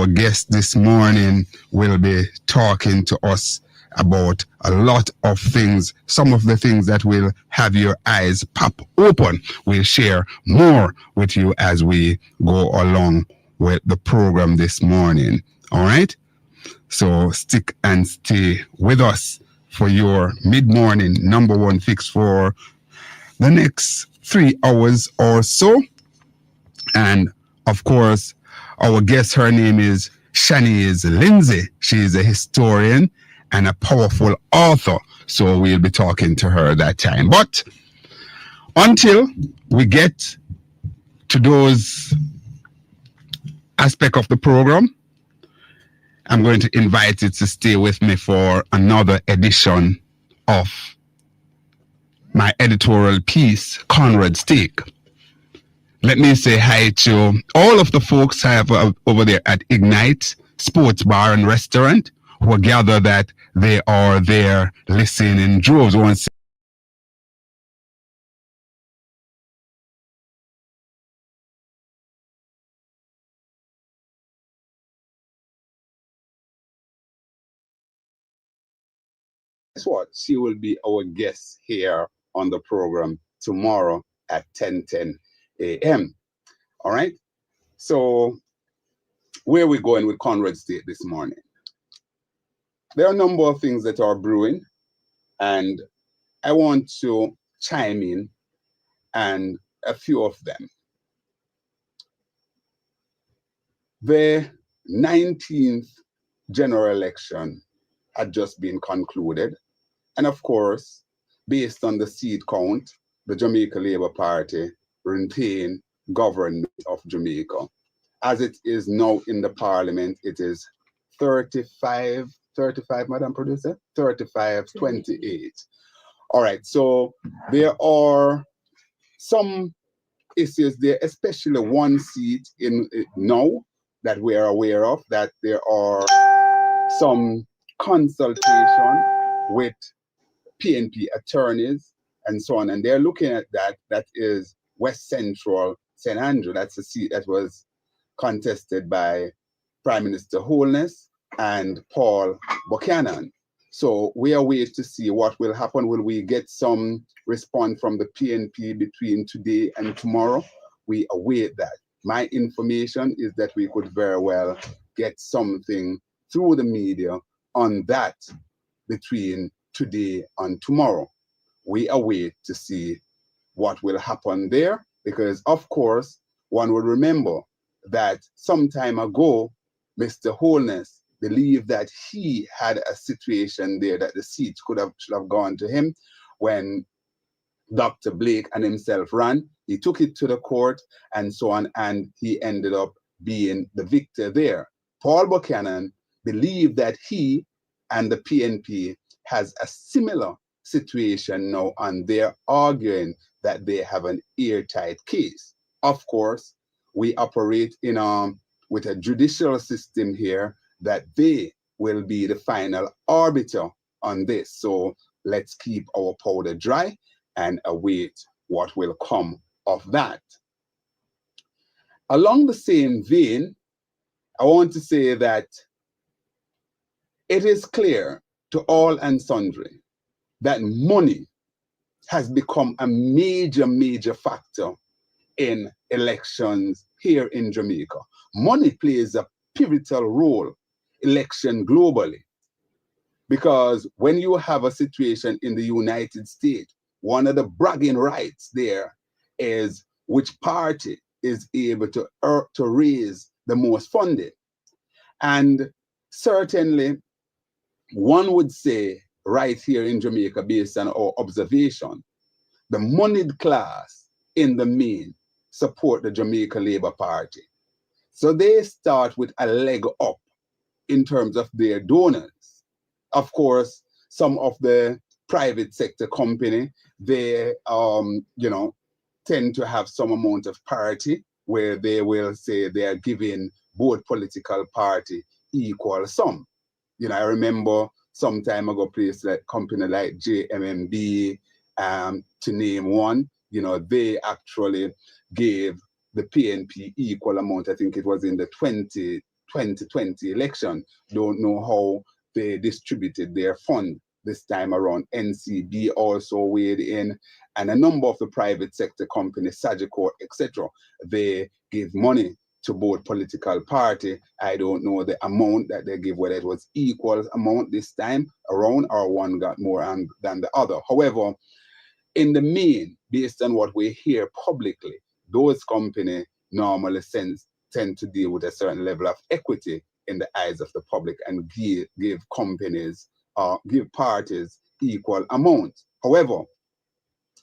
our guest this morning will be talking to us about a lot of things, some of the things that will have your eyes pop open. We'll share more with you as we go along with the program this morning. All right? So stick and stay with us for your mid-morning number one fix for the next 3 hours or so. And of course, our guest, her name is Shanice Lindsay. She is a historian and a powerful author. So we'll be talking to her that time. But until we get to those aspects of the program, I'm going to invite you to stay with me for another edition of my editorial piece, Conrad's Take. Let me say hi to all of the folks I have over there at Ignite Sports Bar and Restaurant who gather that they are there listening in droves. Once guess what? She will be our guest here on the program tomorrow at 10:10 a.m. All right? So where are we going with Conrad's Take this morning? There are a number of things that are brewing, and I want to chime in and a few of them. The 19th general election had just been concluded. And of course, based on the seat count, the Jamaica Labour Party retained government of Jamaica. As it is now in the Parliament, it is 35, Madam Producer? 35-28. All right, so there are some issues there, especially one seat in now that we are aware of, that there are some consultation with PNP attorneys and so on, and they're looking at that. That is West Central St. Andrew. That's a seat that was contested by Prime Minister Holness and Paul Buchanan. So we are waiting to see what will happen. Will we get some response from the PNP between today and tomorrow? We await that. My information is that we could very well get something through the media on that between today and tomorrow. We await to see what will happen there, because of course, one will remember that some time ago, Mr. Holness believed that he had a situation there that the seat should have gone to him when Dr. Blake and himself ran. He took it to the court and so on, and he ended up being the victor there. Paul Buchanan believed that he and the PNP has a similar situation now, and they're arguing that they have an airtight case. Of course, we operate in with a judicial system here that they will be the final arbiter on this. So let's keep our powder dry and await what will come of that. Along the same vein, I want to say that it is clear to all and sundry that money has become a major factor in elections here in Jamaica. Money plays a pivotal role election globally, because when you have a situation in the United States, one of the bragging rights there is which party is able to raise the most funding. And certainly one would say right here in Jamaica, based on our observation, the moneyed class in the main support the Jamaica Labour Party. So they start with a leg up in terms of their donors. Of course, some of the private sector company, they tend to have some amount of parity where they will say they are giving both political party equal sum. I remember some time ago, place like company like JMMB, to name one, they actually gave the PNP equal amount. I think it was in the 2020 election. Don't know how they distributed their fund this time around. NCB also weighed in, and a number of the private sector companies, Sagicor, etc. They give money to both political party. I don't know the amount that they give, whether it was equal amount this time around or one got more than the other. However, in the main, based on what we hear publicly, those companies normally tend to deal with a certain level of equity in the eyes of the public and give companies give parties equal amounts. However,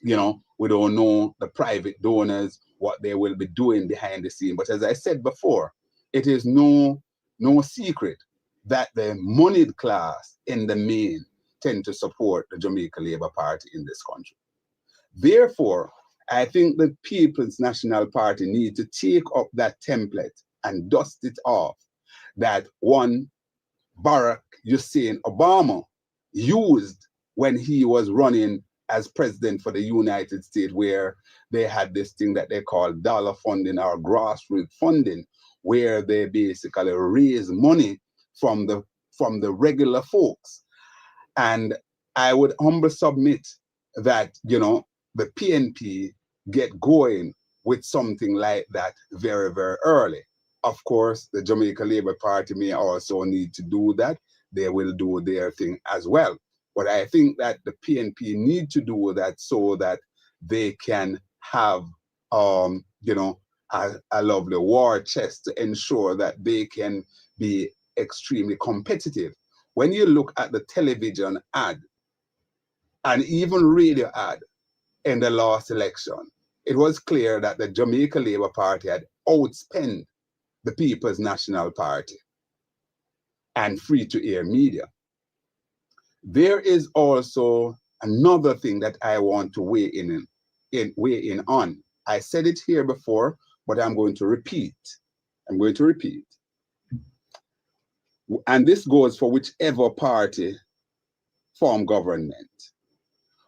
you know, we don't know the private donors, what they will be doing behind the scene. But as I said before, it is no secret that the moneyed class in the main tend to support the Jamaica Labour Party in this country. Therefore, I think the People's National Party need to take up that template and dust it off that one Barack Hussein Obama used when he was running as president for the United States, where they had this thing that they call dollar funding or grassroots funding, where they basically raise money from the regular folks. And I would humbly submit that, you know, the PNP get going with something like that very, very early. Of course, the Jamaica Labour Party may also need to do that. They will do their thing as well. But I think that the PNP need to do that so that they can have, you know, a lovely war chest to ensure that they can be extremely competitive. When you look at the television ad and even radio ad in the last election, it was clear that the Jamaica Labour Party had outspent the People's National Party and free-to-air media. There is also another thing that I want to weigh in on. I said it here before, but I'm going to repeat. I'm going to repeat. And this goes for whichever party form government.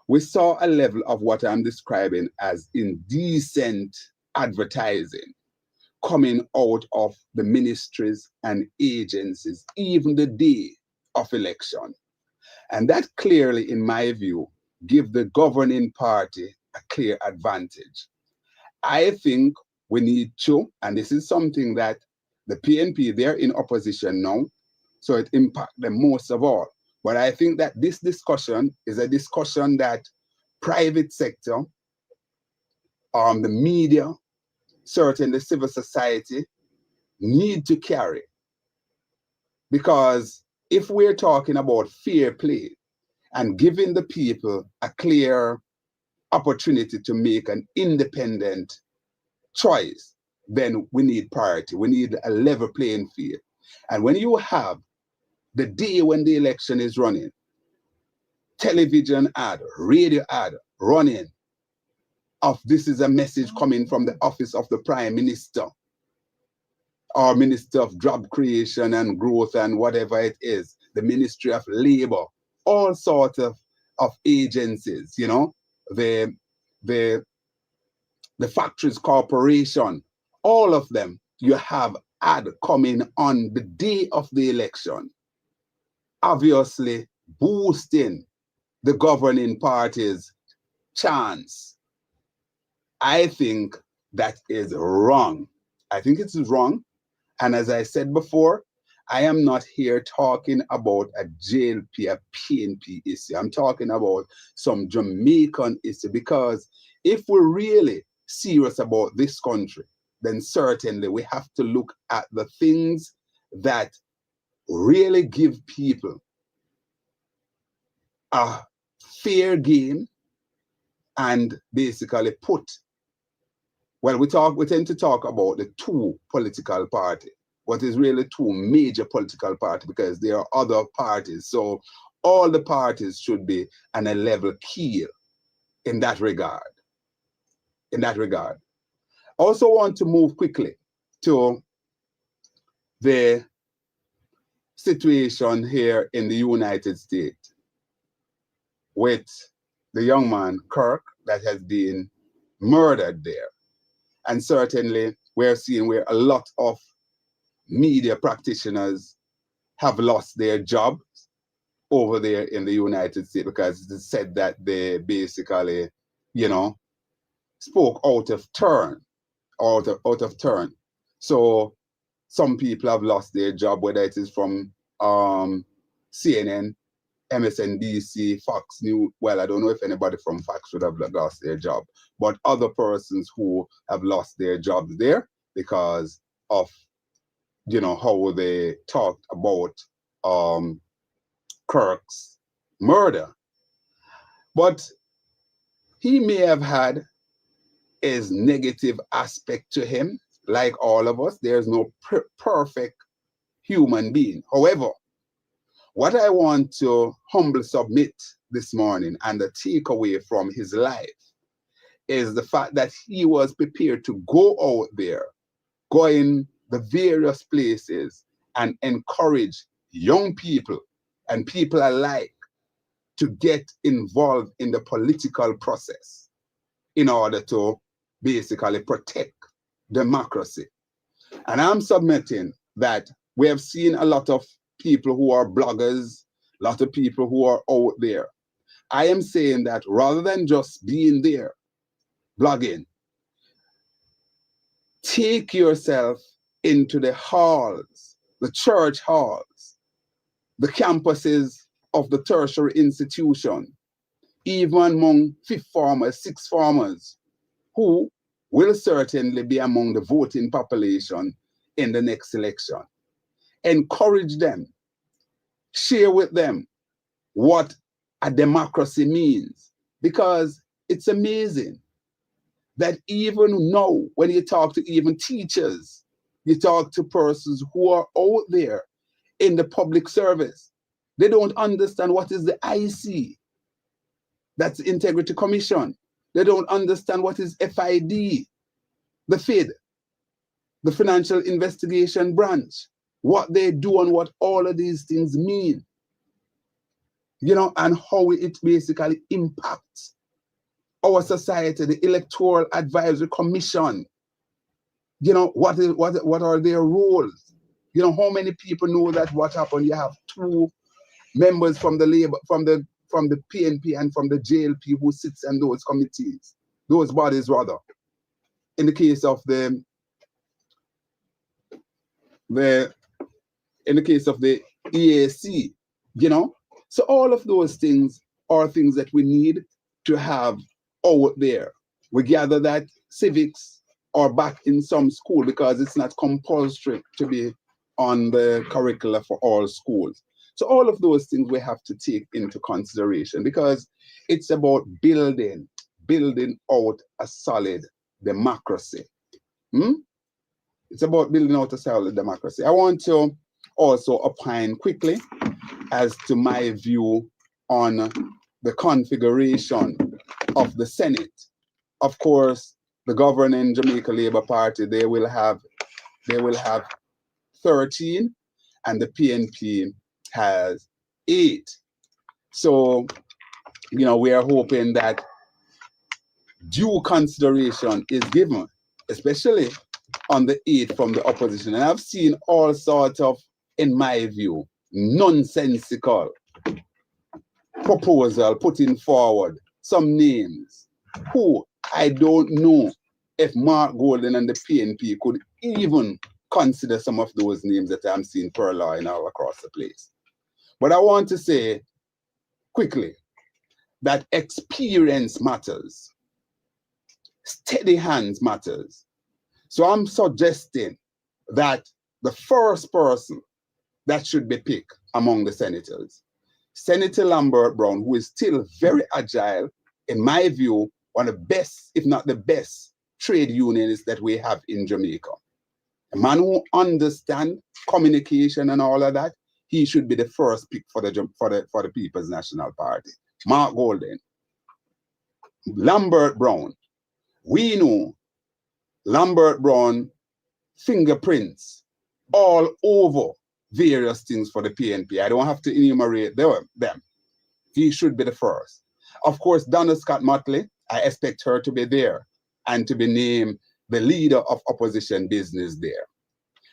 We saw a level of what I'm describing as indecent advertising coming out of the ministries and agencies, even the day of election. And that clearly, in my view, gives the governing party a clear advantage. I think we need to, and this is something that the PNP, they're in opposition now, so it impacts them most of all. But I think that this discussion is a discussion that private sector, the media, certainly civil society, need to carry. Because if we're talking about fair play and giving the people a clear opportunity to make an independent choice, then we need priority. We need a level playing field. And when you have the day when the election is running, television ad, radio ad running of this is a message coming from the office of the Prime Minister or Minister of Job Creation and Growth and whatever it is, the Ministry of Labor, all sorts of agencies, you know, the Factories Corporation, all of them, you have ad coming on the day of the election, obviously boosting the governing party's chance. I think that is wrong. I think it is wrong. And as I said before, I am not here talking about a JLP, a PNP issue. I'm talking about some Jamaican issue, because if we're really serious about this country, then certainly we have to look at the things that really give people a fair game and basically put, well, we tend to talk about the two political parties. What is really two major political parties, because there are other parties. So all the parties should be on a level keel in that regard. In that regard. I also want to move quickly to the situation here in the United States with the young man, Kirk, that has been murdered there. And certainly we're seeing where a lot of media practitioners have lost their jobs over there in the United States because it's said that they basically, you know, spoke out of turn. So some people have lost their job, whether it is from CNN, MSNBC, Fox News. Well, I don't know if anybody from Fox would have lost their job, but other persons who have lost their jobs there because of, you know, how they talked about Kirk's murder. But he may have had his negative aspect to him, like all of us. There's no perfect human being. However, what I want to humbly submit this morning and the takeaway from his life is the fact that he was prepared to go out there, go in the various places and encourage young people and people alike to get involved in the political process in order to basically protect democracy. And I'm submitting that we have seen a lot of people who are bloggers, a lot of people who are out there. I am saying that rather than just being there, blogging, take yourself into the halls, the church halls, the campuses of the tertiary institution, even among fifth formers, sixth formers, who will certainly be among the voting population in the next election. Encourage them, share with them what a democracy means, because it's amazing that even now, when you talk to even teachers, you talk to persons who are out there in the public service, they don't understand what is the IC, that's the Integrity Commission. They don't understand what is FID, the FID, the Financial Investigation Branch, what they do and what all of these things mean, you know, and how it basically impacts our society, the Electoral Advisory Commission. You know, what are their roles? You know, how many people know that what happened? You have two members from the Labour, from the PNP and from the JLP who sits in those committees, those bodies rather. In the case of the EAC, you know. So all of those things are things that we need to have out there. We gather that civics are back in some school because it's not compulsory to be on the curricula for all schools. So all of those things we have to take into consideration, because it's about building out a solid democracy. It's about building out a solid democracy. I want to also opine quickly as to my view on the configuration of the Senate. Of course, the governing Jamaica Labour Party, they will have 13, and the PNP has 8. So, you know, we are hoping that due consideration is given, especially on the 8 from the opposition. And I've seen all sorts of, in my view, nonsensical proposal putting forward some names who I don't know if Mark Golden and the PNP could even consider some of those names that I'm seeing purloin all across the place. But I want to say quickly that experience matters. Steady hands matters. So I'm suggesting that the first person that should be picked among the senators, Senator Lambert Brown, who is still very agile, in my view, one of the best, if not the best, trade unionists that we have in Jamaica. A man who understands communication and all of that, he should be the first pick for the People's National Party. Mark Golden, Lambert Brown. We know Lambert Brown fingerprints all over various things for the PNP. I don't have to enumerate them. He should be the first. Of course, Donna Scott Motley, I expect her to be there and to be named the leader of opposition business there.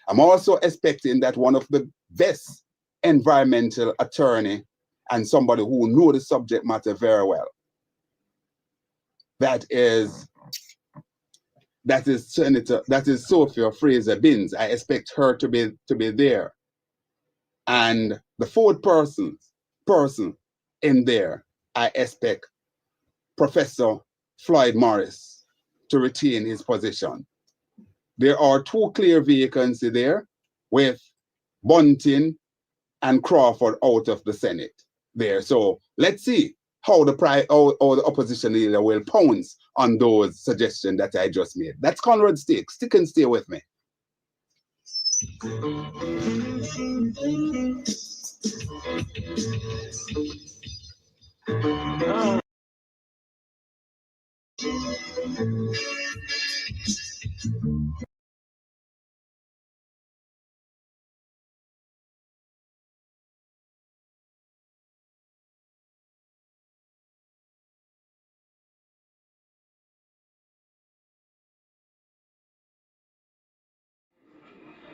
I'm also expecting that one of the best environmental attorney and somebody who know the subject matter very well, that is Sophia Fraser-Binns. I expect her to be there. And the fourth person in there, I expect Professor Floyd Morris to retain his position. There are 2 clear vacancies there with Bunting and Crawford out of the Senate there. So let's see how the opposition leader will pounce on those suggestions that I just made. That's Conrad's take. Stick and stay with me.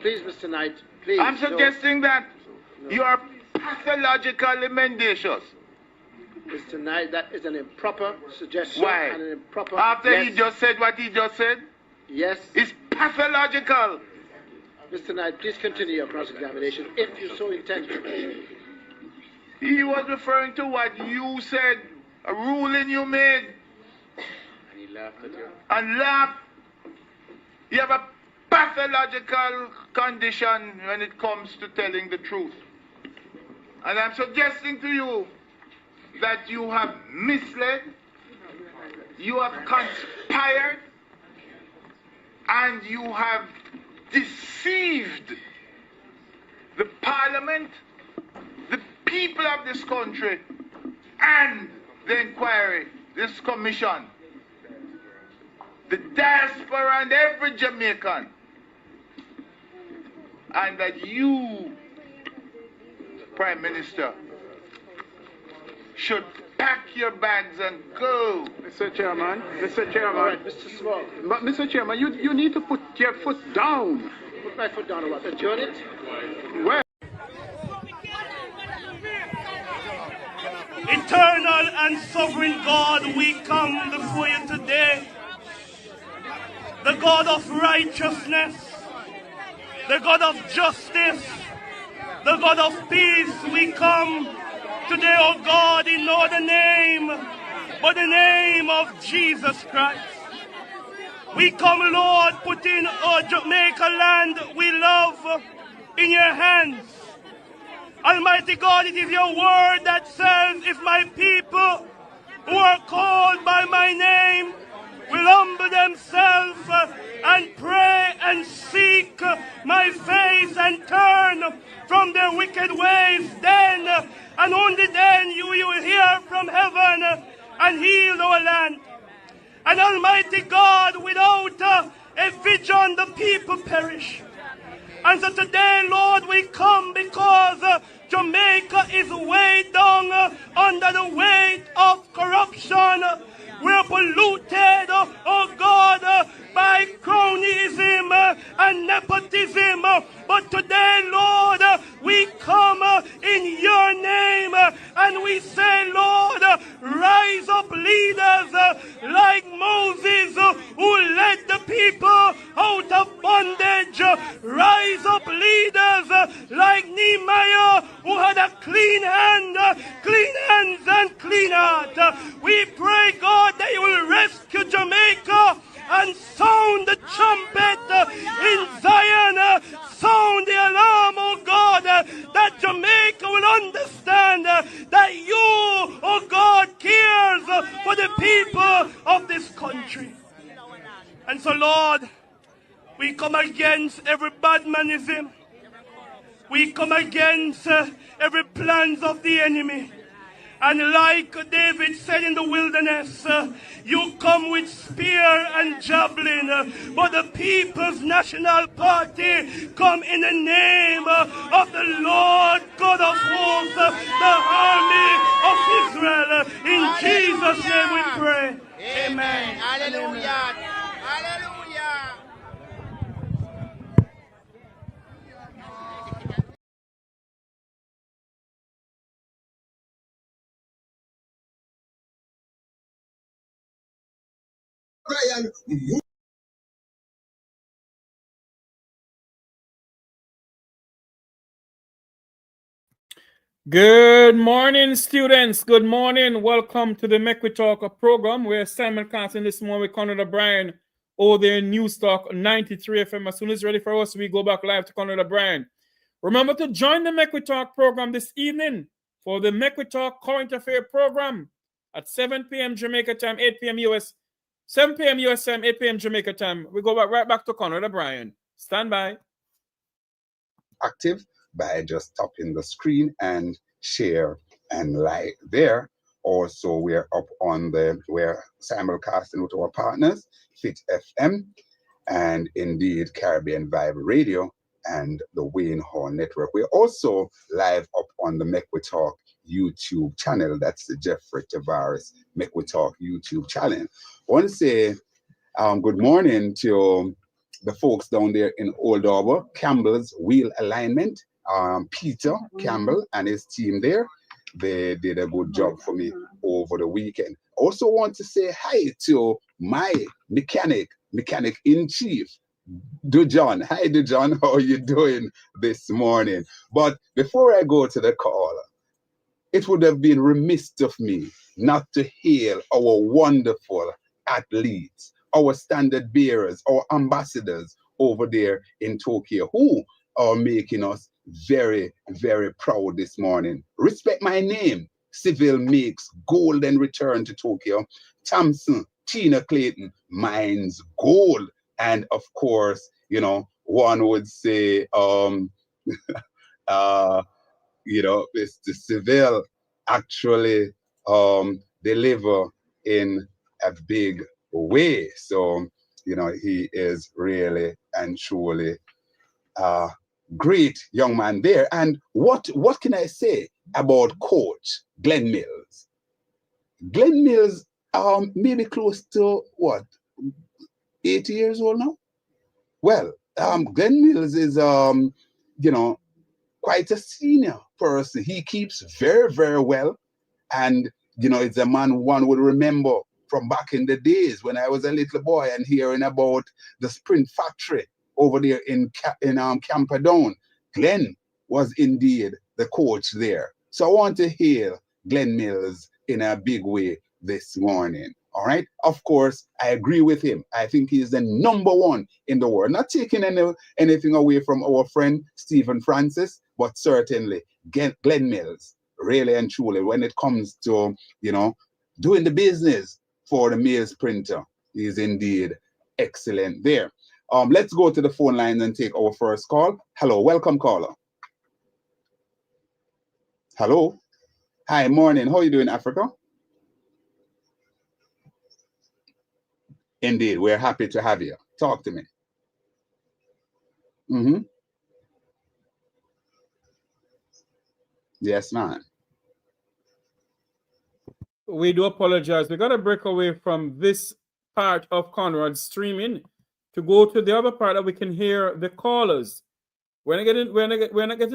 Please, Mr. Knight, please. I'm suggesting that you are pathologically mendacious. Mr. Knight, that is an improper suggestion. Why? And an improper... After he just said what he just said? Yes. It's pathological. Mr. Knight, please continue your cross-examination if you so intend to. He was referring to what you said, a ruling you made. And he laughed at you. And laughed. You have a pathological condition when it comes to telling the truth. And I'm suggesting to you that you have misled, you have conspired, and you have deceived the Parliament, the people of this country, and the inquiry, this commission, the diaspora and every Jamaican, and that you, Prime Minister, should pack your bags and go. Mr. Chairman, All right, Mr. Small. But Mr. Chairman, you need to put your foot down. Put my foot down or what? Adjourn it? Well, Eternal and sovereign God, we come before you today. The God of righteousness, the God of justice, the God of peace, we come today, oh God, in no other name but the name of Jesus Christ. We come, Lord, putting our Jamaica land we love in your hands. Almighty God, it is your word that says, if my people who are called by my name will humble themselves and pray and seek my face and turn from their wicked ways, then and only then you will hear from heaven and heal our land. And Almighty God, without a vision, the people perish. And so today, Lord, we come because Jamaica is weighed down under the weight of corruption. We're polluted, oh God, by cronyism and nepotism. But today, Lord, we come in your name and we say, Lord, rise up leaders like Moses who led the people out of bondage. Rise up leaders like Nehemiah who had a clean hands and clean heart. We pray, God, that you will rescue Jamaica and sound the trumpet in Zion, sound the alarm, oh God, that Jamaica will understand that you, oh God, cares for the people of this country. And so, Lord, we come against every badmanism. We come against every plans of the enemy. And like David said in the wilderness, you come with spear and javelin, but the People's National Party come in the name of the Lord God of hosts, the army of Israel. In Jesus' name we pray. Amen. Hallelujah. Hallelujah. Brian, Good morning, students. Good morning. Welcome to the Make We Talk program. We're simulcasting this morning with Conrad OBrian over there in News Talk 93 FM. As soon as it's ready for us, we go back live to Conrad OBrian. Remember to join the Make We Talk program this evening for the Make We Talk Current Affair program at 7 p.m. Jamaica time, 8 p.m. US, 7 p.m. US time, 8 p.m. Jamaica time. We go right back to Conrad OBrian. Stand by. active by just tapping the screen and share and like there. Also, we're simulcasting with our partners, Fit FM and indeed Caribbean Vibe Radio and the Wayne Horn Network. We're also live up on the Make We Talk YouTube channel. That's the Jeffrey Tavares Make We Talk YouTube channel. I want to say good morning to the folks down there in Old Harbour, Campbell's Wheel Alignment. Peter Campbell and his team there, they did a good job for me over the weekend. Also want to say hi to my mechanic in chief, Dujon. Hi Dujon, how are you doing this morning? But before I go to the call, it would have been remiss of me not to hail our wonderful athletes, our standard bearers, our ambassadors over there in Tokyo, who are making us very, very proud this morning. Respect my name. Civil makes golden return to Tokyo. Thompson, Tina Clayton, mines gold. And of course, you know, one would say, Mr. Civil actually deliver in a big way. So, you know, he is really and truly great young man there. And what can I say about Coach Glenn Mills? Glenn Mills maybe close to what, 80 years old now? Well, Glenn Mills is quite a senior person. He keeps very, very well. And it's a man one would remember from back in the days when I was a little boy and hearing about the Sprint factory over there in Camperdown. Glenn was indeed the coach there. So I want to hail Glenn Mills in a big way this morning. All right. Of course, I agree with him. I think he's the #1 in the world. Not taking anything away from our friend Stephen Francis, but certainly Glenn Mills, really and truly, when it comes to, doing the business for the Mills printer, is indeed excellent there. Let's go to the phone lines and take our first call. Hello, welcome caller. Hello. Hi, morning. How are you doing, Africa? Indeed, we're happy to have you. Talk to me. Yes, ma'am. We do apologize. We got to break away from this part of Conrad's streaming to go to the other part that we can hear the callers. We're not getting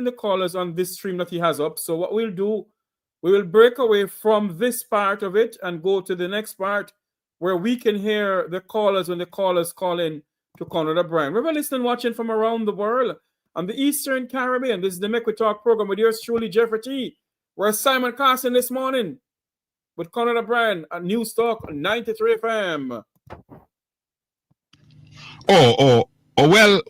the callers on this stream that he has up. So what we'll do, we will break away from this part of it and go to the next part where we can hear the callers when the callers call in to Conrad OBrian. We're listening, watching from around the world on the Eastern Caribbean. This is the Make We Talk program with yours truly, Jeffrey T. We're simulcasting this morning with Conrad OBrian at News Talk 93 FM. Well, I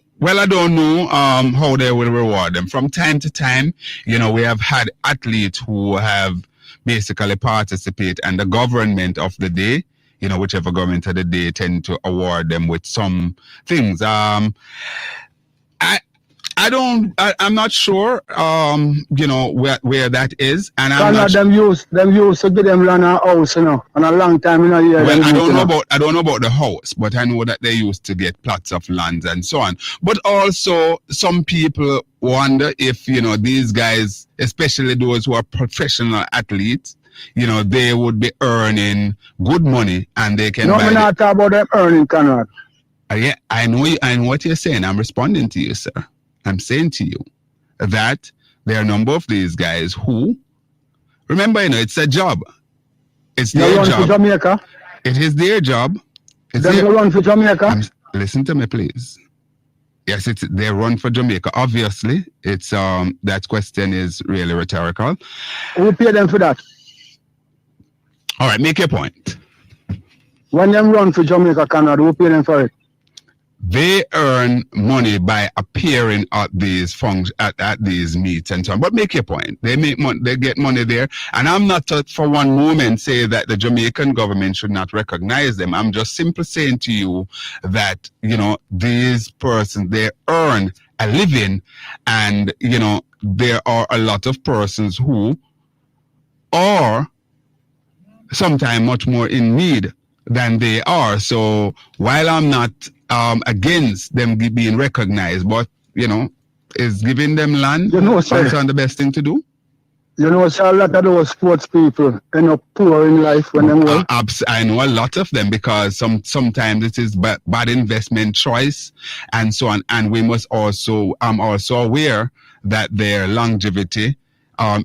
don't know how they will reward them. From time to time, we have had athletes who have basically participated, and the government of the day, whichever government of the day, tend to award them with some things. I'm not sure, where that is. And I'm not them used to give them run a house, and a long time in a year. Well, I don't know about the house, but I know that they used to get plots of lands and so on. But also, some people wonder if, these guys, especially those who are professional athletes, they would be earning good money and they can buy. No, I'm not talking about them earning, Conrad. Yeah, I know what you're saying. I'm responding to you, sir. I'm saying to you that there are a number of these guys who, remember, it's a job. It's their job. Jamaica? It is their job Them go run for Jamaica? Listen to me, please. Yes, they run for Jamaica. Obviously, it's that question is really rhetorical. Who pay them for that? All right, make your point. When them run for Jamaica, Conrad, who pay them for it? They earn money by appearing at these functions, at these meets and so on. But make your point. They make money. They get money there. And I'm not for one moment say that the Jamaican government should not recognize them. I'm just simply saying to you that, you know, these persons, they earn a living, and, you know, there are a lot of persons who are sometimes much more in need than they are. So while I'm not against them being recognized, but, you know, is giving them land the best thing to do? You know, so a lot of those sports people end up poor in life when they work. I know a lot of them, because sometimes it is bad investment choice and so on. And we must also, I'm also aware that their longevity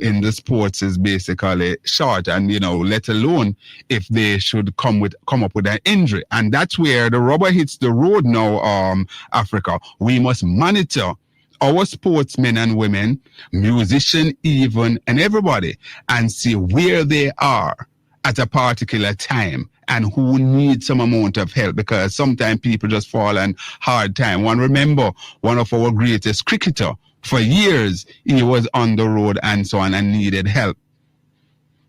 in the sports is basically short, and, you know, let alone if they should come up with an injury. And that's where the rubber hits the road now, Africa. We must monitor our sportsmen and women, musicians even, and everybody, and see where they are at a particular time and who needs some amount of help, because sometimes people just fall on hard time. Remember one of our greatest cricketer. For years, he was on the road and so on and needed help.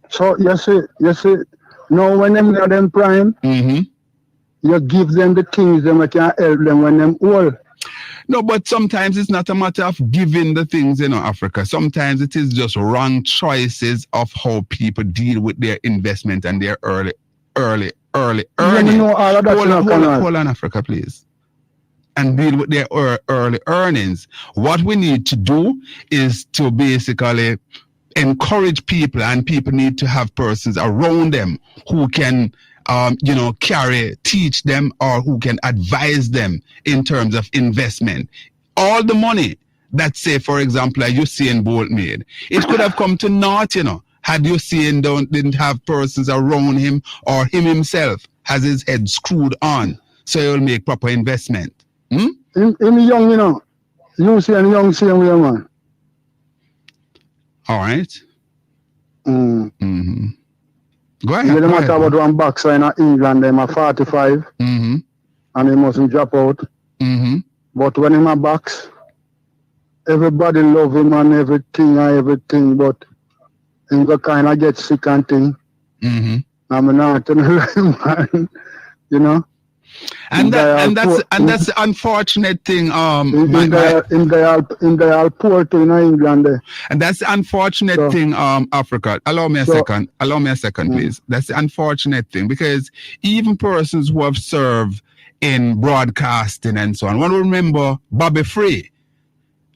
So, you see, now when them are them prime, you give them the things that can help them when them old. No, but sometimes it's not a matter of giving the things, you know, Africa. Sometimes it is just wrong choices of how people deal with their investment and their early earning. You know, all of that hold on, Africa, please. And deal with their early earnings. What we need to do is to basically encourage people, and people need to have persons around them who can, you know, teach them, or who can advise them in terms of investment. All the money that, say, for example, Usain Bolt made, it could have come to naught, you know, had Usain didn't have persons around him, or him himself has his head screwed on, so he'll make proper investment. In young, you know, you see and young same way, man. All right. Go ahead. You matter about one boxer in England, they're 45, and he mustn't drop out. But when he's a box, everybody love him and everything, but he go kind of get sick and thing. I'm not man, you know. And that's the unfortunate thing. In the poor to in England. And that's the unfortunate thing. Africa. Allow me a second, please. That's the unfortunate thing, because even persons who have served in broadcasting and so on. One remember Bobby Free.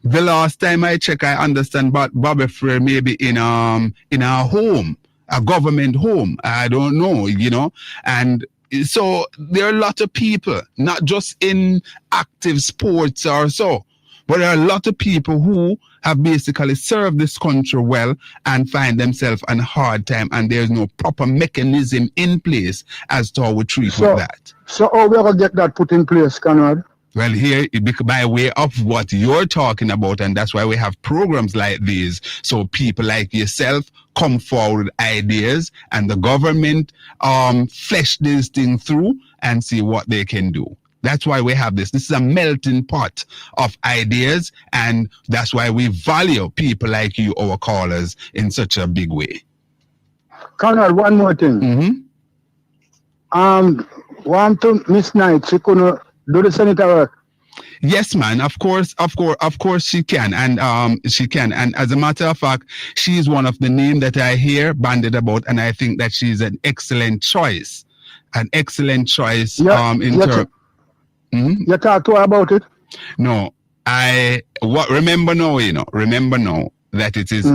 The last time I checked, I understand, but Bobby Free maybe in a home, a government home. I don't know, you know, and. So there are a lot of people, not just in active sports or so, but there are a lot of people who have basically served this country well and find themselves in a hard time, and there's no proper mechanism in place as to how we treat with that. So how we going to get that put in place, Conrad? Well, here, by way of what you're talking about, and that's why we have programs like these, so people like yourself come forward with ideas, and the government flesh this thing through and see what they can do. That's why we have this. This is a melting pot of ideas, and that's why we value people like you, our callers, in such a big way. Conrad, one more thing. Want to Miss Knight, she couldn't do the senator work? Yes, man. Of course, she can, and she can. And as a matter of fact, she is one of the names that I hear bandied about, and I think that she's an excellent choice. In terms. You talk to her about it? No, remember now that it is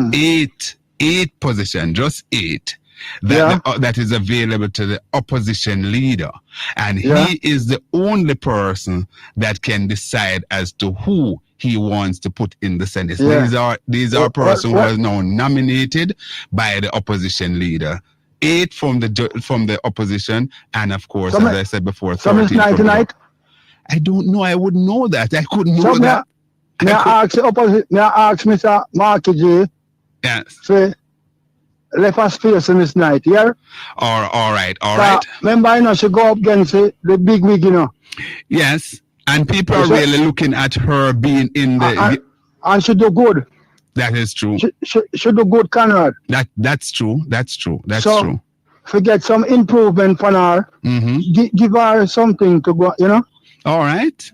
eight position, just 8. That is available to the opposition leader, and he is the only person that can decide as to who he wants to put in the Senate. These are persons who are now nominated by the opposition leader 8 from the opposition, and of course, as I said before, 13 some is night tonight. I don't know. I would know that. I couldn't know that. May I ask the opposite? May I ask Mr. Marky J? Yes. Say, left us space in this night, yeah? All right. Remember, you know, she go up against the big wig, you know. Yes, and people are really looking at her being in the... And she do good. That is true. She do good, Conrad. That's true. That's true. Forget some improvement for her. Give her something to go, you know. All right.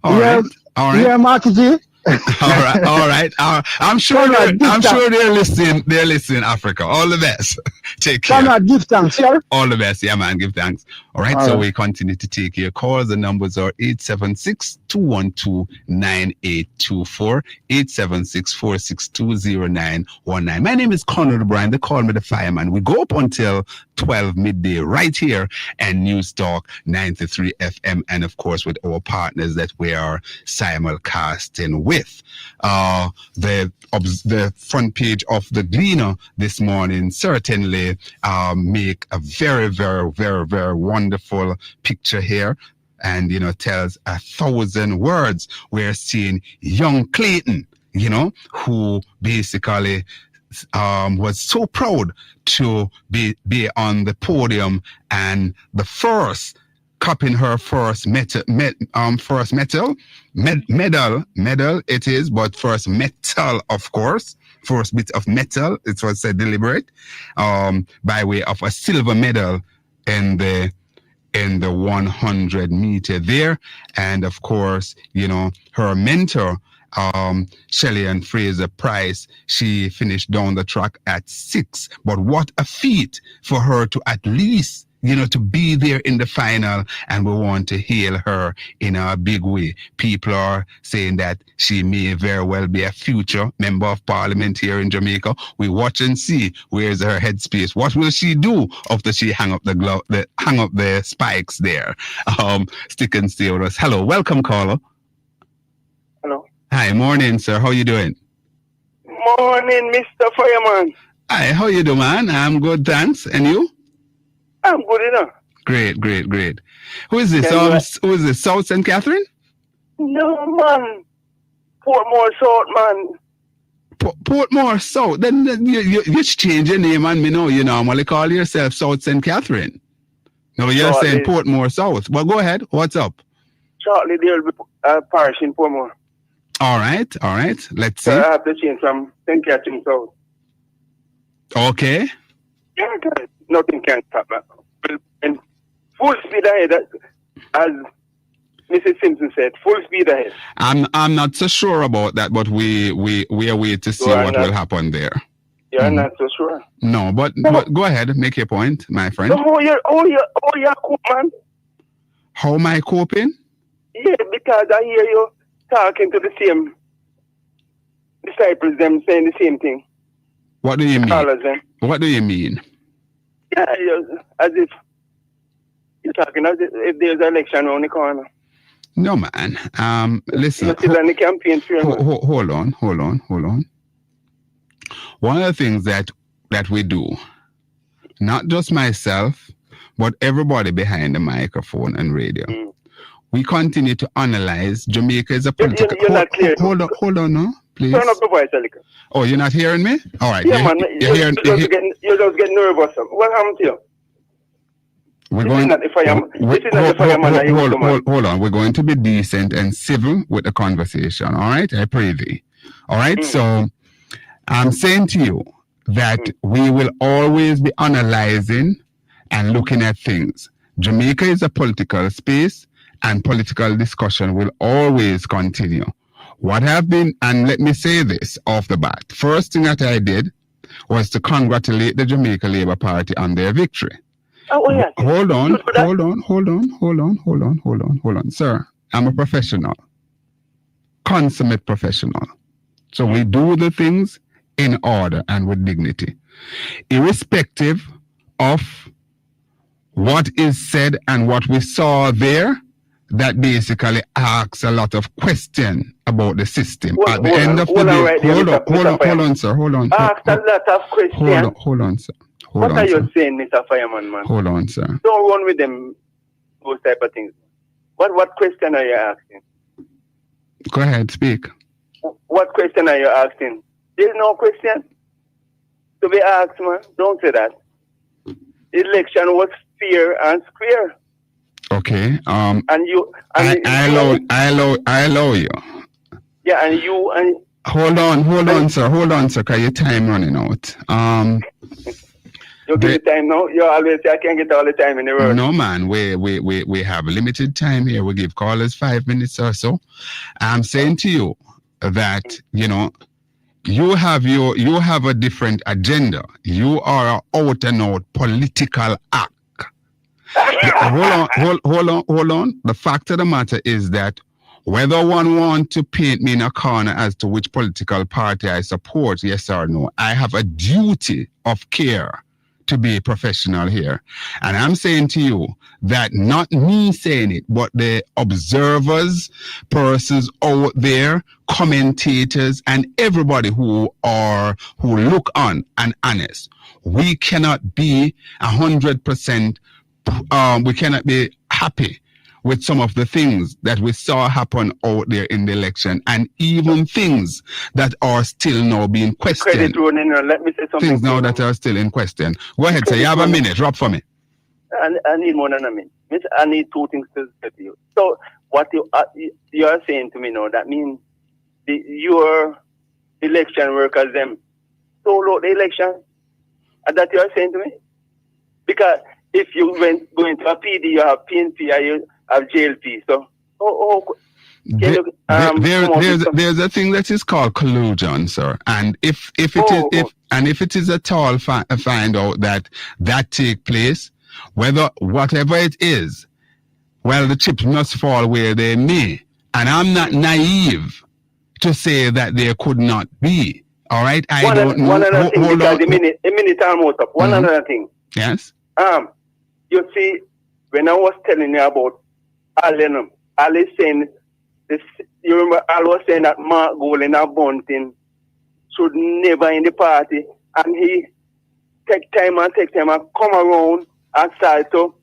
Yeah, Marky G. All right. I'm sure they're listening. They're listening, Africa. All the best. Take care. Conrad, give thanks, yeah? All the best. Yeah, man. Give thanks. All right. So we continue to take your calls. The numbers are 876-212-9824, 876-462-0919. My name is Conrad OBrian. They call me the fireman. We go up until 12 midday right here and News Talk 93 FM, and of course with our partners that we are simulcasting with. The front page of the Gleaner this morning certainly make a very, very, very, very wonderful picture here, and you know, tells 1,000 words. We're seeing young Clayton, you know, who basically was so proud to be on the podium, and the first cupping her first medal it is, but first metal, of course, first bit of metal, it was deliberate, by way of a silver medal in the 100 meter there. And of course, you know, her mentor, Shelley and Fraser Price, she finished down the track at 6. But what a feat for her to at least, you know, to be there in the final, and we want to hail her in a big way. People are saying that she may very well be a future member of Parliament here in Jamaica. We watch and see where's her headspace. What will she do after she hang up the spikes there? Stick and stay with us. Hello, welcome, caller. Hello. Hi, morning, sir. How you doing? Morning, Mr. Fireman. Hi, how you doing, man? I'm good, thanks. And you? I'm good enough. Great. Who is this? Who is this? South St. Catherine? No, man. Portmore South, man. Portmore South? Then you change your name, and me know you normally call yourself South St. Catherine. No, you're saying Portmore South. Well, go ahead. What's up? Shortly, there will be a parish in Portmore. All right. Let's see. So I have to change from St. Catherine South. Okay. Yeah, nothing can stop that. And full speed ahead, as Mrs. Simpson said, full speed ahead. I'm not so sure about that, but we are waiting to see what will happen there. You're not so sure. No, but go ahead, make your point, my friend. So how you cope, man? How am I coping? Yeah, because I hear you talking to the same disciples, them saying the same thing. What do you mean? What do you mean? Yeah, as if you're talking as if there's an election around the corner. No, man. Listen. You're still on the campaign trail. Hold on. One of the things that we do, not just myself, but everybody behind the microphone and radio, we continue to analyze. Jamaica is a political... You're not clear. Hold on now, please. Turn up the voice a little. Oh, you're not hearing me? All right. Yeah, man. You're just getting nervous. What happened to you? Hold on. We're going to be decent and civil with the conversation. All right? I pray thee. All right? So I'm saying to you that we will always be analyzing and looking at things. Jamaica is a political space, and political discussion will always continue. What have been, and let me say this off the bat, first thing that I did was to congratulate the Jamaica Labour Party on their victory. Oh, yeah. Hold on, sir. I'm a professional, consummate professional. So we do the things in order and with dignity, irrespective of what is said and what we saw there. That basically asks a lot of questions about the system. At the end of the day, hold on, sir. Hold on. Ask a lot of questions. Hold on, sir. What are you saying, Mr. Fireman, man? Hold on, sir. Don't run with them, those type of things. What question are you asking? Go ahead, speak. What question are you asking? There's no question to be asked, man. Don't say that. Election was fair and square. Okay. And you. I allow you. Yeah, and you and. Hold on, sir, cause your time running out. You give me time now. You always say I can't get all the time in the world. No, man. We have limited time here. We give callers 5 minutes or so. I'm saying to you that you have a different agenda. You are an out and out political act. Hold on. The fact of the matter is that whether one wants to paint me in a corner as to which political party I support, yes or no, I have a duty of care to be a professional here. And I'm saying to you that not me saying it, but the observers, persons out there, commentators, and everybody who look on and honest, we cannot be 100%, we cannot be happy with some of the things that we saw happen out there in the election, and even things that are still now being questioned. Let me say something. Things now that are still in question. Go ahead, sir. You have a minute. Drop for me. I need more than a minute. I need two things to say to you. So what you are saying to me now, that means your election workers, them, solo the election? That you are saying to me? Because if you go into a PD, you have PNP, or you have JLP. So, there's a thing that is called collusion, sir. And if it is at all find out that take place, whatever it is, well, the chips must fall where they may. And I'm not naive to say that there could not be. All right, One other thing, because a minute almost up. One other thing. Yes. You see, when I was telling you about Al, Al is saying this. You remember Al was saying that Mark Golan and Bunting should never in the party, and he take time and come around and start to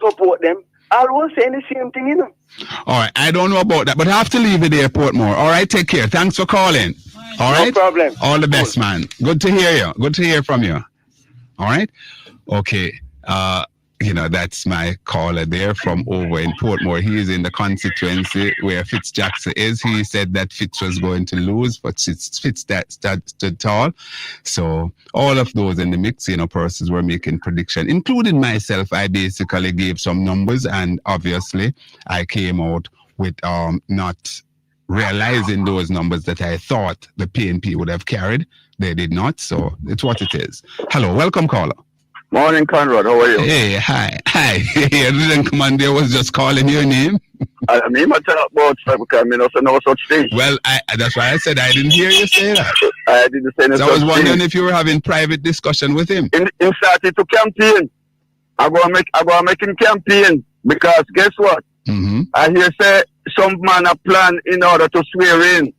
support them. Al was saying the same thing, All right, I don't know about that, but I have to leave at the airport more. All right, take care. Thanks for calling. All right, no problem. All the best, man. Good to hear you. Good to hear from you. All right. Okay. That's my caller there from over in Portmore. He is in the constituency where Fitz Jackson is. He said that Fitz was going to lose, but Fitz stood tall. So all of those in the mix, persons were making prediction, including myself. I basically gave some numbers, and obviously I came out with not realizing those numbers that I thought the PNP would have carried. They did not, so it's what it is. Hello, welcome caller. Morning, Conrad. How are you? Hey, hi. I didn't come on there. Was just calling your name. I mean, I tell about because I also know such thing. Well, that's why I said I didn't hear you say that. I didn't say that. So I was wondering if you were having private discussion with him. He started to campaign. I go make him campaign because guess what? Mm-hmm. I hear say some man a plan in order to swear in,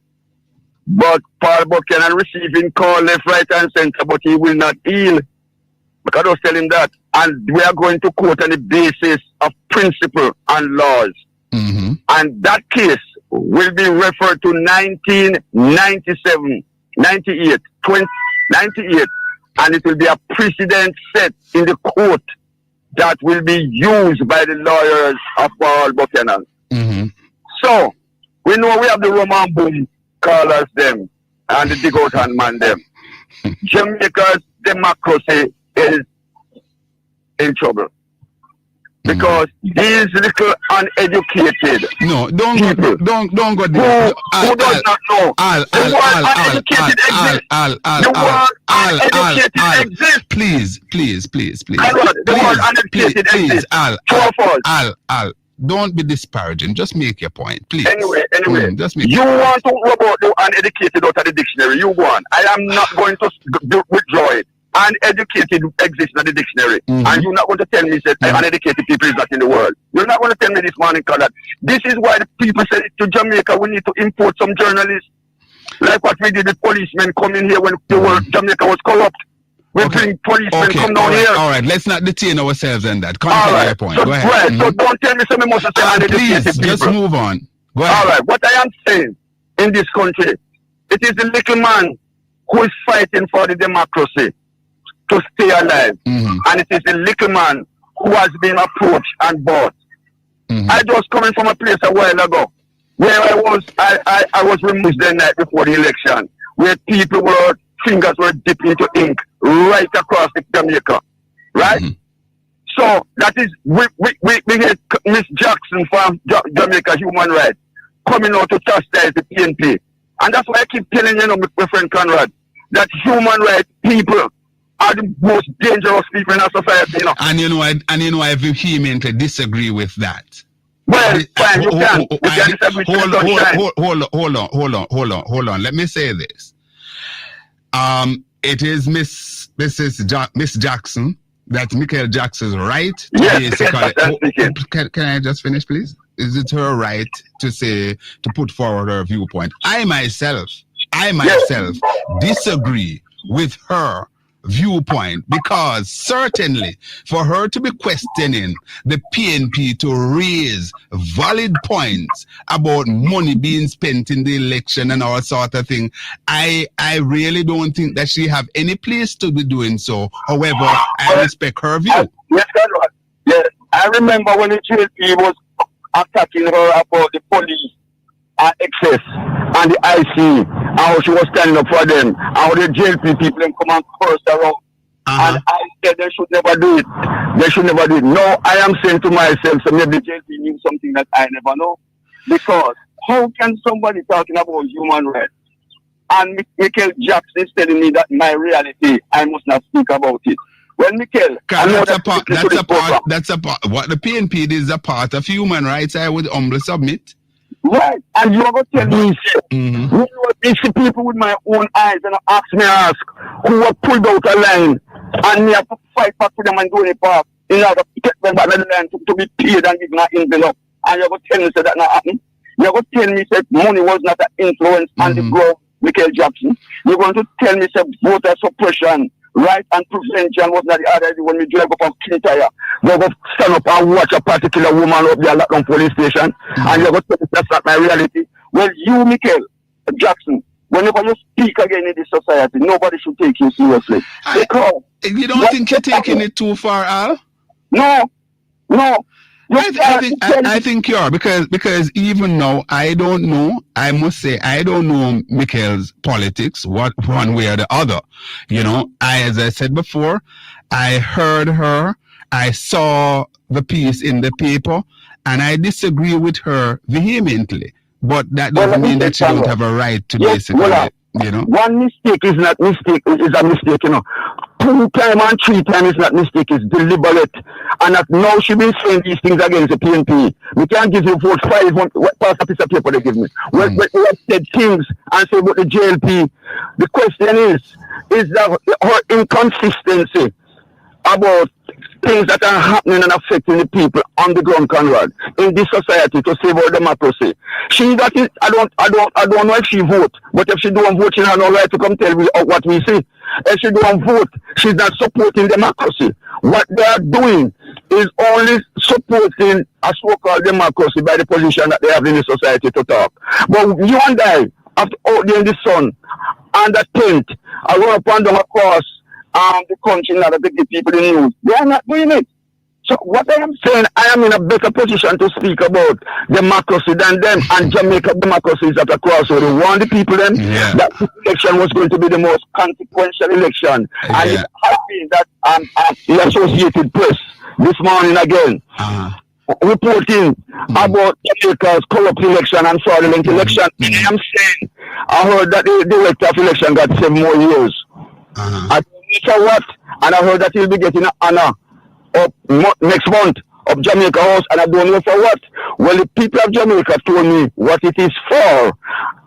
but Paul Buchanan receiving call left, right, and center, but he will not heal. Because I was telling him that, and we are going to court on the basis of principle and laws. Mm-hmm. And that case will be referred to 1997, 98, 98, and it will be a precedent set in the court that will be used by the lawyers of Paul Buchanan. Mm-hmm. So, we know we have the Roman boom callers them, and the dig out hand man them. Jamaica's democracy is in trouble because these little uneducated don't people go there. Who does not know the word uneducated exists. Please. The word uneducated exists. Al, don't be disparaging. Just make your point, please. Anyway, just make you want to rub out the uneducated out of the dictionary. You want. I am not going to withdraw it. Uneducated exists in the dictionary. Mm-hmm. And you're not going to tell me that uneducated people is not in the world. You're not going to tell me this morning, that this is why the people said to Jamaica, we need to import some journalists. Like what we did with policemen coming here when the world Jamaica was corrupt. We bring policemen come down here. All right, let's not detain ourselves in that. All Continue right. your point. So, Go ahead. right. So don't tell me something must say please, just move on. Go ahead. All right. What I am saying in this country, it is the little man who is fighting for the democracy to stay alive. And it is the little man who has been approached and bought. I just coming from a place a while ago where I was removed the night before the election, where people fingers were dipped into ink right across the Jamaica. Right? So that is we get Miss Jackson from Jamaica Human Rights coming out to chastise the PNP. And that's why I keep telling my friend Conrad, that human rights people are the most dangerous people in our society. And I vehemently disagree with that. Well, fine, you can. Hold on. Let me say this. It is Miss Jackson, that's Michael Jackson's right. Yes, can I just finish, please? Is it her right to put forward her viewpoint? I myself disagree with her viewpoint, because certainly for her to be questioning the PNP to raise valid points about money being spent in the election and all sort of thing, I really don't think that she have any place to be doing so. However, I respect her view. Yes, Conrad. Yes, I remember when the GLP was attacking her about the police and excess and the IC, how she was standing up for them, how the JLP people come and curse around. And I said they should never do it. They should never do it. No, I am saying to myself, so maybe JLP knew something that I never know. Because how can somebody talking about human rights and Michael Jackson is telling me that my reality, I must not speak about it? Well, Michael, that's a part. What the PNP did is a part of human rights. I would humbly submit. Right, and you are going to tell me, I see people with my own eyes and ask who were pulled out a line, and me have to fight back to them and do it back in order to get them back on the line to be paid and give them an envelope. And you're going to tell me that not happened. You're going to tell me that money was not an influence on the growth, Michael Jackson. You're going to tell me that voter suppression, right, and prevention was not the other day when we drive up on Kintyre. We're going to stand up and watch a particular woman up there at the police station, and you're going to tell me that's not my reality. Well, you, Michael Jackson, whenever you speak again in this society, nobody should take you seriously. Because you don't think you're taking it too far, Al? No. I think you are, because even now I don't know. I must say I don't know Michael's politics, one way or the other. As I said before, I heard her, I saw the piece in the paper, and I disagree with her vehemently. But that doesn't mean that she don't have a right to basically. One mistake is not mistake, is a mistake, 2 times and 3 times is not mistake, it's deliberate. And that now she been saying these things against the PNP. We can't give you vote 5, pass a piece of paper they give me. When we have said things and say about the JLP, the question is that her inconsistency about things that are happening and affecting the people on the ground, Conrad, in this society to save our democracy. She got it. I don't know if she vote, but if she don't vote, she has no right to come tell me what we see. If she don't vote, she's not supporting democracy. What they are doing is only supporting a so-called democracy by the position that they have in the society to talk. But you and I, after out there in the sun, and the tent, I run up and down across the country in order to give people the news. They are not doing it. So what I am saying, I am in a better position to speak about democracy than them, and Jamaica democracy is at a crossroad. We want the people then that this election was going to be the most consequential election. And it's happy that the Associated Press this morning again reporting about Jamaica's corrupt election and fraudulent election. I am saying, I heard that the director of election got 7 more years. I don't know what, and I heard that he'll be getting an honor of next month of Jamaica House, and I don't know for what. Well, the people of Jamaica told me what it is for.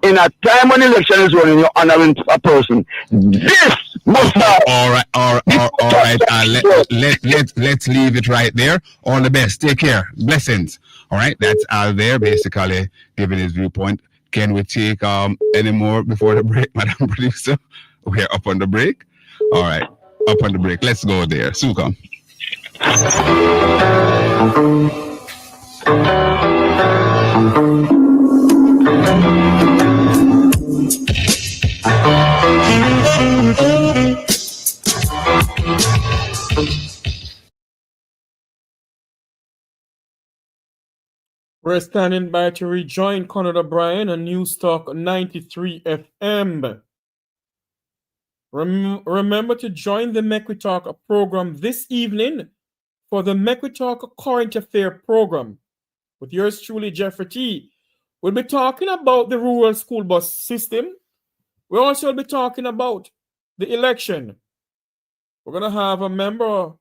In a time when election is running, you're honoring a person. This must have. All right. Let's leave it right there. All the best. Take care. Blessings. All right. That's Al there, basically giving his viewpoint. Can we take any more before the break, Madam Producer? We're up on the break. All right. up on the break. Let's go there. Suka. We're standing by to rejoin Conrad OBrian on News Talk 93 FM. Remember to join the Make We Talk program this evening for the Make We Talk Current Affair program with yours truly, Jeffrey T. We'll be talking about the rural school bus system. We'll also be talking about the election. We're going to have a member,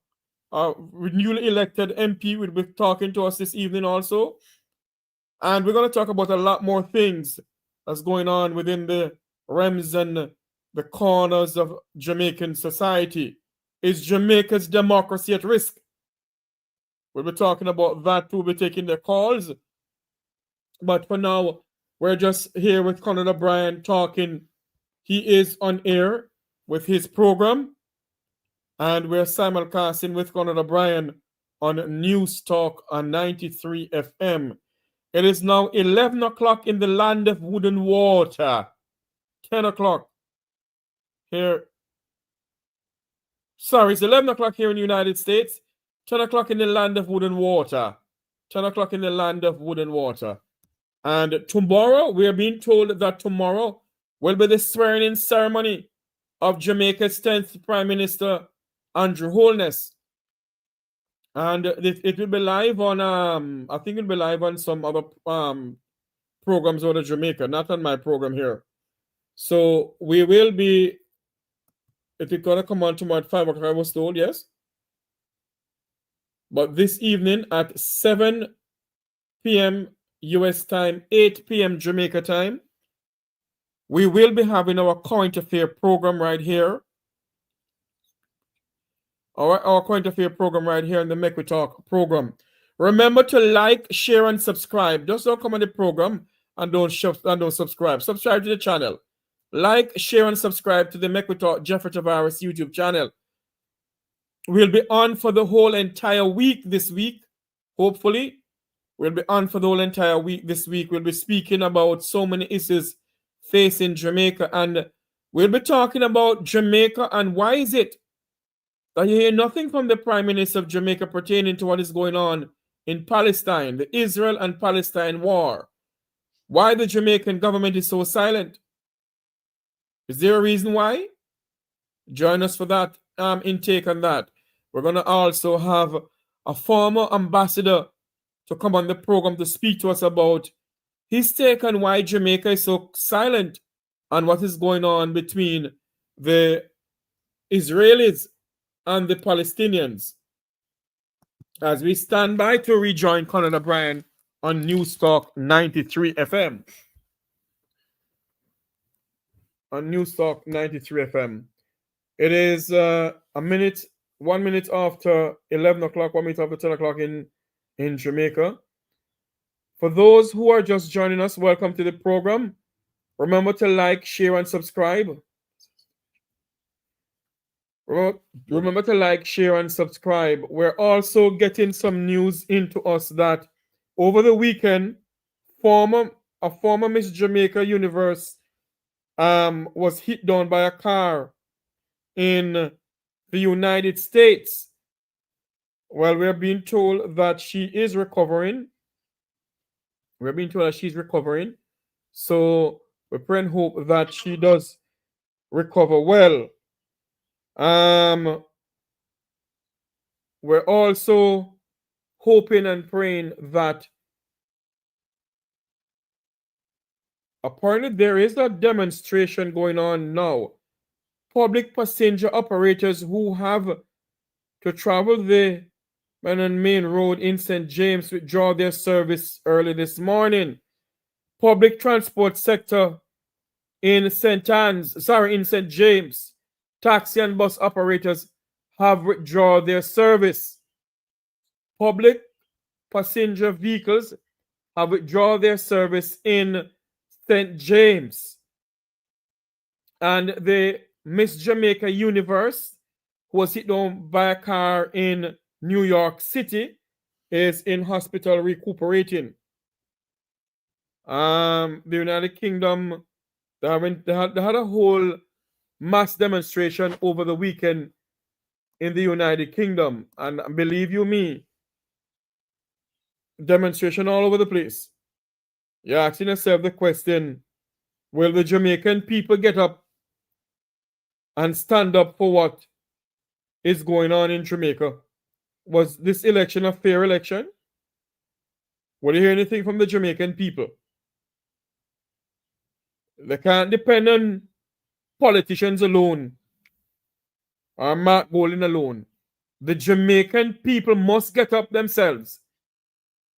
a newly elected MP, will be talking to us this evening also. And we're going to talk about a lot more things that's going on within the realms and the corners of Jamaican society. Is Jamaica's democracy at risk? We'll be talking about that. We'll be taking the calls. But for now, we're just here with Conrad OBrian talking. He is on air with his program. And we're simulcasting with Conrad OBrian on News Talk on 93 FM. It is now 11 o'clock in the land of wood and water. 10 o'clock here. Sorry, it's 11 o'clock here in the United States. 10 o'clock in the land of wood and water. 10 o'clock in the land of wood and water. And tomorrow, we are being told that tomorrow will be the swearing-in ceremony of Jamaica's 10th Prime Minister, Andrew Holness. And it will be live on, I think it will be live on some other programs out of Jamaica, not on my program here. So we will be, it is going to come on tomorrow at 5 o'clock, I was told, yes. But this evening at 7 p.m. US time, 8 p.m. Jamaica time, we will be having our current affair program right here. Our current affair program right here in the Make We Talk program. Remember to like, share, and subscribe. Just don't come on the program and don't subscribe. Subscribe to the channel. Like, share, and subscribe to the Make We Talk Jeffrey Tavares YouTube channel. We'll be on for the whole entire week this week. Hopefully, we'll be on for the whole entire week this week. We'll be speaking about so many issues facing Jamaica, and we'll be talking about Jamaica and why is it that you hear nothing from the Prime Minister of Jamaica pertaining to what is going on in Palestine, the Israel and Palestine war. Why the Jamaican government is so silent? Is there a reason why? Join us for that intake on that. We're going to also have a former ambassador to come on the program to speak to us about his take on why Jamaica is so silent on what is going on between the Israelis and the Palestinians. As we stand by to rejoin Conrad OBrian on News Talk 93 FM. On News Talk 93 FM. It is 1 minute after 11 o'clock, 1 minute after 10 o'clock in Jamaica. For those who are just joining us, welcome to the program. Remember to like, share, and subscribe. Remember to like, share, and subscribe. We're also getting some news into us that over the weekend, a former Miss Jamaica Universe was hit down by a car in the United States. Well, we're being told that she is recovering. We're being told that she's recovering. So we pray and hope that she does recover well. We're also hoping and praying that apparently there is a demonstration going on now. Public passenger operators who have to travel the main road in St. James withdraw their service early this morning. Public transport sector in St. James, taxi and bus operators have withdrawn their service. Public passenger vehicles have withdrawn their service in St. James. And the Miss Jamaica Universe who was hit down by a car in New York City, is in hospital recuperating. The United Kingdom, they had a whole mass demonstration over the weekend in the United Kingdom, and believe you me, demonstration all over the place. You're asking yourself the question, will the Jamaican people get up and stand up for what is going on in Jamaica? Was this election a fair election? Will you hear anything from the Jamaican people? They can't depend on politicians alone or Mark Golding alone. The Jamaican people must get up themselves.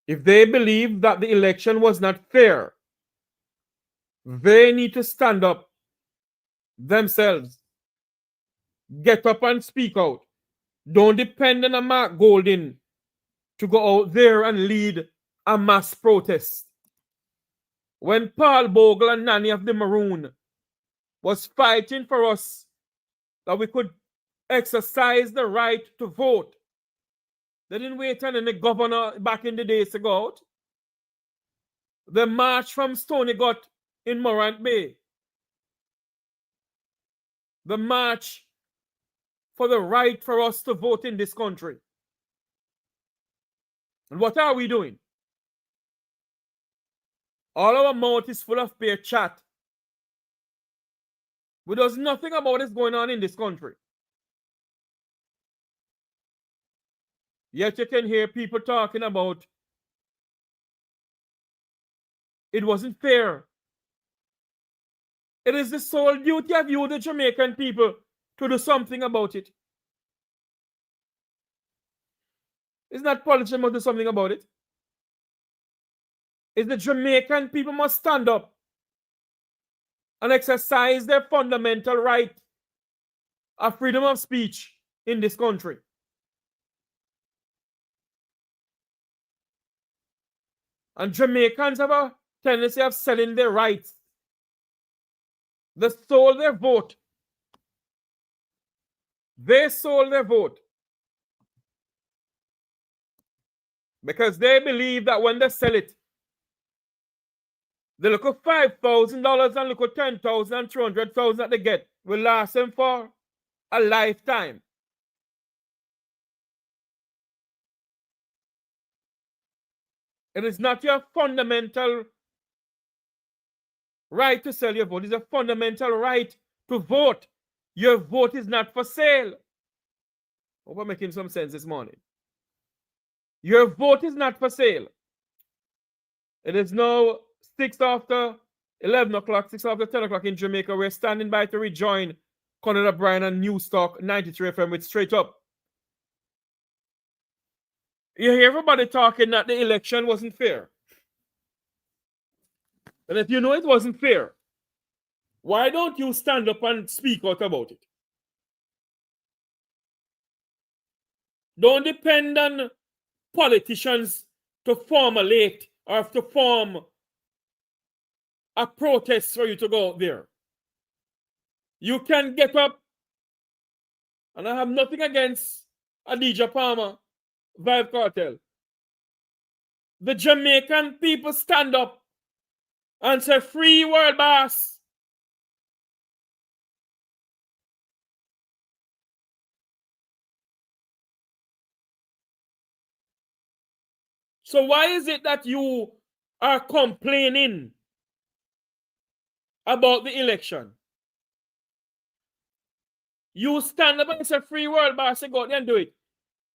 If they believe that the election was not fair, they need to stand up themselves. Get up and speak out. Don't depend on a Mark Golding to go out there and lead a mass protest. When Paul Bogle and Nanny of the Maroon was fighting for us that we could exercise the right to vote, they didn't wait on any governor back in the days to go out. They marched from Stony Gut in Morant Bay. The march for the right for us to vote in this country. And what are we doing? All our mouth is full of bare chat. We does nothing about what's going on in this country. Yet you can hear people talking about it wasn't fair. It is the sole duty of you, the Jamaican people, to do something about it. It's not politicians must do something about it. It's the Jamaican people must stand up and exercise their fundamental right of freedom of speech in this country. And Jamaicans have a tendency of selling their rights. They sold their vote. They sold their vote. Because they believe that when they sell it, they look at $5,000 and look at $10,000 and $200,000 that they get will last them for a lifetime. It is not your fundamental right to sell your vote. It's a fundamental right to vote. Your vote is not for sale. Hope I'm making some sense this morning. Your vote is not for sale. It is now 6 after 11 o'clock, 6 after 10 o'clock in Jamaica. We're standing by to rejoin Conrad OBrian and News Talk 93 FM with Straight Up. You hear everybody talking that the election wasn't fair. And if you know it wasn't fair, why don't you stand up and speak out about it? Don't depend on politicians to formulate or to form a protest for you to go out there. You can get up, and I have nothing against Adidja Palmer, Vibe Cartel. The Jamaican people stand up and say, free world boss. So why is it that you are complaining about the election? You stand up and say, free world boss, say, go out there and do it.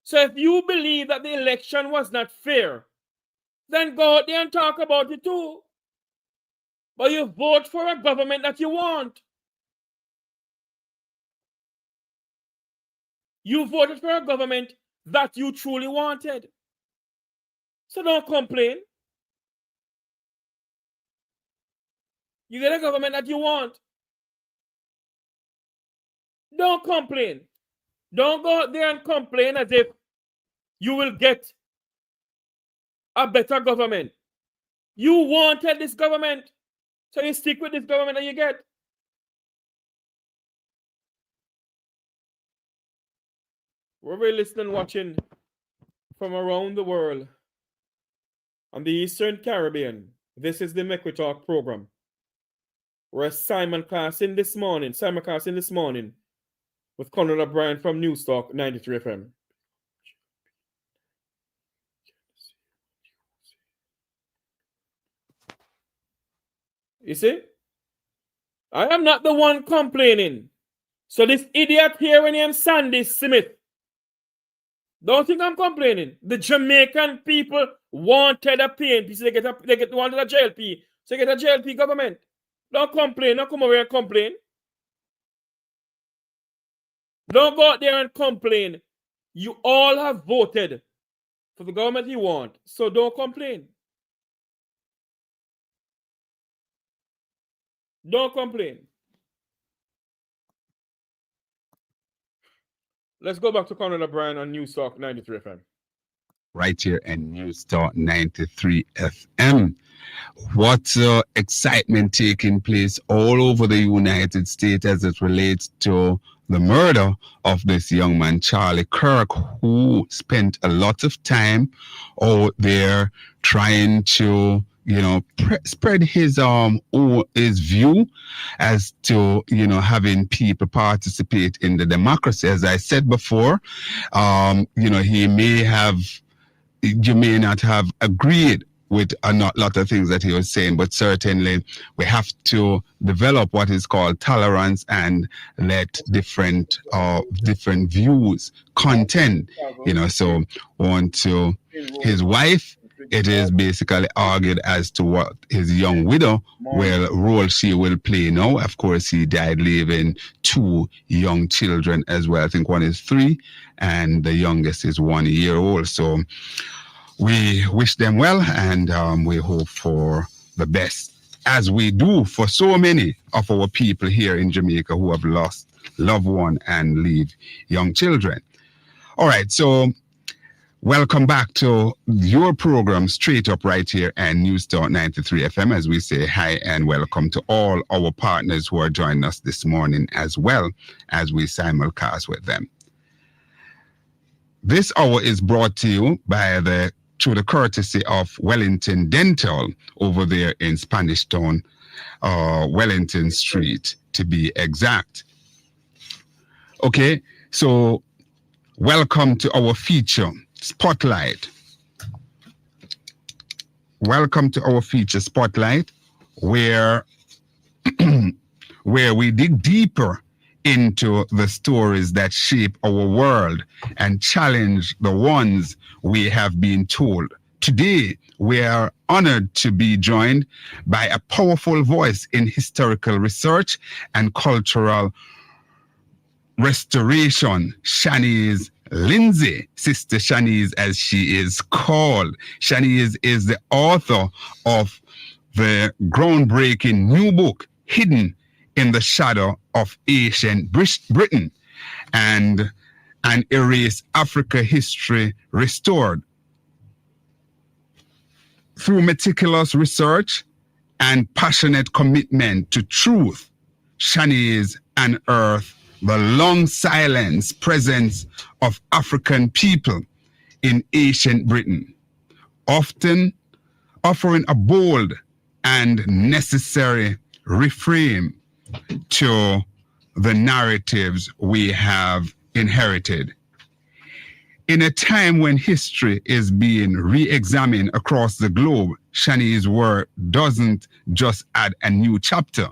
So if you believe that the election was not fair, then go out there and talk about it too. But you vote for a government that you want. You voted for a government that you truly wanted. So don't complain. You get a government that you want. Don't complain. Don't go out there and complain as if you will get a better government. You wanted this government, so you stick with this government that you get. Wherever you're listening, watching from around the world on the Eastern Caribbean, this is the Make We Talk program. We're simulcasting this morning with Conrad OBrian from News Talk 93 FM. You see? I am not the one complaining. So this idiot here when named Sandy Smith, don't think I'm complaining. The Jamaican people wanted a PNP, so they wanted a JLP. So they get a JLP government. Don't complain. Don't come over here and complain. Don't go out there and complain. You all have voted for the government you want. So don't complain. Don't complain. Let's go back to Conrad OBrian on News Talk 93 FM. Right here in News Talk 93 FM. What excitement taking place all over the United States as it relates to the murder of this young man, Charlie Kirk, who spent a lot of time out there trying to, spread his view as to, having people participate in the democracy. As I said before, you may not have agreed with a lot of things that he was saying, but certainly we have to develop what is called tolerance and let different views contend. So on to his wife, it is basically argued as to what his young widow role she will play now. Of course, he died leaving 2 young children as well. I think one is 3 and the youngest is 1 year old. So we wish them well and we hope for the best, as we do for so many of our people here in Jamaica who have lost loved one and leave young children. All right, so welcome back to your program, Straight Up, right here and News Talk 93 FM, as we say hi and welcome to all our partners who are joining us this morning, as well as we simulcast with them. This hour is brought to you through the courtesy of Wellington Dental over there in Spanish Town, Wellington Street, to be exact. Okay, so welcome to our feature, Spotlight. Welcome to our feature, Spotlight, where we dig deeper into the stories that shape our world and challenge the ones we have been told. Today, we are honored to be joined by a powerful voice in historical research and cultural restoration, Shanice Lindsay, Sister Shanice as she is called. Shanice is the author of the groundbreaking new book, Hidden in the Shadow of Ancient Britain, and Erase Africa History Restored. Through meticulous research and passionate commitment to truth, Shanice unearthed the long silence presence of African people in ancient Britain, often offering a bold and necessary reframe to the narratives we have inherited. In a time when history is being re-examined across the globe, Shanice's work doesn't just add a new chapter.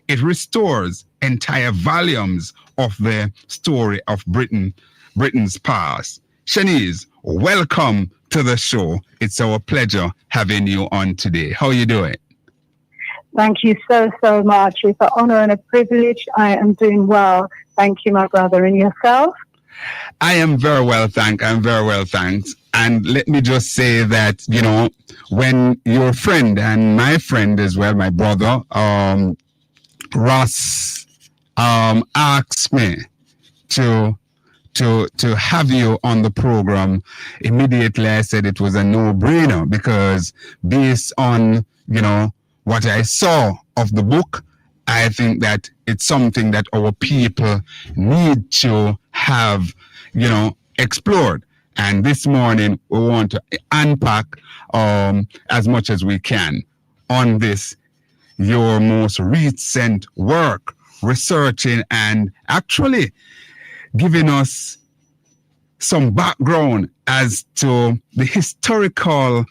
It restores entire volumes of the story of Britain's past. Shanice, welcome to the show. It's our pleasure having you on today. How are you doing? Thank you so much. It's an honor and a privilege. I am doing well. Thank you, my brother. And yourself? I am very well, thanks. And let me just say that, when your friend and my friend as well, my brother, Ross, asked me to have you on the program, immediately I said it was a no-brainer, because based on, what I saw of the book, I think that it's something that our people need to have, explored. And this morning, we want to unpack as much as we can on this, your most recent work, researching and actually giving us some background as to the historical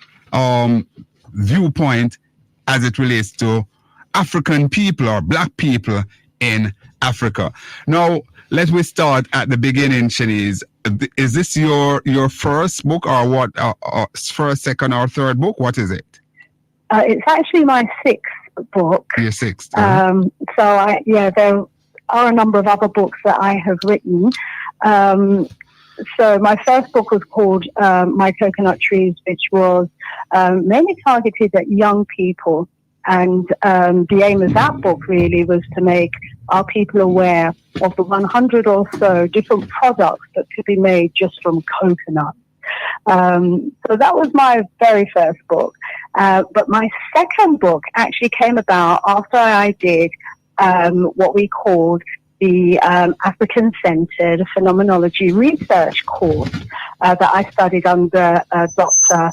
viewpoint as it relates to African people or Black people in Africa. Now, let me start at the beginning, Shanice. Is this your first book, or what? First, second, or third book? What is it? It's actually my sixth book. Your sixth. So there are a number of other books that I have written. So my first book was called My Coconut Trees, which was mainly targeted at young people. And the aim of that book really was to make our people aware of the 100 or so different products that could be made just from coconut. So that was my very first book. But my second book actually came about after I did what we called the African-Centered Phenomenology Research course that I studied under Dr.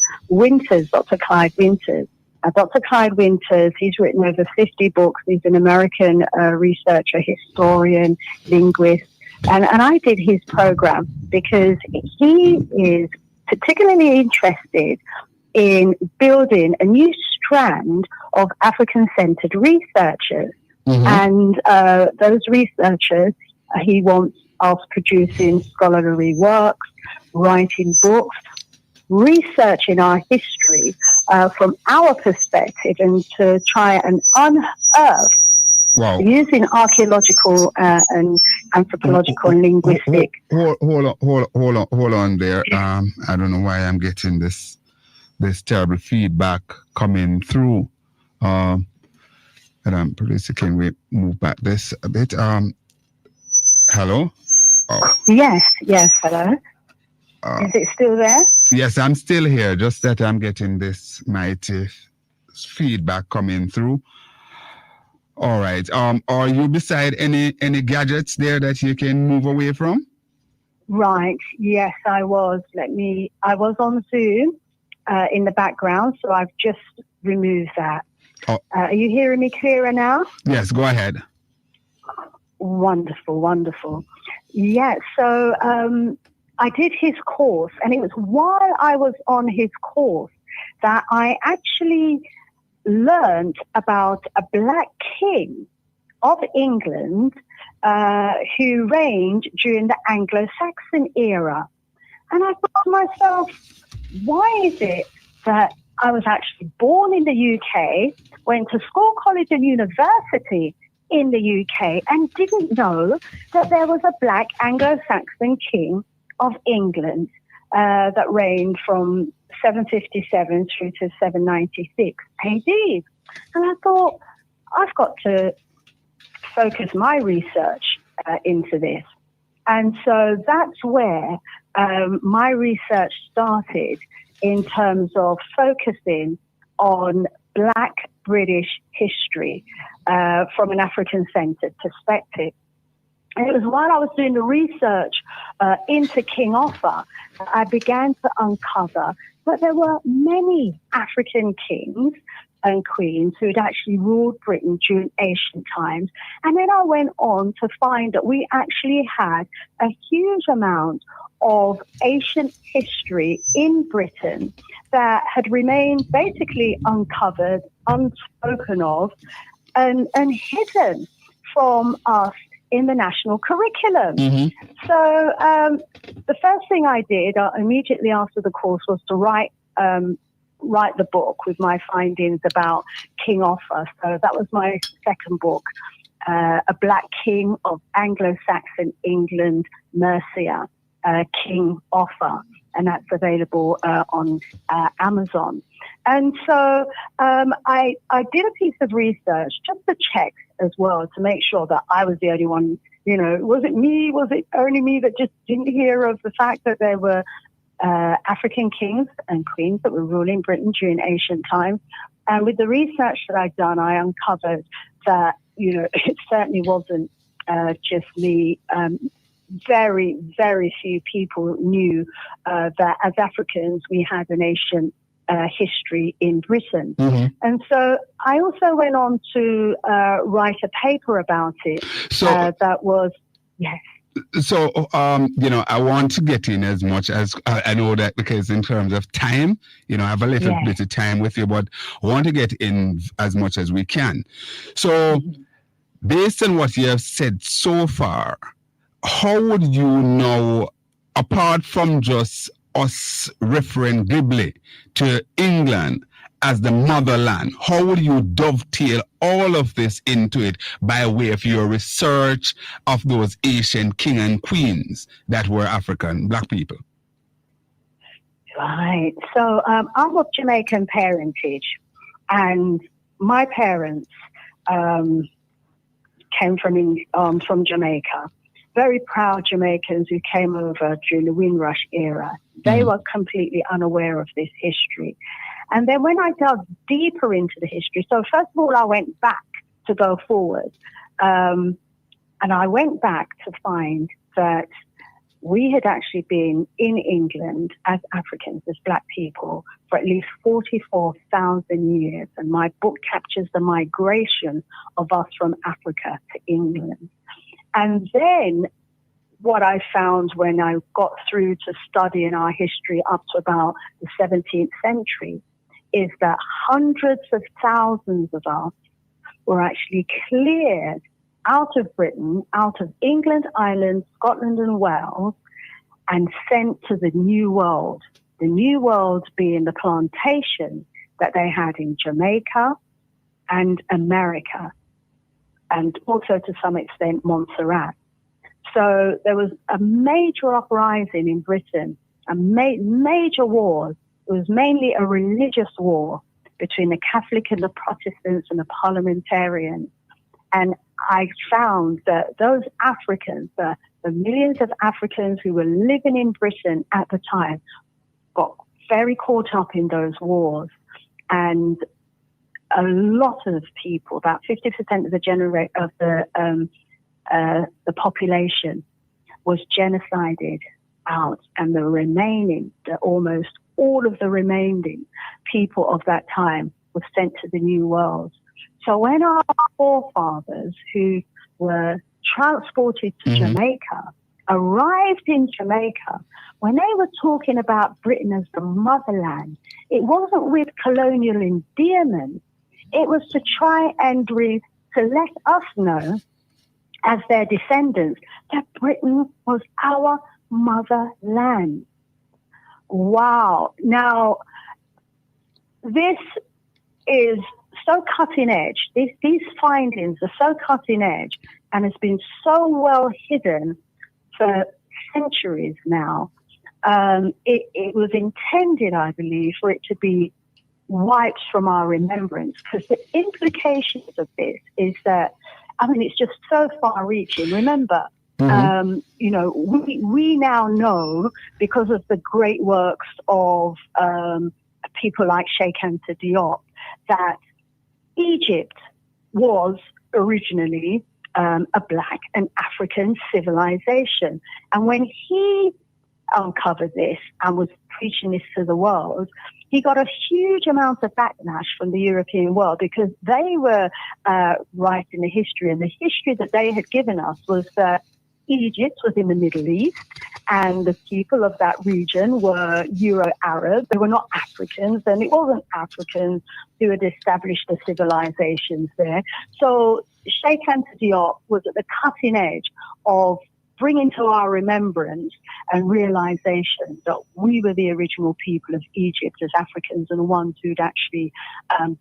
Clyde Winters. Dr. Clyde Winters, he's written over 50 books. He's an American researcher, historian, linguist. And I did his program because he is particularly interested in building a new strand of African-centered researchers. And those researchers, he wants us producing scholarly works, writing books, researching our history from our perspective, and to try and unearth, using archaeological and anthropological and linguistic. Hold on there. I don't know why I'm getting this terrible feedback coming through. And Producer, can we move back this a bit? Hello? Oh. Yes, hello. Is it still there? Yes, I'm still here. Just that I'm getting this mighty feedback coming through. All right. Are you beside any gadgets there that you can move away from? Right. Yes, I was. I was on Zoom in the background, so I've just removed that. Oh. Are you hearing me clearer now? Yes, go ahead. Wonderful. Yeah, so I did his course, and it was while I was on his course that I actually learned about a Black king of England who reigned during the Anglo-Saxon era. And I thought to myself, why is it that I was actually born in the UK, went to school, college and university in the UK, and didn't know that there was a Black Anglo-Saxon king of England that reigned from 757 through to 796 AD. And I thought, I've got to focus my research into this. And so that's where my research started, in terms of focusing on Black British history from an African-centered perspective. And it was while I was doing the research into King Offa, I began to uncover that there were many African kings and queens who had actually ruled Britain during ancient times. And then I went on to find that we actually had a huge amount of ancient history in Britain that had remained basically uncovered, unspoken of, and hidden from us in the national curriculum. So the first thing I did immediately after the course was to write the book with my findings about King Offa. So that was my second book, A Black King of Anglo-Saxon England, Mercia, King Offa, and that's available on Amazon. And so I did a piece of research just to check as well, to make sure that I was the only one, was it only me that just didn't hear of the fact that there were African kings and queens that were ruling Britain during ancient times. And with the research that I'd done, I uncovered that, it certainly wasn't just me very, very few people knew that as Africans we had an ancient history in Britain. And so I also went on to write a paper about it. So that was, yes. So, I want to get in as much as I know that, because in terms of time, I have a little bit of time with you, but I want to get in as much as we can. So, based on what you have said so far, how would you know, apart from just us referring glibly to England as the motherland, how would you dovetail all of this into it by way of your research of those ancient king and queens that were African black people? Right. So I'm of Jamaican parentage, and my parents came from Jamaica. Very proud Jamaicans who came over during the Windrush era. They were completely unaware of this history. And then when I dug deeper into the history, so first of all, I went back to go forward. And I went back to find that we had actually been in England as Africans, as black people, for at least 44,000 years. And my book captures the migration of us from Africa to England. And then what I found when I got through to studying our history up to about the 17th century is that hundreds of thousands of us were actually cleared out of Britain, out of England, Ireland, Scotland and Wales, and sent to the New World. The New World being the plantation that they had in Jamaica and America, and also to some extent Montserrat. So there was a major uprising in Britain, a major wars. It was mainly a religious war between the Catholic and the Protestants and the Parliamentarians. And I found that those Africans, the millions of Africans who were living in Britain at the time, got very caught up in those wars. And a lot of people, about 50% of the population, was genocided out, and almost all of the remaining people of that time were sent to the New World. So when our forefathers, who were transported to Jamaica, arrived in Jamaica, when they were talking about Britain as the motherland, it wasn't with colonial endearment. It was to try and to let us know, as their descendants, that Britain was our motherland. Wow. Now, this is so cutting edge. These findings are so cutting edge and has been so well hidden for centuries now. It was intended, I believe, for it to be wiped from our remembrance, because the implications of this is that, it's just so far-reaching. Remember, we now know, because of the great works of people like Sheikh Anta Diop, that Egypt was originally a black and African civilization. And when he uncovered this and was preaching this to the world, he got a huge amount of backlash from the European world, because they were writing the history, and the history that they had given us was that Egypt was in the Middle East, and the people of that region were Euro-Arab. They were not Africans, and it wasn't Africans who had established the civilizations there. So Sheikh Anta Diop was at the cutting edge of bringing to our remembrance and realization that we were the original people of Egypt as Africans, and the ones who'd actually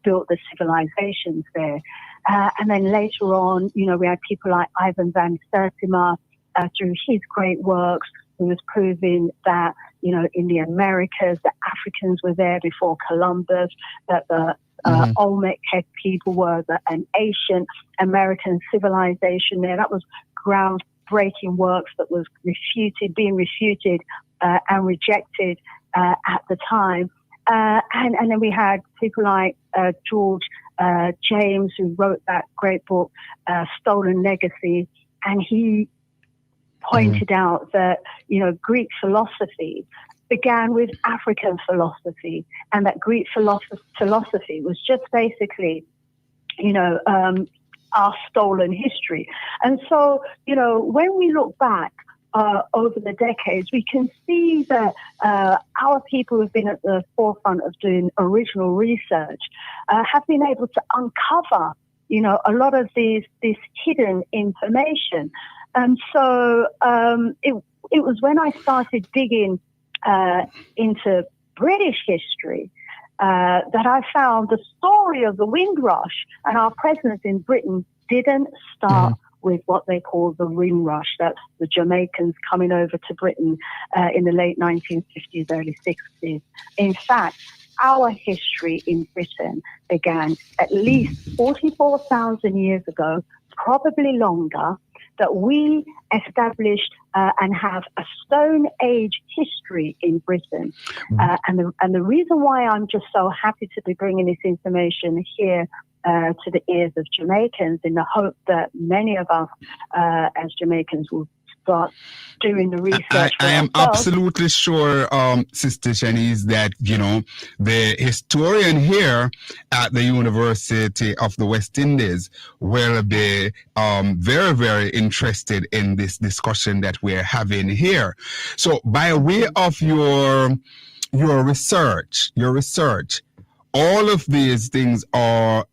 built the civilizations there. And then later on, we had people like Ivan van Sertima, through his great works, who was proving that, in the Americas, the Africans were there before Columbus, that the Olmec people were an ancient American civilization there. That was groundbreaking works that was being refuted and rejected at the time. And then we had people like George James, who wrote that great book, Stolen Legacy, and he pointed out that, Greek philosophy began with African philosophy, and that Greek philosophy was just basically, our stolen history. And so, when we look back over the decades, we can see that our people who've been at the forefront of doing original research have been able to uncover, a lot of this hidden information. And so it was when I started digging into British history that I found the story of the Windrush and our presence in Britain didn't start with what they call the Windrush. That's the Jamaicans coming over to Britain in the late 1950s, early 60s. In fact, our history in Britain began at least 44,000 years ago, probably longer, that we established and have a Stone Age history in Britain. And the reason why I'm just so happy to be bringing this information here to the ears of Jamaicans, in the hope that many of us as Jamaicans will start doing the research. I am absolutely sure, Sister Shanice, that, the historian here at the University of the West Indies will be very, very interested in this discussion that we're having here. So by way of your research, all of these things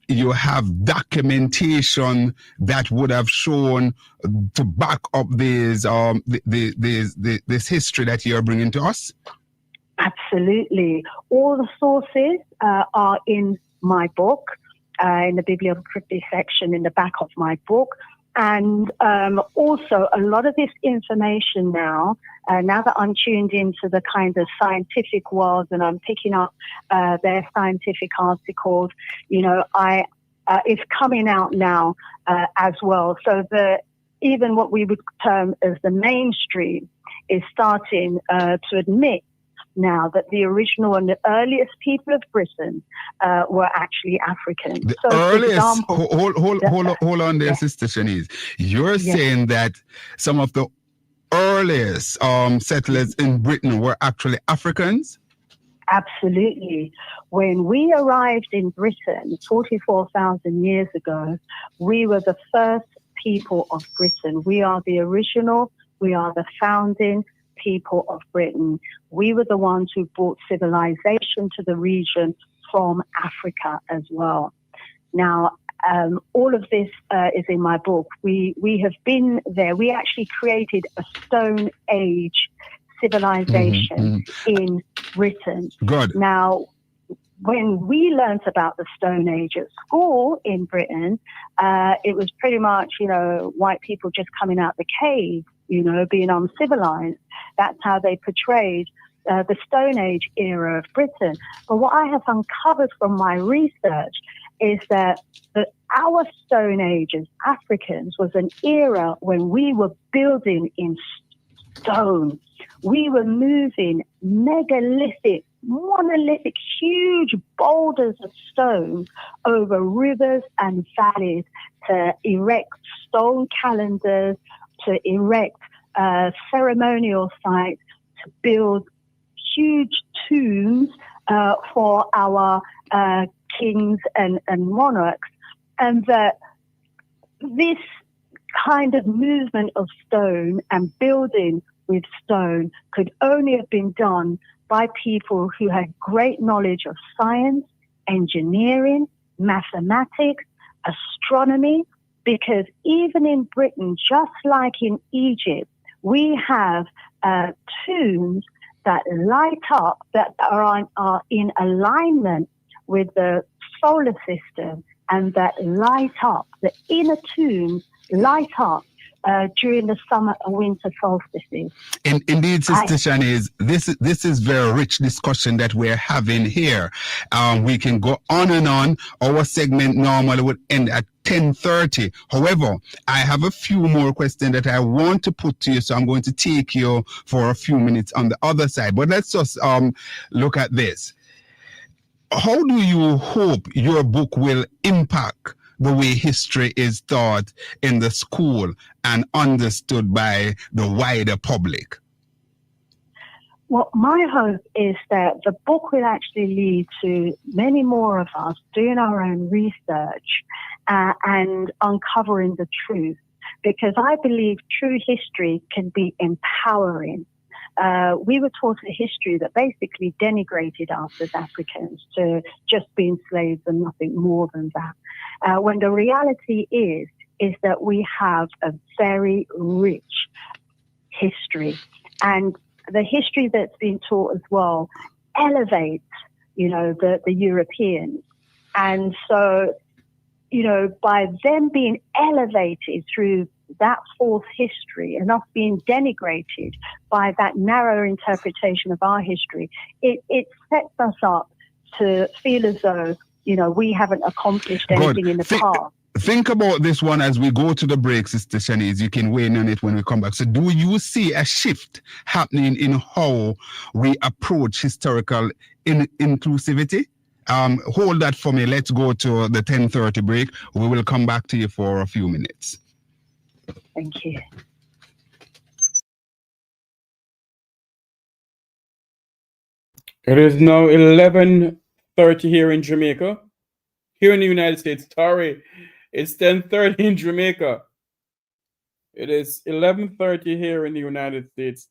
you have documentation that would have shown to back up this history that you're bringing to us? Absolutely. All the sources are in my book, in the bibliography section in the back of my book. And also a lot of this information now that I'm tuned into the kind of scientific world and I'm picking up their scientific articles, it's coming out now as well. So even what we would term as the mainstream is starting to admit now that the original and the earliest people of Britain were actually African. The earliest, hold on there, Sister Shanice. You're saying that some of the earliest settlers in Britain were actually Africans? Absolutely. When we arrived in Britain 44,000 years ago, we were the first people of Britain. We are the original, we are the founding people of Britain. We were the ones who brought civilization to the region from Africa as well. Now, all of this is in my book. We have been there. We actually created a Stone Age civilization in Britain. Good. Now, when we learnt about the Stone Age at school in Britain, it was pretty much, white people just coming out the cave, being uncivilized. That's how they portrayed the Stone Age era of Britain. But what I have uncovered from my research is that our Stone Age as Africans was an era when we were building in stone. We were moving megalithic, monolithic, huge boulders of stone over rivers and valleys to erect stone calendars, to erect ceremonial sites, to build huge tombs for our kings and monarchs. And that this kind of movement of stone and building with stone could only have been done by people who had great knowledge of science, engineering, mathematics, astronomy, because even in Britain, just like in Egypt, we have tombs that light up, that are in alignment with the solar system, and that light up, the inner tombs light up during the summer and winter solstices. Indeed, Sister Shanice, this is very rich discussion that we're having here. We can go on and on. Our segment normally would end at 10:30. However, I have a few more questions that I want to put to you, so I'm going to take you for a few minutes on the other side. But let's just look at this. How do you hope your book will impact the way history is taught in the school and understood by the wider public? Well, my hope is that the book will actually lead to many more of us doing our own research and uncovering the truth, because I believe true history can be empowering. We were taught a history that basically denigrated us as Africans to just being slaves and nothing more than that. When the reality is that we have a very rich history, and the history that's been taught as well elevates, the Europeans. And so, by them being elevated through that false history and us being denigrated by that narrow interpretation of our history, it sets us up to feel as though, we haven't accomplished anything in the past. Think about this one as we go to the break, Sister Shanice. You can weigh in on it when we come back. So do you see a shift happening in how we approach historical inclusivity? Hold that for me. Let's go to the 10:30 break. We will come back to you for a few minutes. Thank you. It is now 11:30 here in Jamaica. Here in the United States, sorry, it's 10:30 in Jamaica. It is 11:30 here in the United States,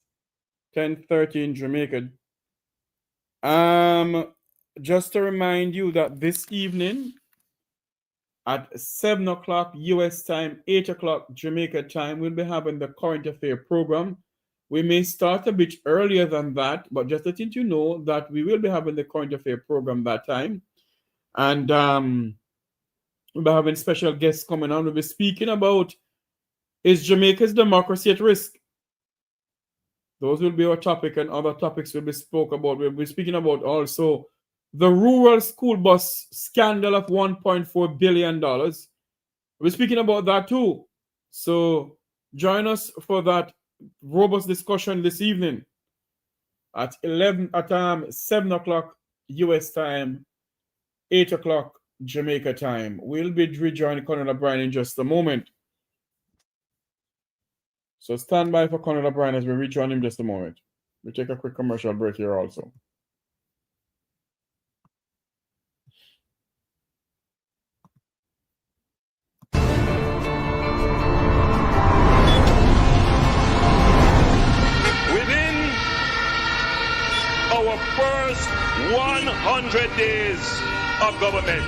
10:30 in Jamaica. Just to remind you that this evening at 7 o'clock US time, 8 o'clock Jamaica time, we'll be having the Current Affair program. We may start a bit earlier than that, but just letting you know that we will be having the Current Affair program that time. And we'll be having special guests coming on. We'll be speaking about, is Jamaica's democracy at risk? Those will be our topic, and other topics will be spoken about. We'll be speaking about also the rural school bus scandal of $1.4 billion. We're speaking about that too. So join us for that robust discussion this evening at 7 o'clock US time, 8 o'clock Jamaica time. We'll be rejoining Conrad OBrian in just a moment. So stand by for Conrad OBrian as we rejoin him in just a moment. We'll take a quick commercial break here also. Our first 100 days of government,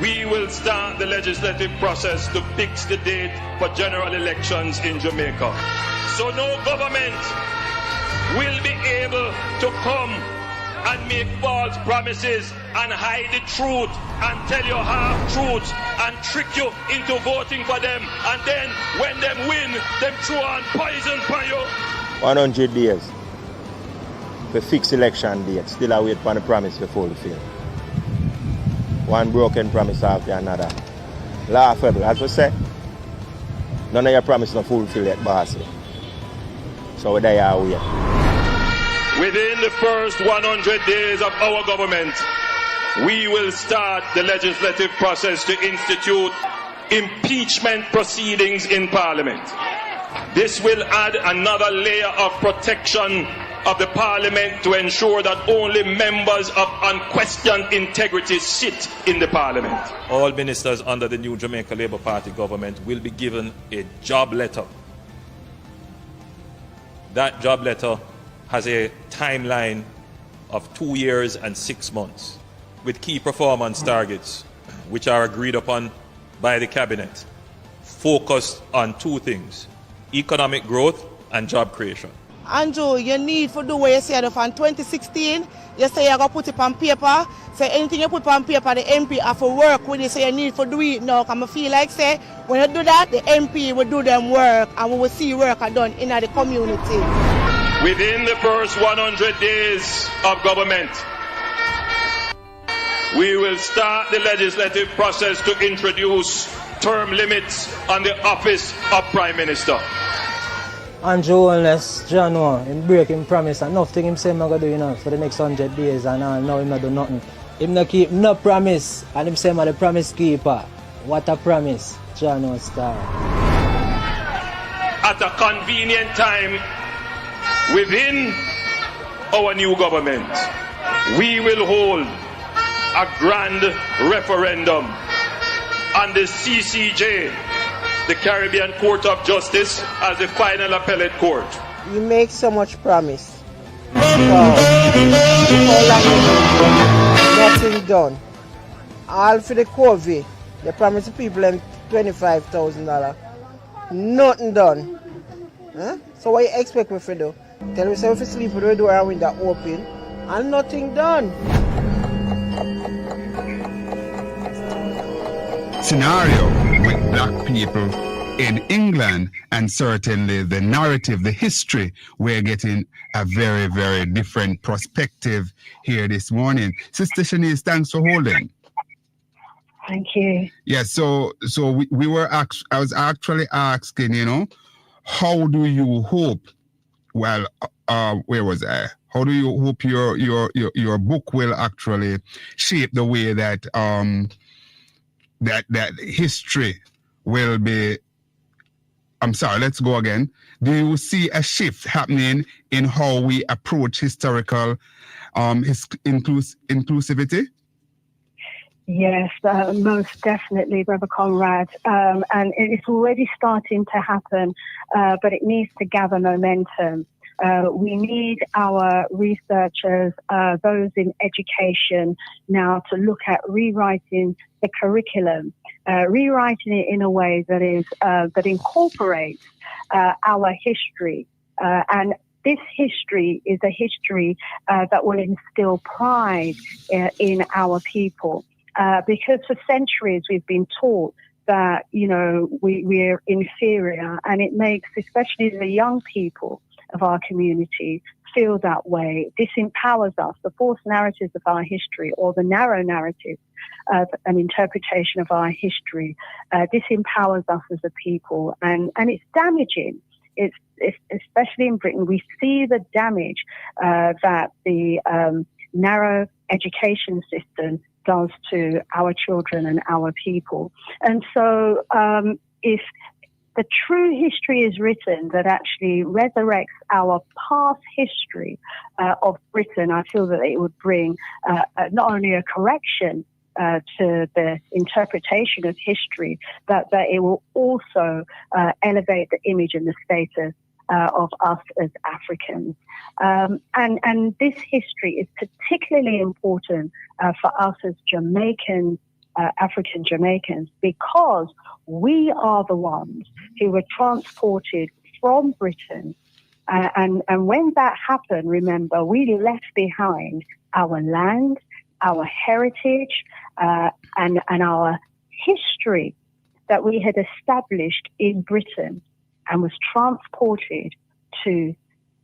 we will start the legislative process to fix the date for general elections in Jamaica. So no government will be able to come and make false promises and hide the truth and tell you half-truths and trick you into voting for them, and then when them win, them throw on poison for you. 100 days. The fixed election date, still I wait for the promise to fulfill. One broken promise after another. Laughable, as we say. None of your promise not fulfill yet, boss. So there you wait. Within the first 100 days of our government, we will start the legislative process to institute impeachment proceedings in Parliament. This will add another layer of protection of the Parliament to ensure that only members of unquestioned integrity sit in the Parliament. All ministers under the new Jamaica Labour Party government will be given a job letter. That job letter has a timeline of 2 years and 6 months with key performance targets which are agreed upon by the cabinet, focused on two things: economic growth and job creation. Andrew, you need to do what you said from 2016. You say you're going to put it on paper. Say anything you put on paper, the MP have to work with it. So you need to do it now. I feel like say when you do that, the MP will do them work and we will see work done in the community. Within the first 100 days of government, we will start the legislative process to introduce term limits on the office of Prime Minister. Andrew Holness, January, him break him promise and nothing him say I'm going to do for the next 100 days and now him not do nothing. Him not keep no promise and him say I'm the promise keeper. What a promise, John Star. At a convenient time within our new government, we will hold a grand referendum on the CCJ, the Caribbean Court of Justice, as the final appellate court. You make so much promise. So, nothing done. All for the COVID, they promised the people them $25,000. Nothing done. Huh? So what you expect me to do? Tell me if you sleep with the door and window open and nothing done. Scenario with black people in England, and certainly the narrative, the history, we're getting a very, very different perspective here this morning. Sister Shanice, thanks for holding. Thank you. Yeah, so we were I was actually asking, you know, how do you hope? Well, where was I? How do you hope your book will actually shape the way that that history will be? I'm sorry, let's go again. Do you see a shift happening in how we approach historical inclusivity? Yes, most definitely, Brother Conrad. And it's already starting to happen, but it needs to gather momentum. We need our researchers, those in education now, to look at rewriting the curriculum, rewriting it in a way that is that incorporates our history. And this history is a history that will instill pride in our people. Because for centuries we've been taught that, you know, we're inferior, and it makes especially the young people of our community feel that way. Disempowers us. The false narratives of our history, or the narrow narrative of an interpretation of our history, disempowers us as a people, and it's damaging. It's especially in Britain, we see the damage that the narrow education system does to our children and our people. And so if the true history is written that actually resurrects our past history of Britain, I feel that it would bring not only a correction to the interpretation of history, but that it will also elevate the image and the status of us as Africans. And this history is particularly important for us as Jamaicans, African Jamaicans, because we are the ones who were transported from Britain. And when that happened, remember, we left behind our land, our heritage, and our history that we had established in Britain, and was transported to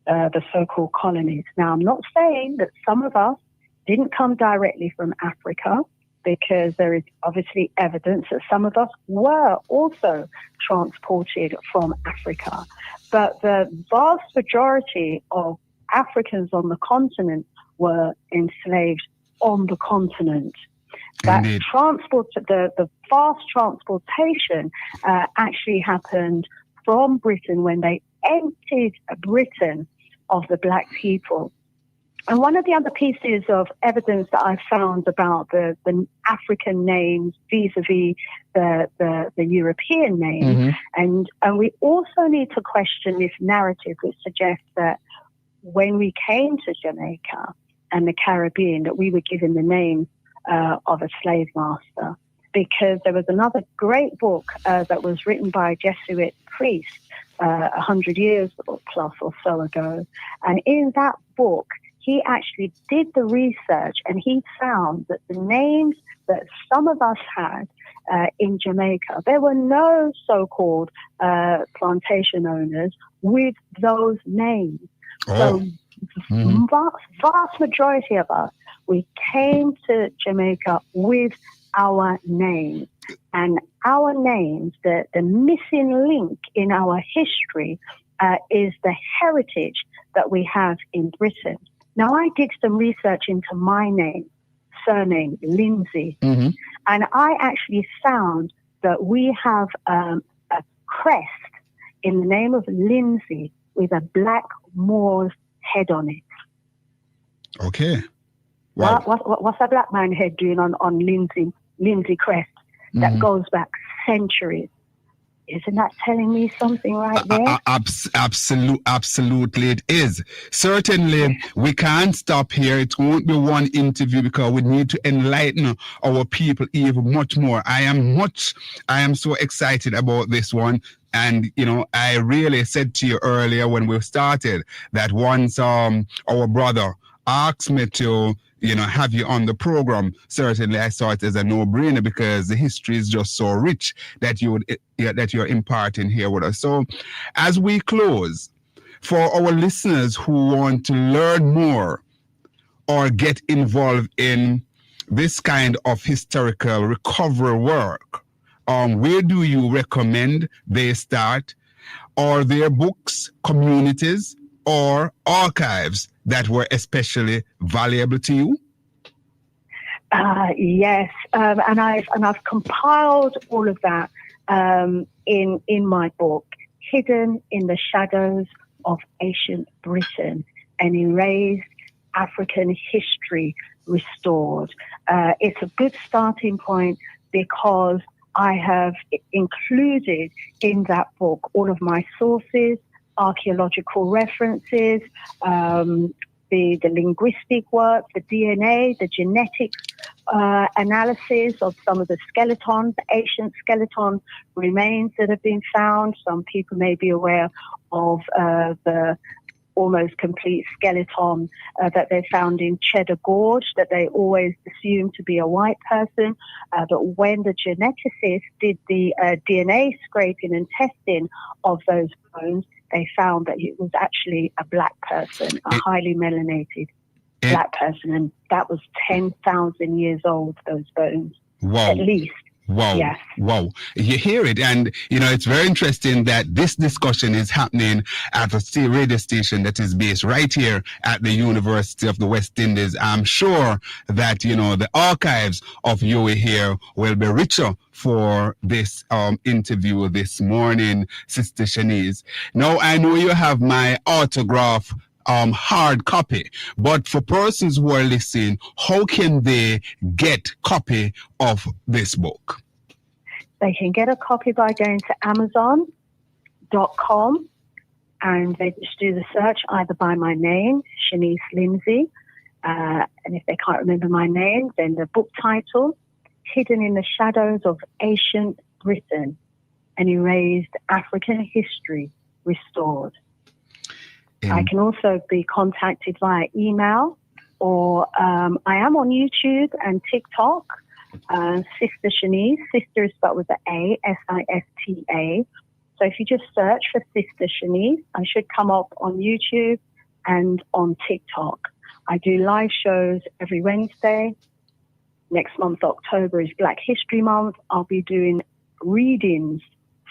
the so-called colonies. Now, I'm not saying that some of us didn't come directly from Africa, because there is obviously evidence that some of us were also transported from Africa. But the vast majority of Africans on the continent were enslaved on the continent. That transport, the fast transportation actually happened from Britain when they emptied Britain of the black people. And one of the other pieces of evidence that I found about the African names vis-a-vis the European name, and we also need to question this narrative which suggests that when we came to Jamaica and the Caribbean, that we were given the name of a slave master, because there was another great book that was written by a Jesuit priest 100 years plus or so ago. And in that book, he actually did the research, and he found that the names that some of us had in Jamaica, there were no so-called plantation owners with those names. So vast majority of us, we came to Jamaica with our names. And our names, the missing link in our history is the heritage that we have in Britain. Now, I did some research into my name, surname, Lindsay, and I actually found that we have a crest in the name of Lindsay with a black Moor's head on it. Okay. Wow. What's a black man head doing on Lindsay crest that goes back centuries? Isn't that telling me something right there? Absolutely, it is. Certainly, we can't stop here. It won't be one interview because we need to enlighten our people even much more. I am so excited about this one. And, you know, I really said to you earlier when we started that once our brother asked me to, you know, have you on the program, certainly I saw it as a no-brainer because the history is just so rich that you're imparting here with us. So as we close, for our listeners who want to learn more or get involved in this kind of historical recovery work, where do you recommend they start? Are there books, communities, or archives that were especially valuable to you? Yes, and I've compiled all of that in my book, Hidden in the Shadows of Ancient Britain: An Erased African History Restored. It's a good starting point because I have included in that book all of my sources, archaeological references, the linguistic work, the DNA, the genetics analysis of some of the skeletons, the ancient skeleton remains that have been found. Some people may be aware of the almost complete skeleton that they found in Cheddar Gorge that they always assumed to be a white person. But when the geneticists did the DNA scraping and testing of those bones, they found that it was actually a black person, a highly melanated black person. And that was 10,000 years old, those bones, at least. Wow. Yes. Wow. You hear it. And, you know, it's very interesting that this discussion is happening at a radio station that is based right here at the University of the West Indies. I'm sure that, you know, the archives of UWI here will be richer for this interview this morning, Sister Shanice. Now, I know you have my autograph hard copy, but for persons who are listening, how can they get copy of this book? They can get a copy by going to Amazon.com and they just do the search either by my name, Shanice Lindsay, and if they can't remember my name, then the book title, Hidden in the Shadows of Ancient Britain: An Erased African History Restored. I can also be contacted via email, or I am on YouTube and TikTok, Sister Shanice. Sister is spelled with the A, S-I-S-T-A. So if you just search for Sister Shanice, I should come up on YouTube and on TikTok. I do live shows every Wednesday. Next month, October, is Black History Month. I'll be doing readings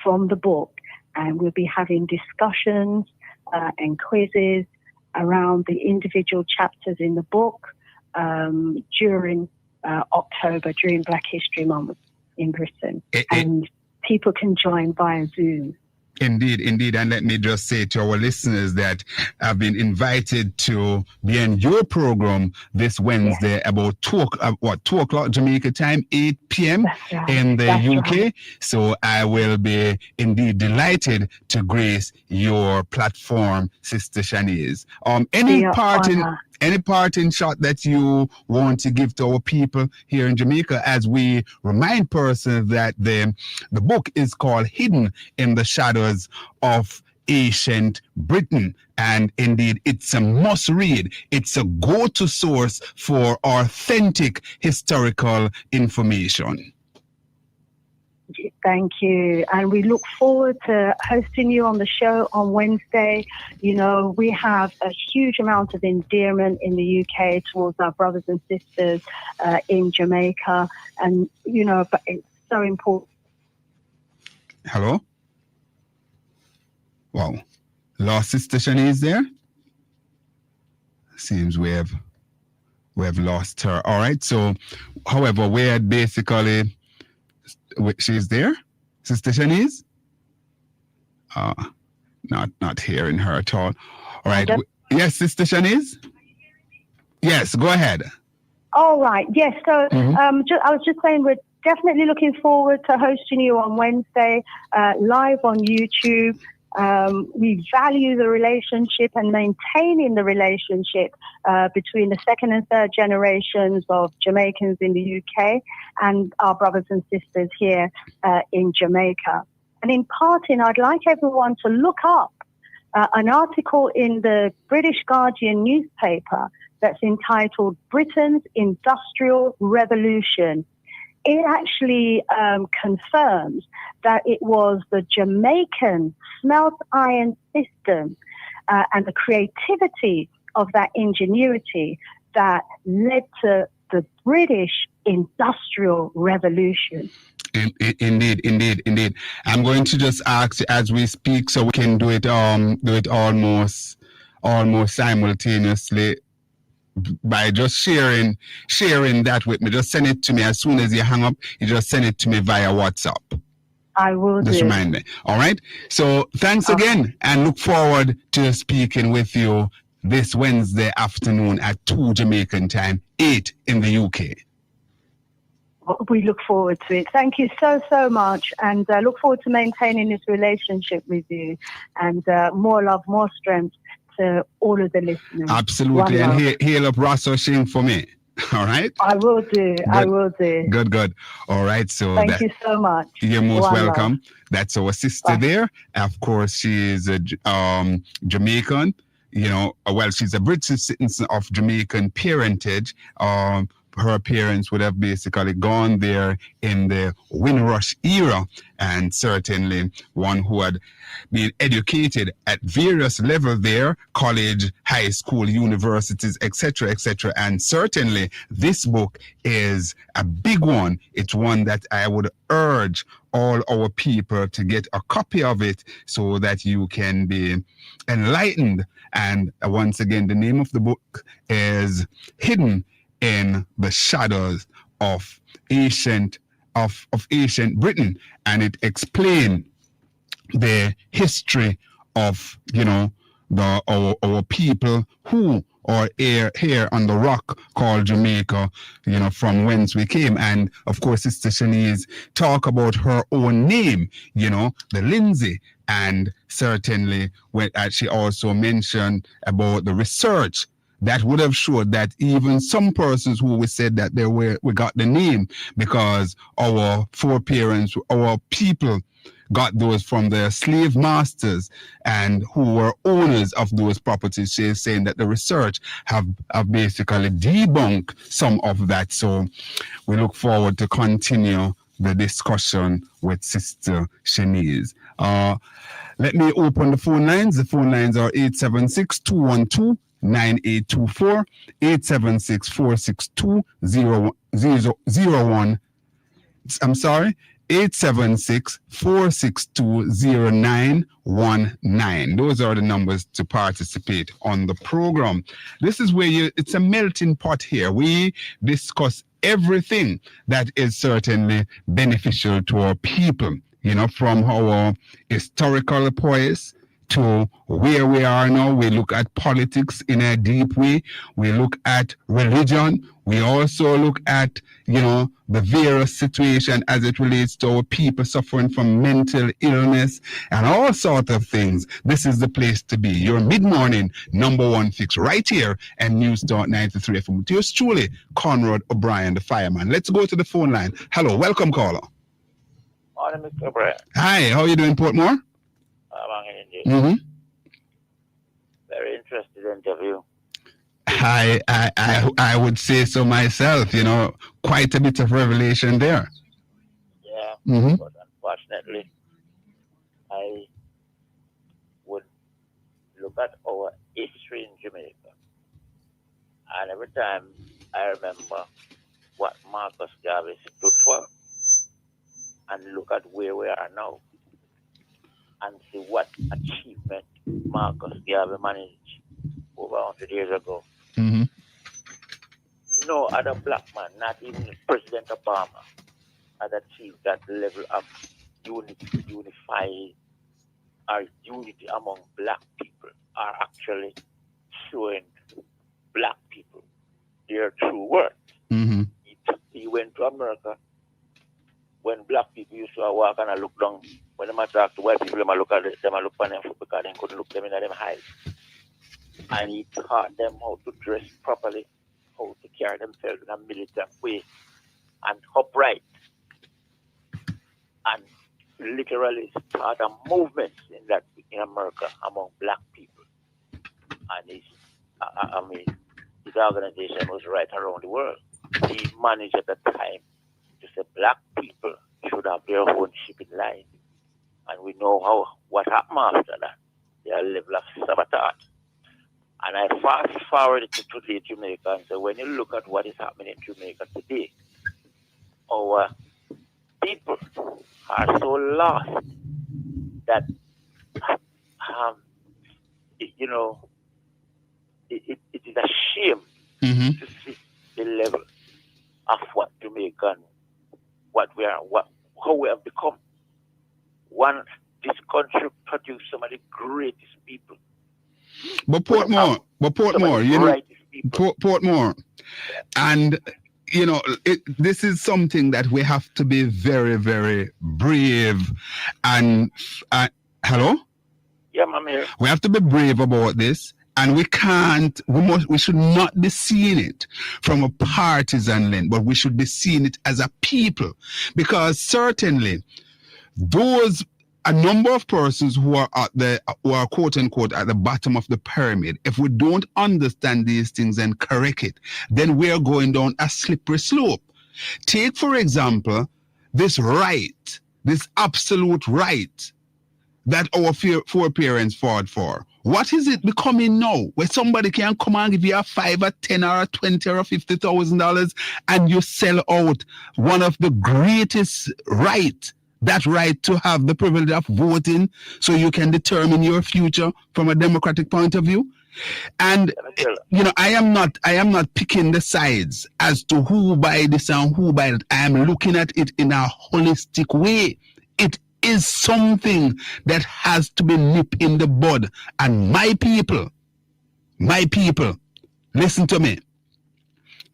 from the book, and we'll be having discussions and quizzes around the individual chapters in the book during October, during Black History Month in Britain. And people can join via Zoom. Indeed. And let me just say to our listeners that I've been invited to be in your program this Wednesday about 2 o'clock Jamaica time, 8 p.m. in the UK. Right. So I will be indeed delighted to grace your platform, Sister Shanice. Any parting shot that you want to give to our people here in Jamaica, as we remind persons that the book is called Hidden in the Shadows of Ancient Britain. And indeed, it's a must read. It's a go-to source for authentic historical information. Thank you. And we look forward to hosting you on the show on Wednesday. You know, we have a huge amount of endearment in the UK towards our brothers and sisters in Jamaica. And, you know, but it's so important. Hello? Wow. Lost Sister Shanice there? Seems we have lost her. All right. So, however, we had basically she's there? Sister Shanice? Not hearing her at all. All right. Yes, Sister Shanice? Yes, go ahead. All right. Yes. So I was just saying we're definitely looking forward to hosting you on Wednesday, live on YouTube. We value the relationship and maintaining the relationship between the second and third generations of Jamaicans in the UK and our brothers and sisters here in Jamaica. And in parting, I'd like everyone to look up an article in the British Guardian newspaper that's entitled Britain's Industrial Revolution. It actually confirms that it was the Jamaican smelt iron system and the creativity of that ingenuity that led to the British Industrial Revolution. Indeed. I'm going to just ask as we speak, so we can do it almost simultaneously by just sharing that with me. Just send it to me as soon as you hang up. You just send it to me via WhatsApp. I will just remind me. All right. So thanks again, and look forward to speaking with you this Wednesday afternoon at 2 Jamaican time, 8 in the UK. We look forward to it. Thank you so much, and look forward to maintaining this relationship with you. And more love, more strength to all of the listeners. Absolutely, and hail up Ross O'Shane for me. All right. I will do. Good. I will do. Good. All right. So thank you so much. You're most welcome. Love. That's our sister there. Of course, she is a Jamaican. You know, well, she's a British citizen of Jamaican parentage. Her parents would have basically gone there in the Windrush era, and certainly one who had been educated at various levels there, college, high school, universities, etc. And certainly this book is a big one. It's one that I would urge all our people to get a copy of it so that you can be enlightened. And once again, the name of the book is Hidden in the Shadows of Ancient Britain, and it explains the history of, you know, our people who are here on the rock called Jamaica, you know, from whence we came. And of course, Sister Shanice talk about her own name, you know, the Lindsay, and certainly when she also mentioned about the research that would have showed that even some persons who we said that we got the name because our foreparents, our people got those from their slave masters and who were owners of those properties. She is saying that the research have basically debunked some of that. So we look forward to continue the discussion with Sister Shanice. Let me open the phone lines. The phone lines are 876-212-9824, 876-462-01. I'm sorry, 876-462-0919. Those are the numbers to participate on the program. This is where it's a melting pot here. We discuss everything that is certainly beneficial to our people, you know, from our historical poise to where we are now. We look at politics in a deep way. We look at religion. We also look at, you know, the various situation as it relates to our people suffering from mental illness and all sorts of things. This is the place to be. Your mid-morning number one fix right here and News Talk 93 FM. With yours truly, Conrad OBrian, the fireman. Let's go to the phone line. Hello, welcome caller. Morning, Mr. OBrian. Hi, how are you doing, Portmore? Mm-hmm. Very interesting interview. I would say so myself, you know, quite a bit of revelation there. Yeah, but unfortunately, I would look at our history in Jamaica, and every time I remember what Marcus Garvey stood for, and look at where we are now, and see what achievement Marcus Garvey managed over 100 years ago. No other black man, not even President Obama, has achieved that level of unity among black people are actually showing black people their true worth. Mm-hmm. He went to America when black people used to walk and look down. When they talk to white people, they look at them and look on them because they couldn't look them in them eyes. And he taught them how to dress properly, how to carry themselves in a militant way and upright. And literally start a movement in America among black people. And his organization was right around the world. He managed at the time to say black people should have their own shipping line. And we know what happened after that. Their level of sabotage. And I fast forward to today Jamaica and say, when you look at what is happening in Jamaica today, our people are so lost that it is a shame to see the level of what Jamaican, how we have become. This country produced some of the greatest people. But Portmore, and this is something that we have to be very, very brave and hello? Yeah, I'm here. We have to be brave about this, and we should not be seeing it from a partisan lens, but we should be seeing it as a people, because certainly a number of persons who are quote unquote at the bottom of the pyramid, if we don't understand these things and correct it, then we are going down a slippery slope. Take, for example, this absolute right that our foreparents fought for. What is it becoming now? Where somebody can come and give you a $5 or $10 or $20 or $50,000 and you sell out one of the greatest rights. That right to have the privilege of voting so you can determine your future from a democratic point of view. And I am not picking the sides as to who buy this and who buy that. I am looking at it in a holistic way. It is something that has to be nipped in the bud. And my people, listen to me.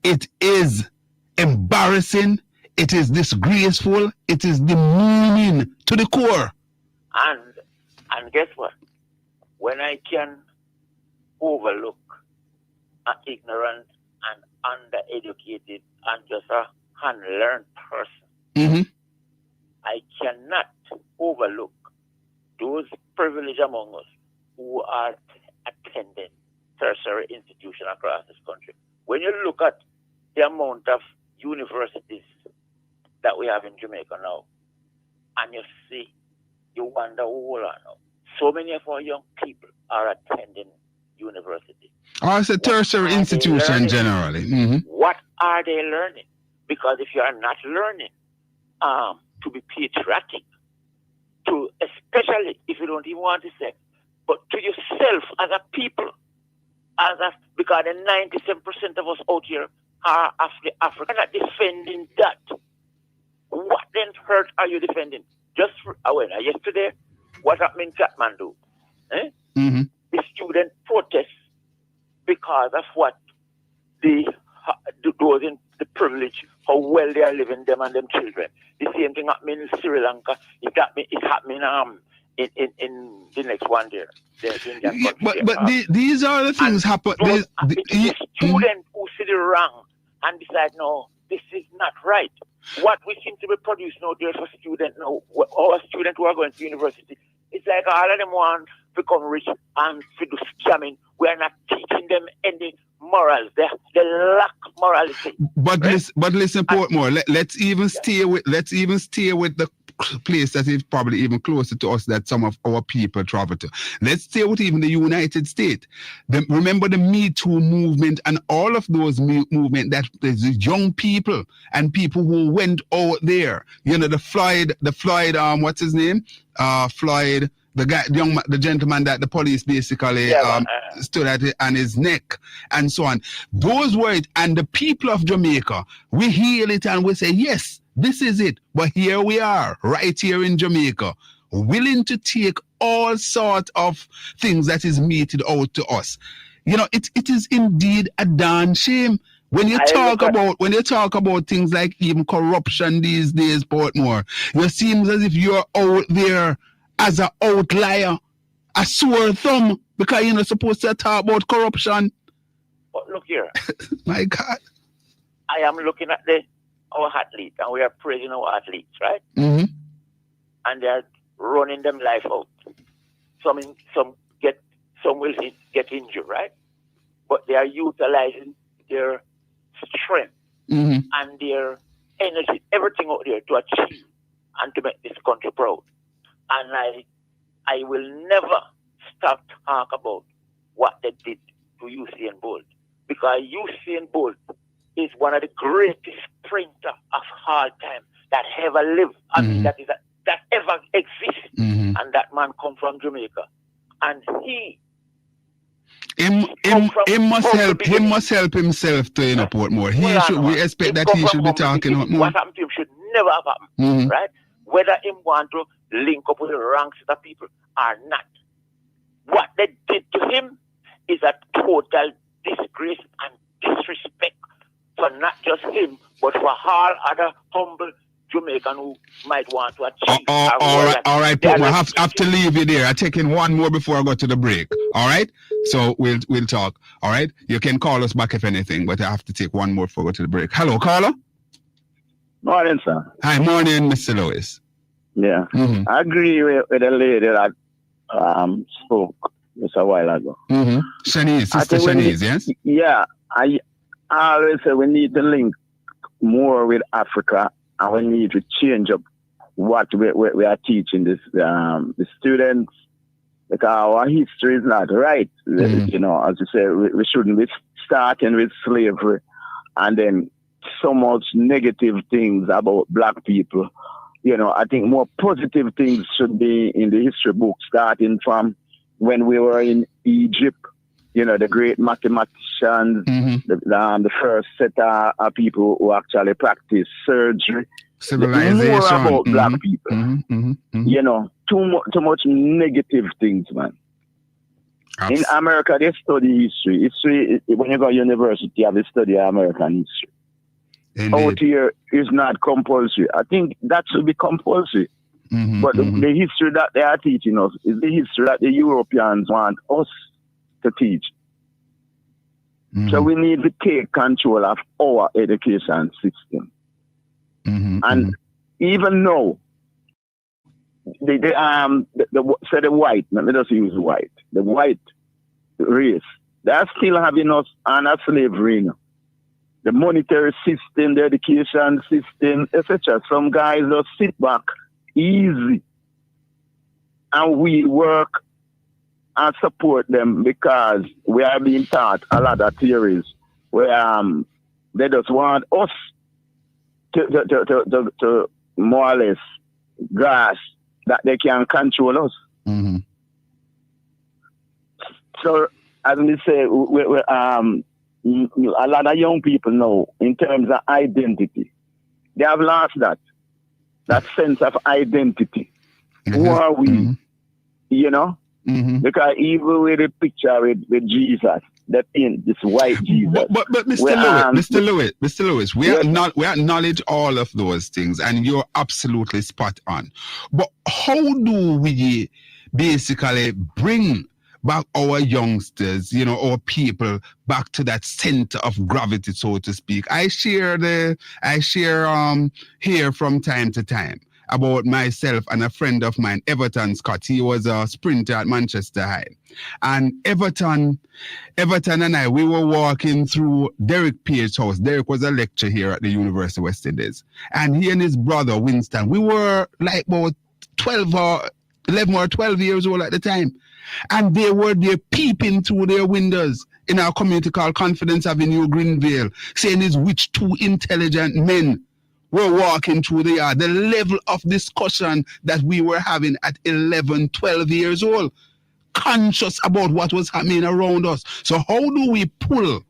It is embarrassing. It is disgraceful. It is demeaning to the core. And guess what? When I can overlook an ignorant and undereducated and just a unlearned person, I cannot overlook those privileged among us who are attending tertiary institutions across this country. When you look at the amount of universities that we have in Jamaica now, and you wonder who are now. So many of our young people are attending university. Or it's a tertiary institution generally. What are they learning? Because if you are not learning to be patriotic, especially if you don't even want to say, but to yourself as a people, because the 97% of us out here are African, are defending that. What then hurt are you defending? Just yesterday, what happened in Kathmandu? The student protests because of what those in the privilege, how well they are living, them and them children. The same thing happening in Sri Lanka. It's happening in the next one there. These are the things happen. The student who see the wrong and decide, no, this is not right. What we seem to be producing out there for students now, our students who are going to university, it's like all of them want to become rich and to do scamming. We are not teaching them any morals. They lack morality. But listen, Portmore. Let's even stay with the place that is probably even closer to us that some of our people travel to. Let's stay with even the United States. Remember the Me Too movement and all of those movement that there's young people and people who went out there. The Floyd, what's his name? Floyd, the gentleman that the police basically stood at on his neck and so on. Those words, and the people of Jamaica, we hear it and we say, yes, This is it. But here we are, right here in Jamaica, willing to take all sorts of things that is meted out to us. You know, it is indeed a darn shame. When you talk about things like even corruption these days, Portmore, it seems as if you're out there as an outlier, a sore thumb, because you're not supposed to talk about corruption. But look here. My God. I am looking at our athletes, and we are praising our athletes, right? Mm-hmm. And they're running them life out. Some will get injured, right? But they are utilizing their strength and their energy, everything out there to achieve and to make this country proud. And I will never stop talking about what they did to Usain Bolt, because Usain Bolt is one of the greatest sprinters of all time that ever lived. I mean, that ever exists. And that man come from Jamaica, and he must help himself to Portmore. We expect that he should be talking out more. What happened to him should never have happened, right? Whether him want to link up with the wrong set of people or not. What they did to him is a total disgrace and disrespect for not just him, but for all other humble Jamaican who might want to achieve. All right, Portmore, I have to leave you there. I'm taking one more before I go to the break. All right? So we'll talk. All right? You can call us back if anything, but I have to take one more before I go to the break. Hello, caller? Morning, sir. Hi, morning, Mr. Lewis. Yeah. I agree with the lady that spoke just a while ago. Shanice, Sister Shanice, yes? Yeah. I always say we need to link more with Africa, and we need to change up what we are teaching the students, because our history is not right. You know, as you say, we shouldn't be starting with slavery and then so much negative things about black people. You know, I think more positive things should be in the history book, starting from when we were in Egypt. You know, the great mathematicians, the first set of people who actually practiced surgery. Civilization. More about black people. You know, too much negative things, man. In America, they study history. History, when you go to university, you have to study American history. Indeed. Out here is not compulsory. I think that should be compulsory. But the history that they are teaching us is the history that the Europeans want us to teach. So we need to take control of our education system. And even though the white, let me just use white, the white race, they're still having us under slavery, you know. The monetary system, the education system, etc. Some guys just sit back easy, and we work and support them because we are being taught a lot of theories where they just want us to more or less grasp that they can control us. So, as we say, a lot of young people now, in terms of identity, they have lost that sense of identity. Who are we? You know? Because even with the picture with Jesus, that in this white Jesus. But Mr. Lewis, we acknowledge all of those things, and you're absolutely spot on. But how do we basically bring back our youngsters, you know, our people back to that center of gravity, so to speak? I share here from time to time about myself and a friend of mine, Everton Scott. He was a sprinter at Manchester High. And Everton and I, we were walking through Derek Pierce's house. Derek was a lecturer here at the University of West Indies. And he and his brother, Winston, we were like about 11 or 12 years old at the time. And they were there peeping through their windows in our community called Confidence Avenue, Greenvale, saying is which two intelligent men were walking through the yard. The level of discussion that we were having at 11, 12 years old, conscious about what was happening around us. So how do we pull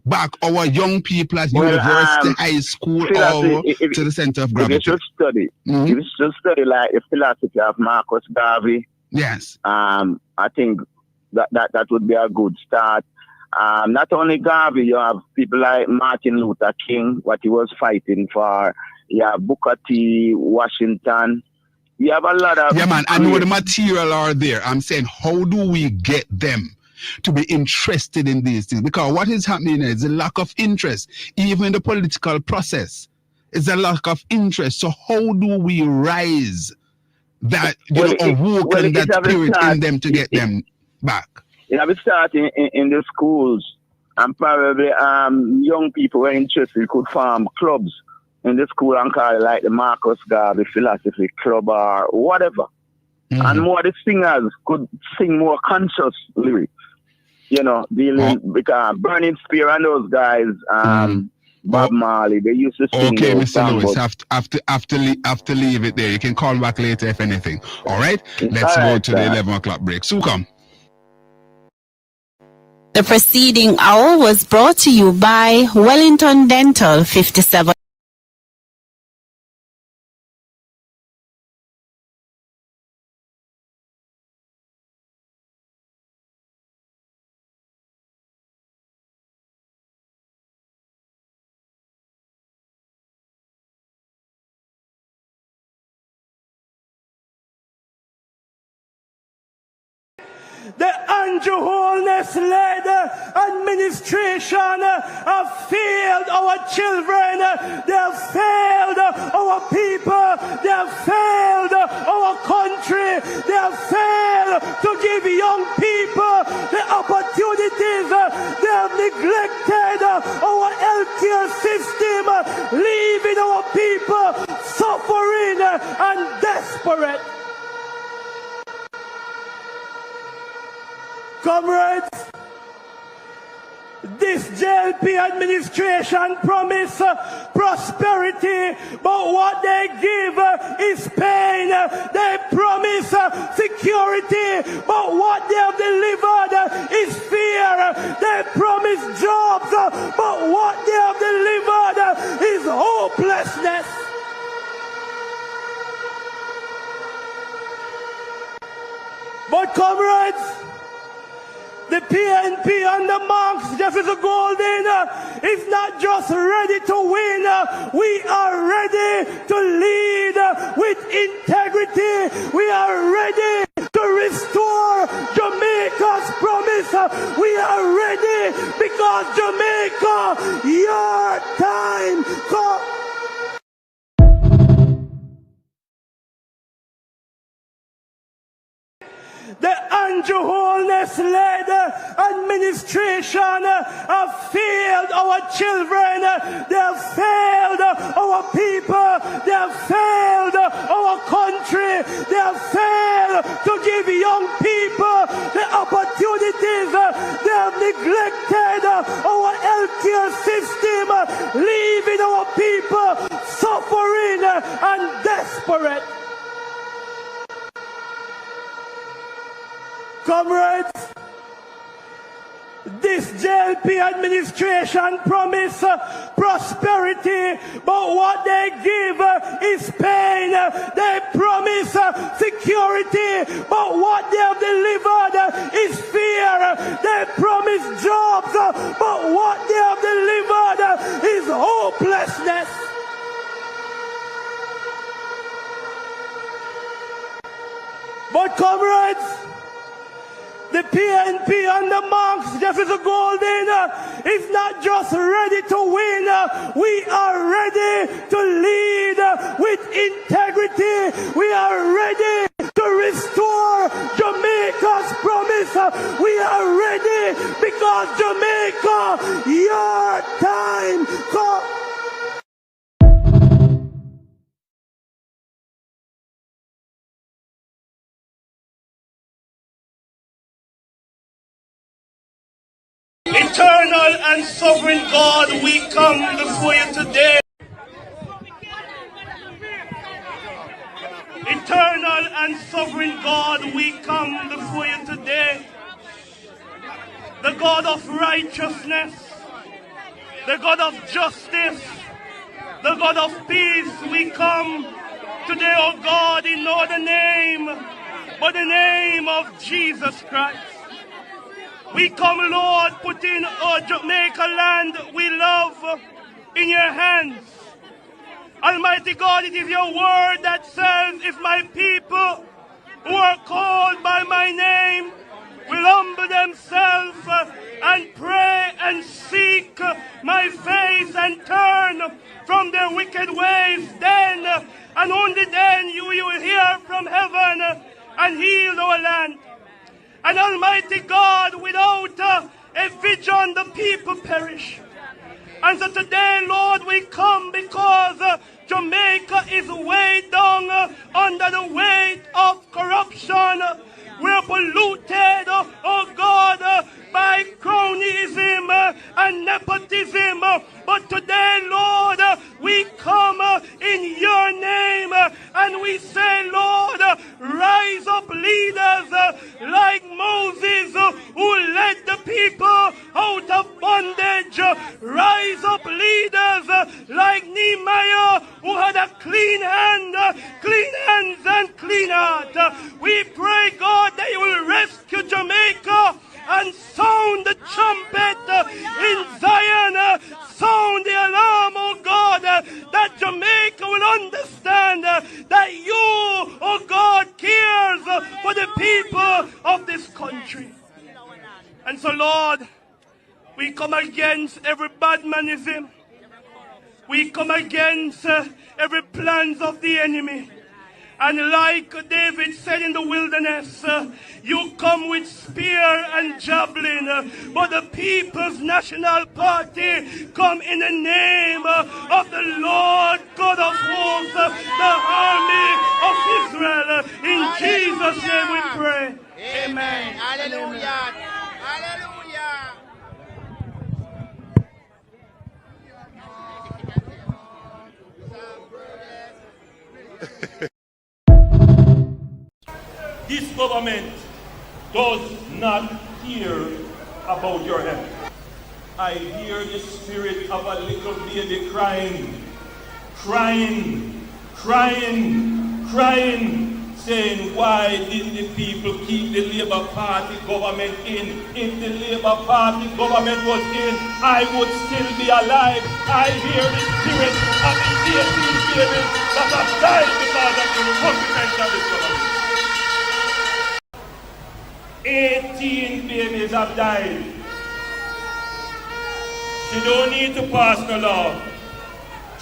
back our young people at university, high school, or to the center of gravity? If you should study, if you should study like the philosophy of Marcus Garvey, yes, I think that would be a good start. Not only Garvey, you have people like Martin Luther King, what he was fighting for. You have Booker T, Washington. You have a lot of... Yeah, man, I know the material are there. I'm saying, how do we get them to be interested in these things? Because what is happening is a lack of interest, even in the political process. It's a lack of interest. So how do we rise that, awoken that spirit in them to get them back? You have to start in the schools, and probably young people who are interested could form clubs in the school and call it like the Marcus Garvey Philosophy Club or whatever. And more of the singers could sing more conscious lyrics, dealing because Burning Spear and those guys, Bob Marley, they used to sing. Okay, Mr. Lewis, have to leave it there. You can call back later if anything. All right? Let's go to the 11 o'clock break. So come. The preceding hour was brought to you by Wellington Dental 57. The Andrew Holness-led administration have failed our children, they have failed our people, they have failed our country, they have failed to give young people the opportunities, they have neglected our healthcare system, leaving our people suffering and desperate. Comrades, this JLP administration promise prosperity, but what they give is pain. They promise security, but what they have delivered is fear. They promise jobs, but what they have delivered is hopelessness. But comrades, the PNP and the Monks, Jefferson Golden, is not just ready to win. We are ready to lead with integrity. We are ready to restore Jamaica's promise. We are ready because Jamaica, your time comes. The Andrew Holness-led administration have failed our children, they have failed our people, they have failed our country, they have failed to give young people the opportunities, they have neglected our healthcare system, leaving our people suffering and desperate. Comrades, this JLP administration promise prosperity, but what they give is pain. They promise security, but what they have delivered is fear. They promise jobs, but what they have delivered is hopelessness. But comrades, the PNP and the Monks, Jefferson Golden, is not just ready to win. We are ready to lead with integrity. We are ready to restore Jamaica's promise. We are ready because Jamaica, your time comes. Eternal and sovereign God, we come before you today. Eternal and sovereign God, we come before you today. The God of righteousness, the God of justice, the God of peace. We come today, oh God, in no other name but the name of Jesus Christ. We come, Lord, putting our Jamaica land we love in your hands. Almighty God, it is your word that says, if my people who are called by my name will humble themselves and pray and seek my face and turn from their wicked ways, then and only then you will hear from heaven and heal our land. And Almighty God, without a vision, the people perish. And so today, Lord, we come because Jamaica is weighed down under the weight of corruption. We're polluted, oh God, by cronyism and nepotism. But today, Lord, we come in your name and we say, Lord, rise up leaders like Moses who led the people out of bondage. Rise up leaders like Nehemiah who had a clean hands and clean heart. We pray, God, that you will rescue Jamaica and sound the trumpet in Zion. Sound the alarm, oh God, that Jamaica will understand that you, oh God, cares for the people of this country. And so, Lord, we come against every badmanism. We come against every plans of the enemy. And like David said in the wilderness, you come with spear and javelin, but the People's National Party come in the name of the Lord God of hosts, the army of Israel. In Jesus' name we pray. Amen. Hallelujah. Hallelujah. This government does not hear about your help. I hear the spirit of a little baby crying, saying, why didn't the people keep the Labour Party government in? If the Labour Party government was in, I would still be alive. I hear the spirit of the 18 babies that have died because of the incompetence of this government. 18 babies have died. She don't need to pass no law.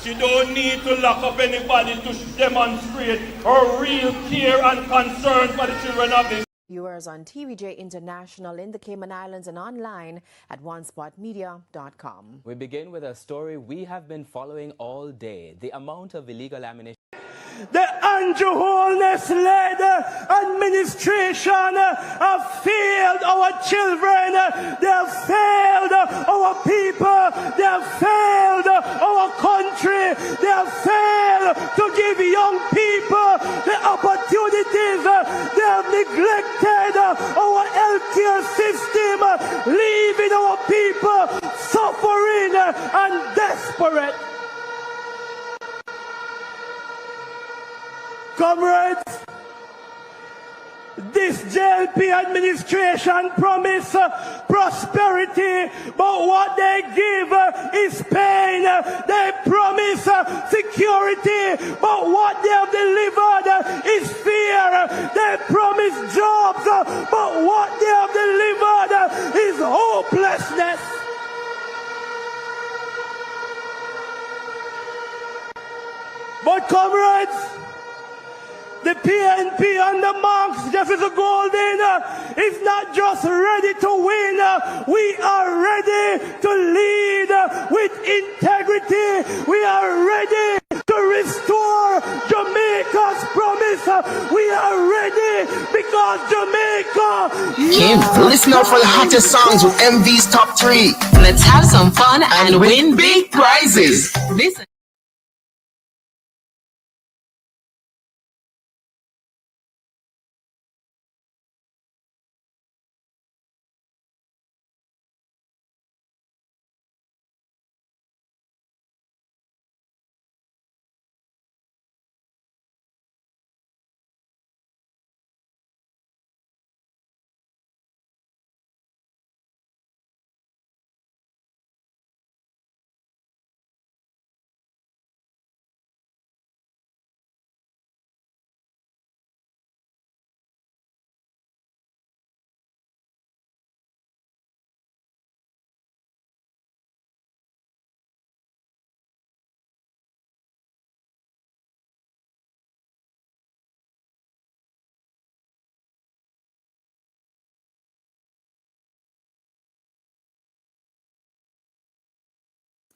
She don't need to lock up anybody to demonstrate her real care and concern for the children of this. Viewers on TVJ International in the Cayman Islands and online at onespotmedia.com. We begin with a story we have been following all day. The amount of illegal ammunition. The Andrew Holness-led administration have failed our children. They have failed our people. They have failed our country. They have failed to give young people the opportunities. They have neglected our healthcare system, leaving our people suffering and desperate. Comrades, this JLP administration promise prosperity, but what they give is pain. They promise security, but what they have delivered is fear. They promise jobs, but what they have delivered is hopelessness. But comrades, the PNP and the monks, just as a golden, is not just ready to win. We are ready to lead with integrity. We are ready to restore Jamaica's promise. We are ready because Jamaica. Listen out for the hottest songs with MV's Top 3. Let's have some fun and win big prizes. Listen.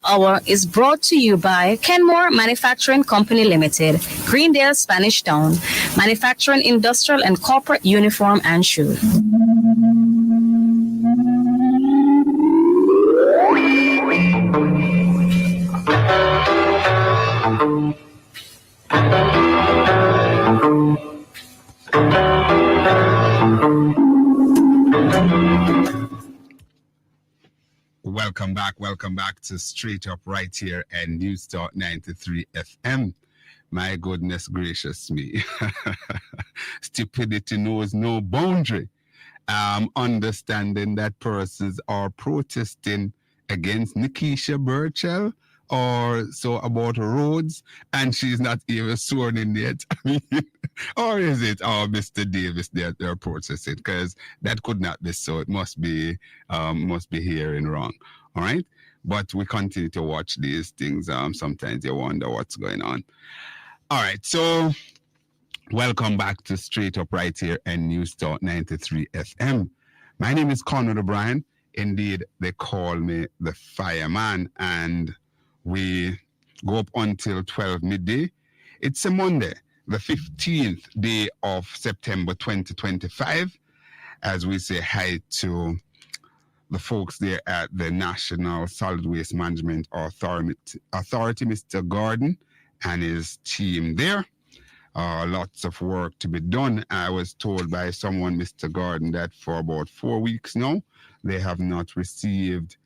Hour is brought to you by Kenmore Manufacturing Company Limited, Greendale, Spanish Town, manufacturing industrial and corporate uniform and shoes. Welcome back to Straight Up right here and News Talk 93 FM. My goodness gracious me. Stupidity knows no boundary. Understanding that persons are protesting against Nikisha Burchell or so about roads, and she's not even sworn in yet. I mean, or is it Mr. Davis that they're protesting? Because that could not be so. It must be hearing wrong. All right, but we continue to watch these things. Sometimes you wonder what's going on. All right, so welcome back to Straight Up right here and News Talk 93 FM. My name is Conrad OBrian. Indeed, they call me the fireman, and we go up until 12 midday. It's a Monday, the 15th day of September 2025, as we say hi to the folks there at the National Solid Waste Management Authority, Mr. Gordon and his team there. Lots of work to be done. I was told by someone, Mr. Gordon, that for about 4 weeks now, they have not received,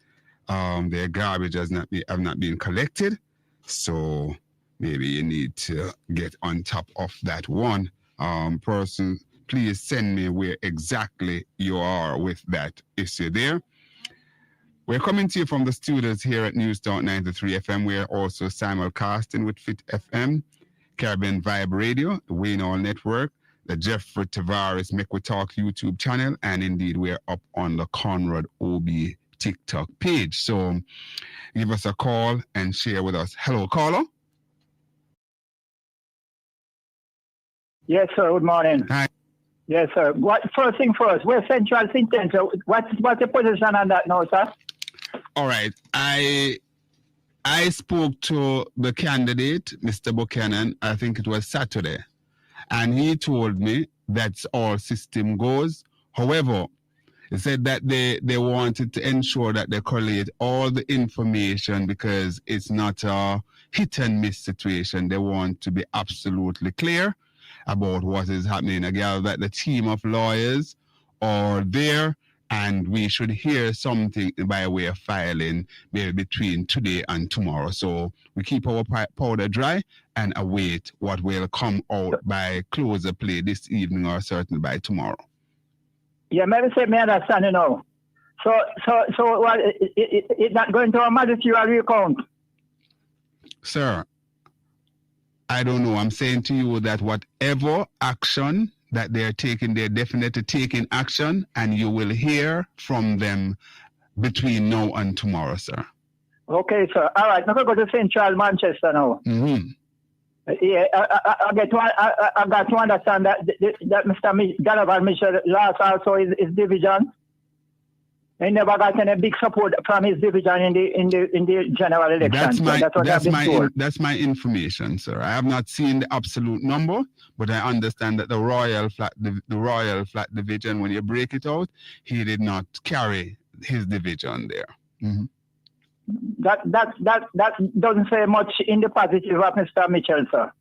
their garbage have not been collected. So maybe you need to get on top of that one. Person, please send me where exactly you are with that issue there. We're coming to you from the studios here at News Talk 93 FM. We're also simulcasting with Fit FM, Caribbean Vibe Radio, the Wayne All Network, the Jeffrey Tavares Make We Talk YouTube channel, and indeed we're up on the Conrad OB TikTok page. So give us a call and share with us. Hello, caller. Yes, sir. Good morning. Hi. Yes, sir. First thing first, we're central think tank. So what's the position on that now, sir? All right. I spoke to the candidate, Mr. Buchanan, I think it was Saturday, and he told me that's all system goes. However, he said that they wanted to ensure that they collate all the information because it's not a hit and miss situation. They want to be absolutely clear about what is happening. Again, that the team of lawyers are there, and we should hear something by way of filing maybe between today and tomorrow. So we keep our powder dry and await what will come out by close of play this evening or certainly by tomorrow. Yeah, maybe say me understand, you know. So what, it's not going to a magisterial recount? Sir, I don't know. I'm saying to you that whatever action that they're taking, they're definitely taking action, and you will hear from them between now and tomorrow, sir. Okay, sir. All right. Now go to Central Manchester now. Mm-hmm. Yeah, I got to understand that Mr. Donovan Mitchell lost also his division. He never got any big support from his division in the general election. That's my information, sir. I have not seen the absolute number, but I understand that the Royal Flat Division, when you break it out, he did not carry his division there. Mm-hmm. That doesn't say much in the positive of Mr. Mitchell, sir.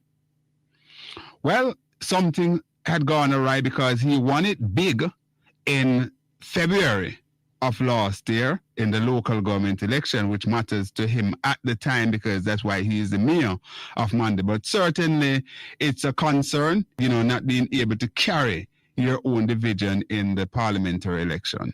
Well, something had gone awry because he won it big in February of last year in the local government election, which matters to him at the time because that's why he is the mayor of Monday. But certainly it's a concern, not being able to carry your own division in the parliamentary election.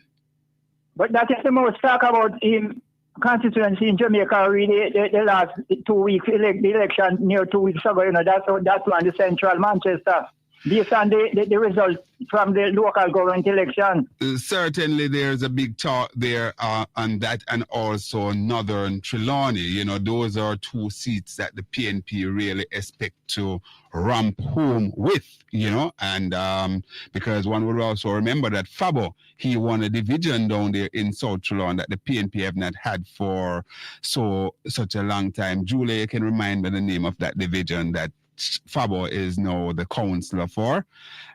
But that is the most talk about him constituency in Jamaica really the last 2 weeks, the election near 2 weeks ago, that's one, the Central Manchester. based on the result from the local government election. Certainly, there's a big talk there on that, and also Northern Trelawney. You know, those are two seats that the PNP really expect to ramp home with, you know, and because one would also remember that Fabo, he won a division down there in South Trelawney that the PNP have not had for such a long time. Julia, you can remind me the name of that division that Fabo is now the councillor for,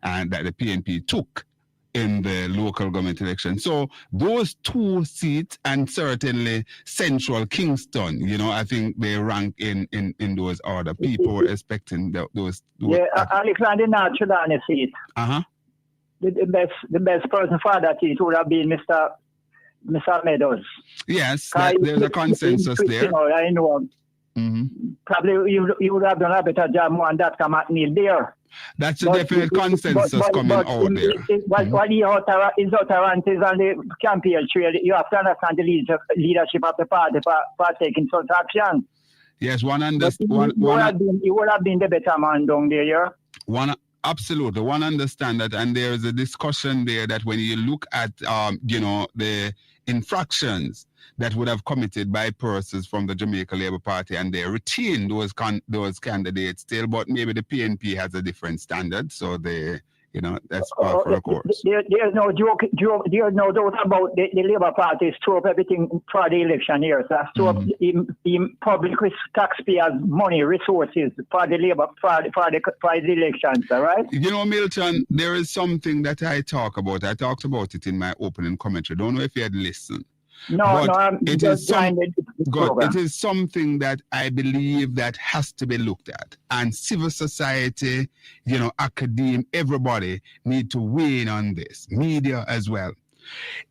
and that the PNP took in the local government election. So those two seats, and certainly Central Kingston, you know, I think they rank in those order. People were expecting those. Yeah, Alexander Trelawney seat. The best person for that seat would have been Mr. Meadows. Yes, there's a consensus there. I know. Probably you would have done a better job on that McNeil there. That's a definite consensus coming out there. What the utterances on the campaign trail, you have to understand the leadership of the party for taking such action. Yes, you would have been the better man down there, yeah? Absolutely, one understand that, and there is a discussion there that when you look at, you know, the infractions that would have committed by persons from the Jamaica Labour Party, and they retain those candidates still, but maybe the PNP has a different standard, so they, you know, that's par for the course. There's no joke. There's no doubt about the Labour Party throw up everything for the election here. So throw up in public taxpayers' money, resources for the Labour for the elections. All right. You know, Milton, there is something that I talk about. I talked about it in my opening commentary. Don't know if you had listened. It is something that I believe that has to be looked at, and civil society, you know, academia, everybody need to weigh in on this, media as well.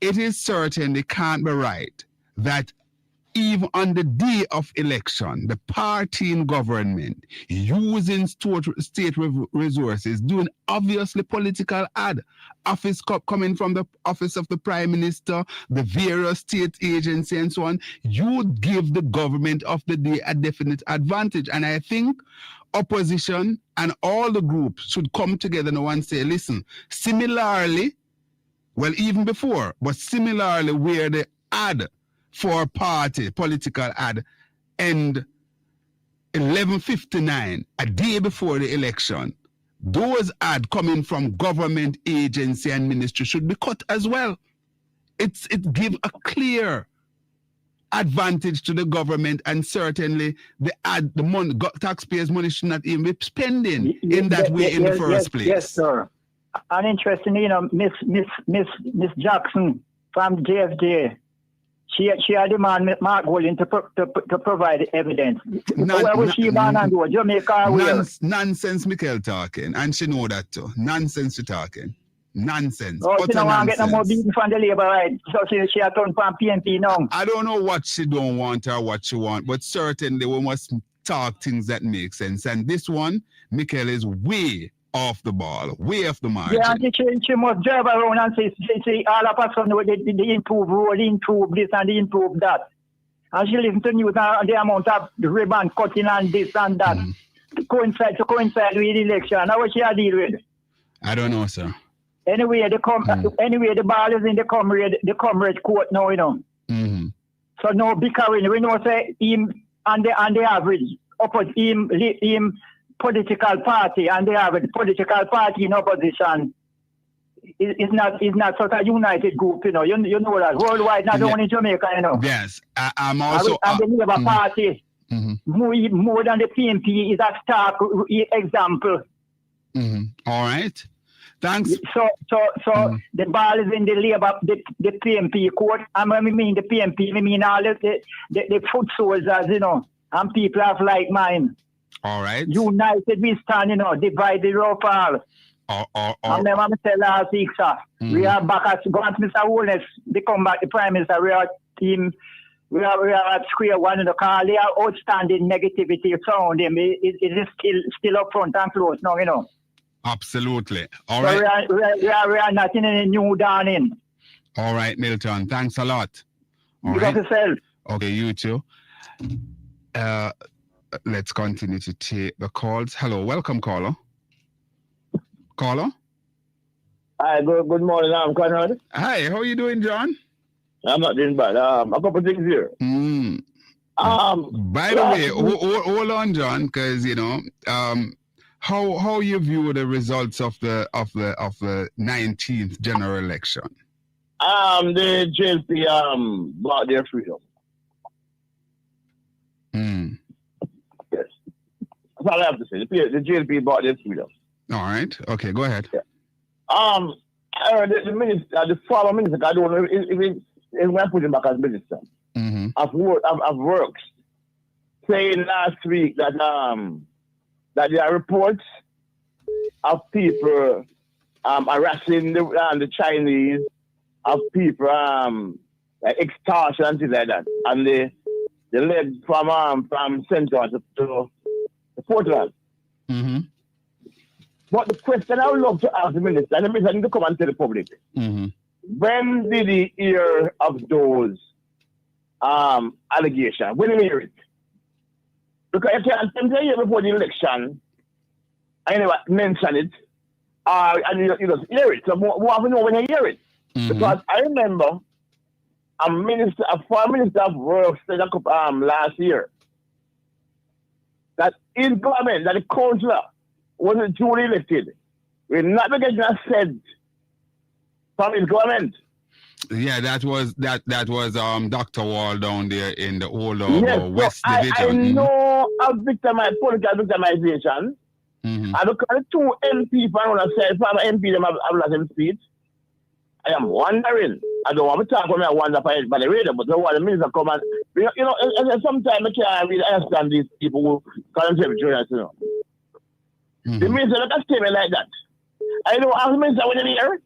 It is certainly can't be right that even on the day of election, the party in government using state resources, doing obviously political ad, office coming from the office of the Prime Minister, the various state agencies and so on, you give the government of the day a definite advantage. And I think opposition and all the groups should come together now and say, listen, similarly, well, even before, but similarly where the ad for party, political ad, and 11:59, a day before the election, those ads coming from government agency and ministry should be cut as well. It gives a clear advantage to the government, and certainly the money, taxpayers' money should not even be spending in that way in the first place. Yes, sir. And interestingly, you know, Miss Jackson from JFJ, she had demanded Mark Golding to provide evidence. Where was she born and do? Jamaica? Nonsense, Mikel talking, and she know that too. Nonsense, she talking. Nonsense. Oh, she don't want to get no more beating from the Labour, right? So she had turned from PNP now. I don't know what she don't want or what she want, but certainly we must talk things that make sense. And this one, Mikel is way off the ball, way off the margin. Yeah, and she must drive around and say all of us know they improve road, improve this and they improve that. And she listen to news and the amount of ribbon cutting and this and that to coincide with the election. How will she deal with? I don't know, sir. Anyway, anyway, the ball is in the comrade court now, you know. So no bickering. We know say him and the average opposite him political party and the average political party in opposition is not such a united group, you know. You know that worldwide, not only in Jamaica, you know. Yes, I'm also. And the Labour Party, more than the PNP, is a stark example. All right. Thanks. So the ball is in the Labour, the PNP court. And when we mean the PNP, we mean all the foot soldiers, you know, and people of like mind. All right. United we stand, you know, divided we fall. And then I'm tell last week, sir, we are back at go at Mr. Holness, they come back, the Prime Minister, we are team. We are at square one in the car. They are outstanding negativity around him. It is still up front and close now, you know. Absolutely. All so right. We are not in any new dawning. All right, Milton. Thanks a lot. All you right. got yourself. Okay, you too. Let's continue to take the calls. Hello, welcome, caller. caller. Hi, good morning. I'm Conrad. Hi, how are you doing, John? I'm not doing bad. A couple things here. By the way, hold on, John, because how you view the results of the 19th general election? The JLP bought their freedom. Yes, that's all I have to say. The JLP bought their freedom. All right. Okay, go ahead. Yeah. The minister, the former minister, I don't know if we put him back as minister. I've worked saying last week that there are reports of people harassing the Chinese, of people like extortion and things like that, and they led from Central to Portland. But the question I would love to ask the minister, and the minister need to come and tell the public, when did he hear of those allegations? When did he hear it? Because you can't tell me before the election, I never mention it, and you just hear it. So we have to know when you hear it. Because I remember a former minister of works said last year that his government, that the councillor wasn't duly elected. We're not getting a said from his government. Yeah, that was Dr. Wall down there in the old West I Division. know of political victimization. And because the two MP from the side, former MP them have lost their speech, I am wondering. I don't want to talk about wonder by the radio, but the minister come and sometimes I can't really understand these people who call themselves journalists, The minister look at statement like that. I don't ask the minister when they hear.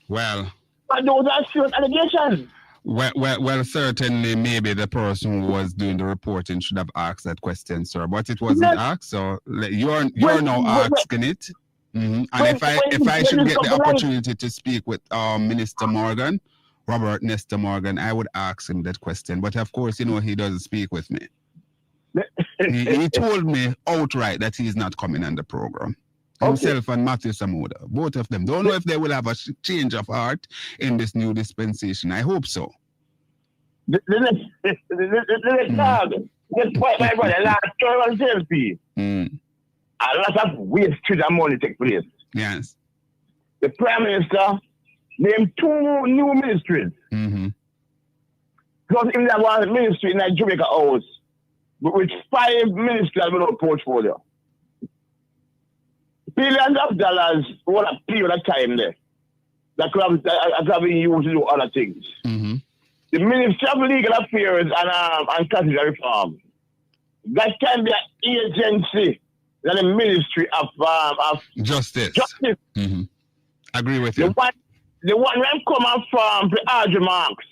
Well, but those are serious allegations. Well, certainly, maybe the person who was doing the reporting should have asked that question, sir. But it wasn't asked, so you're now asking it. And if I should get the opportunity to speak with Minister Morgan, Robert Nestor Morgan, I would ask him that question. But of course, he doesn't speak with me. he told me outright that he's not coming on the program. Himself and Matthew Samuda, both of them. Don't know if they will have a change of heart in this new dispensation. I hope so. The next target, just point my brother, last term on JLP. A lot of wasted money take place. Yes. The Prime Minister named 2 new ministries. Because in that one ministry in the Jamaica House, with 5 ministers without portfolio. Billions of dollars over a period of time there that could have been used to do other things. The Ministry of Legal Affairs and Constitutional Reform, that can be an agency than the Ministry of Justice. Agree with you. The one that come from the Arjun Marks,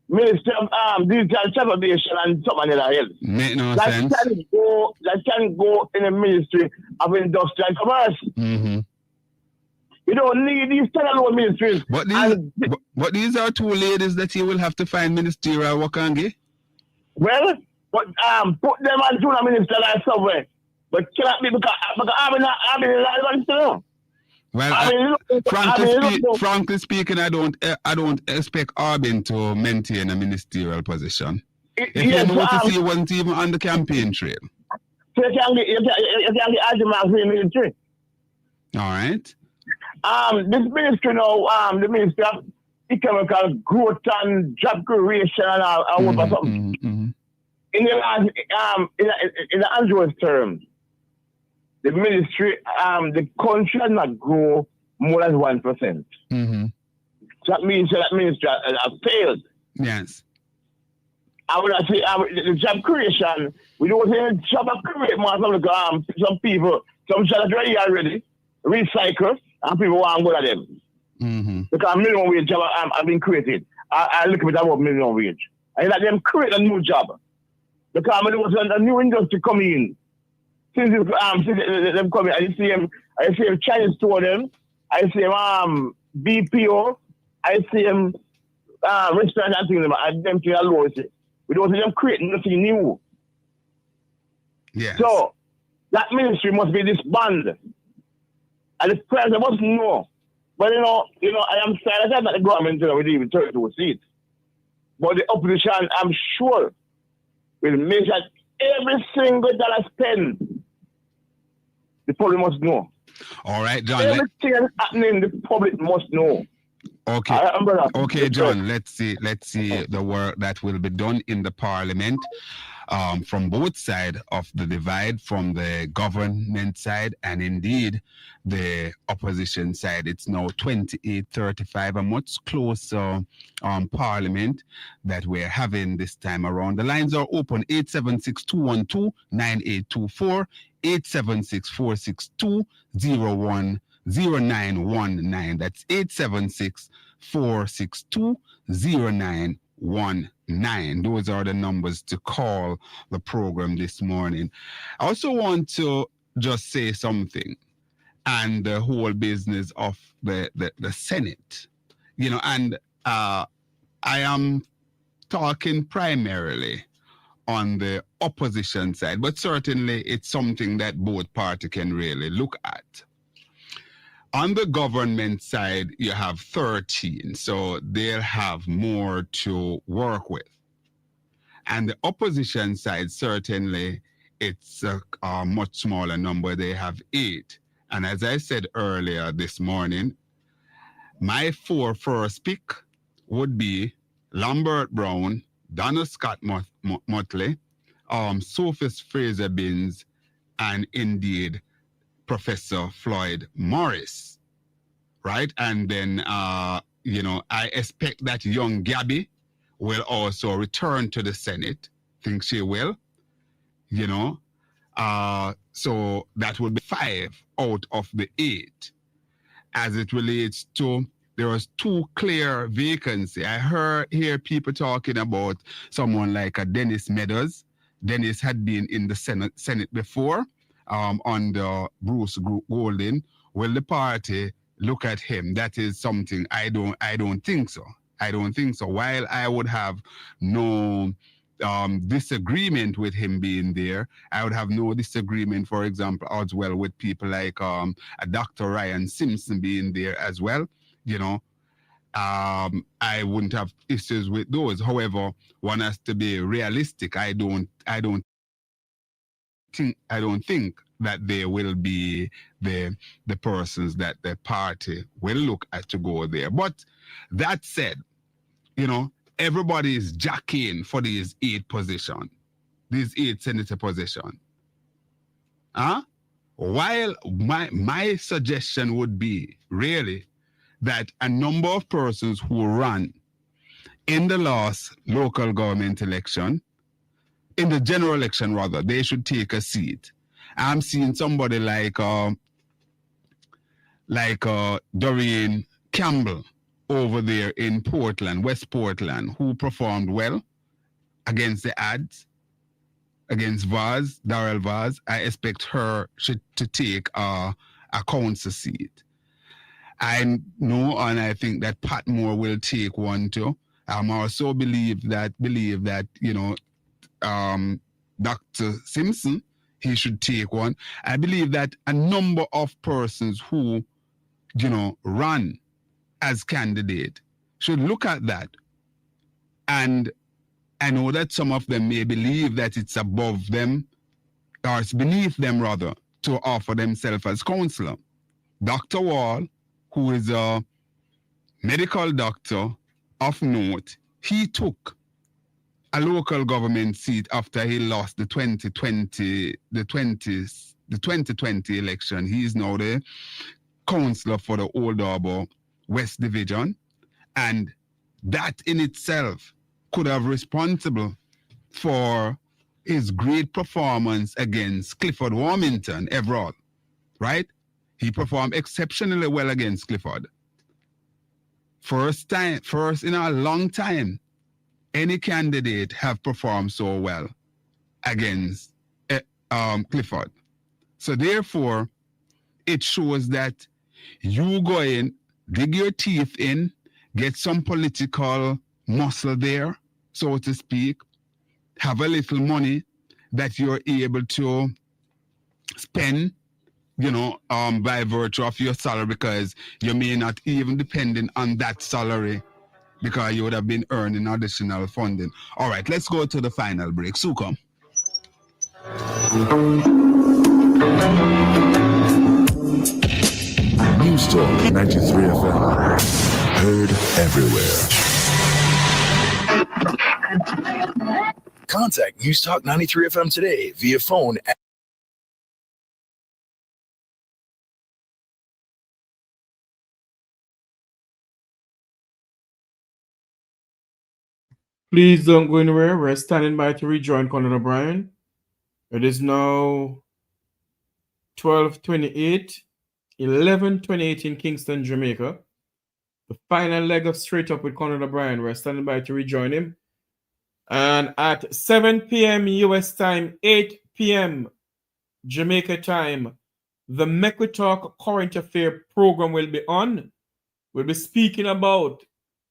Ministry of Digital Transformation and something like that. Make no sense. That can go in the Ministry of Industry and Commerce. You don't need these standalone ministries. But these are 2 ladies that you will have to find ministerial work on. Well, but put them on to a minister like somewhere. But cannot be because I'm in the still. Well, frankly speaking, I don't expect Arbin to maintain a ministerial position. If you notice, he wasn't even on the campaign trail. So you can get Arjun in ministry. All right. This ministry now, the Ministry of Economical Growth and Job Creation and all something. In the Andrew's term, the ministry, the country has not grown more than 1%. So that means that ministry has failed. Yes. I would say the job creation, we don't say job create more some people, some jobs ready already, recycle, and people want to go to them. Because minimum wage job have been created. I look at it about minimum wage. I let them create a new job. Because there was a new industry coming in. Since them coming, I see them Chinese store them, I see them BPO, I see them restaurant and things, and them to a low. We don't see them creating nothing new. Yes. So that ministry must be disbanded. And the president must know. But I am sad that the government will even 32 seats. But the opposition, I'm sure, will make sure every single dollar spent, the public must know. All right, John. Everything that's happening, the public must know. Okay. Okay, John. Let's see the work that will be done in the Parliament from both sides of the divide, from the government side and indeed the opposition side. It's now 28:35, a much closer Parliament that we're having this time around. The lines are open: 876-212-9824, 876-462-0919. That's 876-462-0919. Those are the numbers to call the program this morning. I also want to just say something and the whole business of the Senate. And I am talking primarily on the opposition side, but certainly it's something that both parties can really look at. On the government side, you have 13, so they'll have more to work with. And the opposition side, certainly, it's a much smaller number. They have 8. And as I said earlier this morning, my 4 first pick would be Lambert Brown, Donna Scott Motley, Sophus Fraser Binns, and indeed Professor Floyd Morris, right? And then, I expect that young Gabby will also return to the Senate. Think she will, so that would be 5 out of the 8. As it relates to, there was 2 clear vacancies. I hear people talking about someone like a Dennis Meadows. Dennis had been in the Senate before, under Bruce Golding. Will the party look at him? That is something I don't think so. I don't think so. While I would have no disagreement with him being there, I would have no disagreement, for example, as well with people like a Dr. Ryan Simpson being there as well. I wouldn't have issues with those. However, one has to be realistic. I don't think that they will be the persons that the party will look at to go there. But that said, everybody is jockeying for these 8 positions, these 8 senator positions. While my suggestion would be really that a number of persons who ran in the last local government election, in the general election rather, they should take a seat. I'm seeing somebody like Doreen Campbell over there in Portland, West Portland, who performed well against the odds, against Vaz, Darrell Vaz. I expect her to take a council seat. I know, and I think that Pat Moore will take one too. I also believe that Dr. Simpson, he should take one. I believe that a number of persons who, run as candidate should look at that. And I know that some of them may believe that it's above them, or it's beneath them rather, to offer themselves as councillor. Dr. Wall, who is a medical doctor of note, he took a local government seat after he lost the 2020 election. He is now the councillor for the Old Harbour West Division, and that in itself could have responsible for his great performance against Clifford Warmington, Everall, right? He performed exceptionally well against Clifford. First in a long time, any candidate have performed so well against Clifford. So therefore, it shows that you go in, dig your teeth in, get some political muscle there, so to speak, have a little money that you're able to spend by virtue of your salary, because you may not even depending on that salary because you would have been earning additional funding. All right, let's go to the final break. Sukom. News Talk 93 FM. Heard everywhere. Contact News Talk 93 FM today via phone at Please don't go anywhere. We're standing by to rejoin Conrad OBrian. It is now 12:28, 11:28 in Kingston, Jamaica. The final leg of Straight Up with Conrad OBrian. We're standing by to rejoin him. And at 7 p.m. US time, 8 p.m. Jamaica time, the Make We Talk Current Affair program will be on. We'll be speaking about,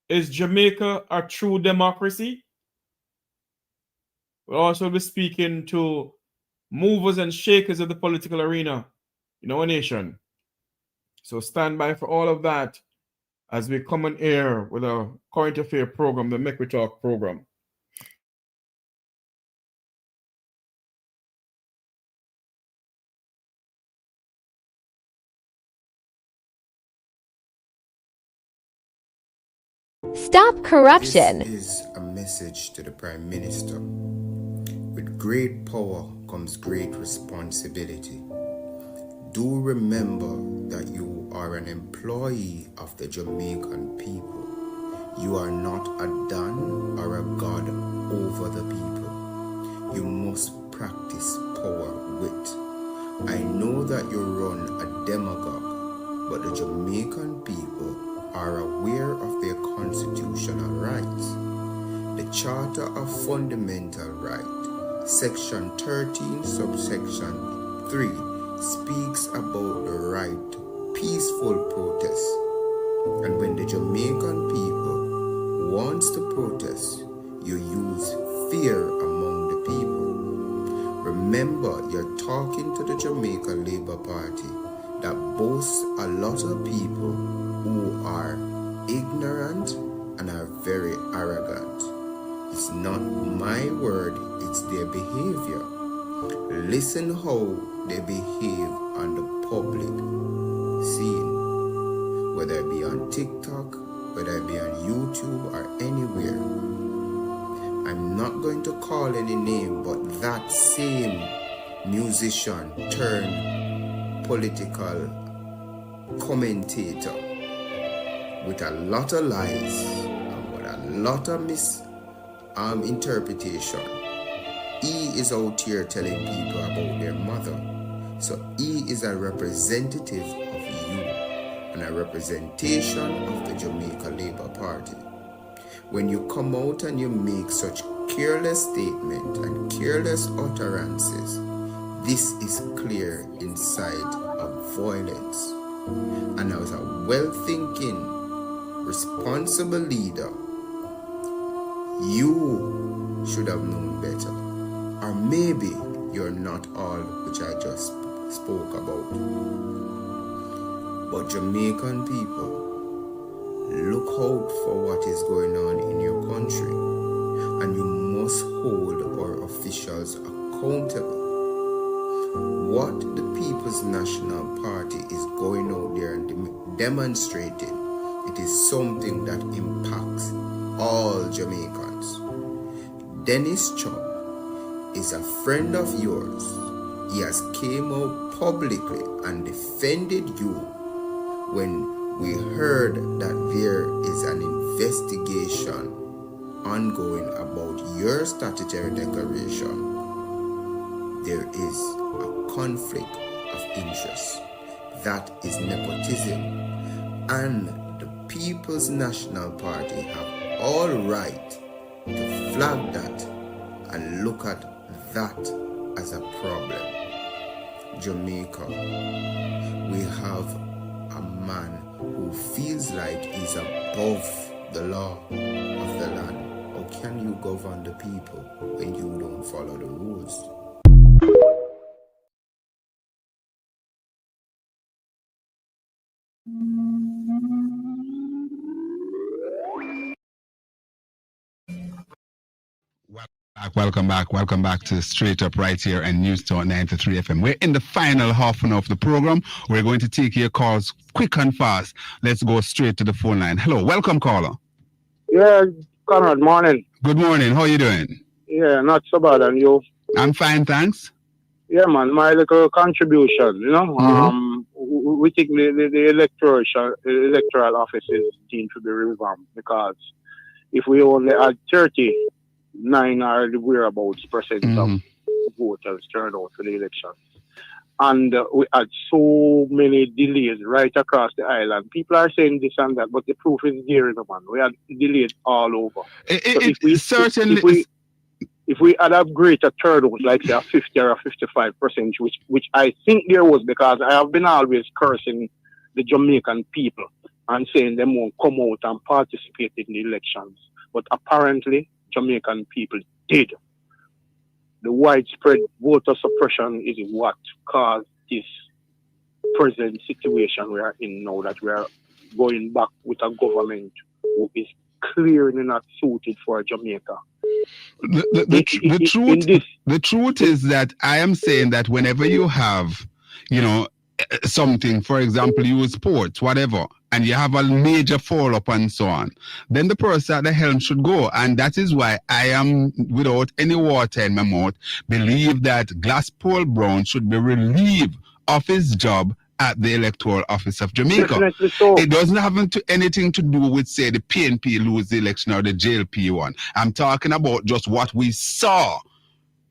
is Jamaica a true democracy? We'll also be speaking to movers and shakers of the political arena in our nation. So stand by for all of that as we come on air with our current affair program, the Make We Talk program. Stop corruption. This is a message to the Prime Minister. With great power comes great responsibility. Do remember that you are an employee of the Jamaican people. You are not a don or a god over the people. You must practice power with. I know that you run a demagogue, but the Jamaican people are aware of their constitutional rights. The Charter of Fundamental Rights, Section 13, subsection 3, speaks about the right to peaceful protest. And when the Jamaican people wants to protest, you use fear among the people. Remember, you're talking to the Jamaica Labour Party that boasts a lot of people who are ignorant and are very arrogant. It's not my word, it's their behavior. Listen how they behave on the public scene, whether it be on TikTok, whether it be on YouTube or anywhere. I'm not going to call any name, but that same musician turned political commentator with a lot of lies and with a lot of misinterpretation. He is out here telling people about their mother. So he is a representative of you and a representation of the Jamaica Labour Party. When you come out and you make such careless statements and careless utterances, this is clear inside of violence. And as a well-thinking, responsible leader, you should have known better. Or maybe you're not all which I just spoke about. But Jamaican people, look out for what is going on in your country, and you must hold our officials accountable. What the People's National Party is going out there and demonstrating, it is something that impacts all Jamaicans. Dennis Chum is a friend of yours. He has came out publicly and defended you when we heard that there is an investigation ongoing about your statutory declaration. There is a conflict of interest. That is nepotism. And the People's National Party have all right to flag that and look at that as a problem. Jamaica, we have a man who feels like he's above the law of the land. How can you govern the people when you don't follow the rules? Welcome back to Straight Up right here and News Talk 93 FM. We're in the final half an hour of the program. We're going to take your calls quick and fast. Let's go straight to the phone line. Hello, welcome caller. Yeah, Conrad, morning. Good morning, how are you doing? Yeah, not so bad, and you? I'm fine, thanks. Yeah, man, my little contribution, we think the electoral offices need to be revamped, because if we only had 39 or the whereabouts percent of voters turn out for the elections, and we had so many delays right across the island. People are saying this and that, but the proof is there, man. We had delays all over. If we had a greater turnout, like say a 50 or a 55%, which I think there was, because I have been always cursing the Jamaican people and saying they won't come out and participate in the elections. But apparently, Jamaican people did. The widespread voter suppression is what caused this present situation we are in now, that we are going back with a government who is clearly not suited for Jamaica. The truth is that I am saying that whenever you have, something, for example, you sports, whatever, and you have a major fall up and so on, then the person at the helm should go. And that is why I am, without any water in my mouth, believe that Glasspool Brown should be relieved of his job at the Electoral Office of Jamaica. So. It doesn't have anything to do with, say, the PNP lose the election or the JLP one. I'm talking about just what we saw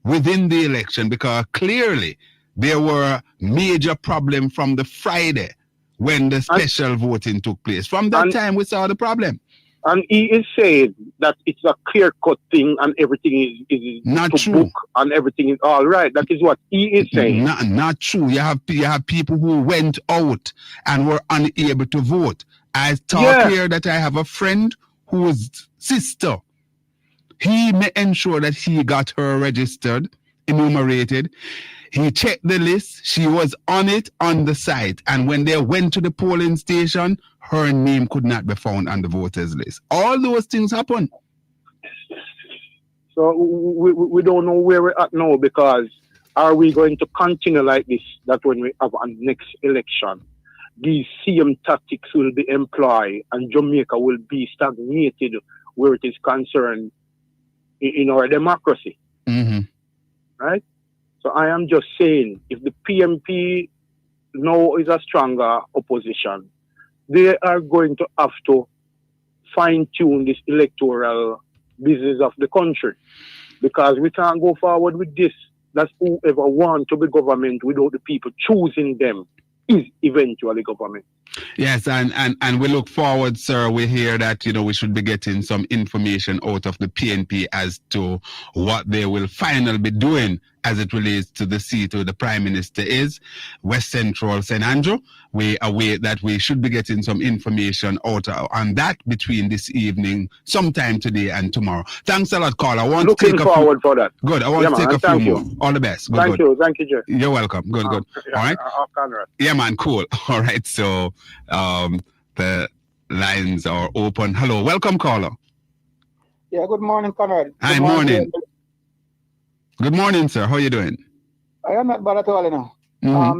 within the election, because clearly there were major problems from the Friday when the special voting took place. From that time, we saw the problem. And he is saying that it's a clear-cut thing and everything is not true. Book and everything is all right. That is what he is saying. Not true. You have people who went out and were unable to vote. I talk here that I have a friend whose sister, he may ensure that he got her registered, enumerated. He checked the list. She was on it on the site. And when they went to the polling station, her name could not be found on the voters list. All those things happen. So we don't know where we're at now, because are we going to continue like this, that when we have a next election, these same tactics will be employed and Jamaica will be stagnated where it is concerned in our democracy? Right? So I am just saying, if the PMP now is a stronger opposition, they are going to have to fine-tune this electoral business of the country, because we can't go forward with this. That's whoever wants to be government without the people choosing them is eventually government. Yes, and we look forward, sir. We hear that, we should be getting some information out of the PNP as to what they will finally be doing as it relates to the seat where the Prime Minister is, West Central St. Andrew. We await that we should be getting some information out on that between this evening, sometime today and tomorrow. Thanks a lot, caller. I want to take forward for that. Good. I want to take a few more. All the best. Good, Thank you, Jeff. You're welcome. Good. All right. Yeah, man. Cool. All right. So the lines are open. Hello. Welcome, caller. Yeah, good morning, Conrad. Hi, morning. Good morning, sir. How are you doing? I am not bad at all,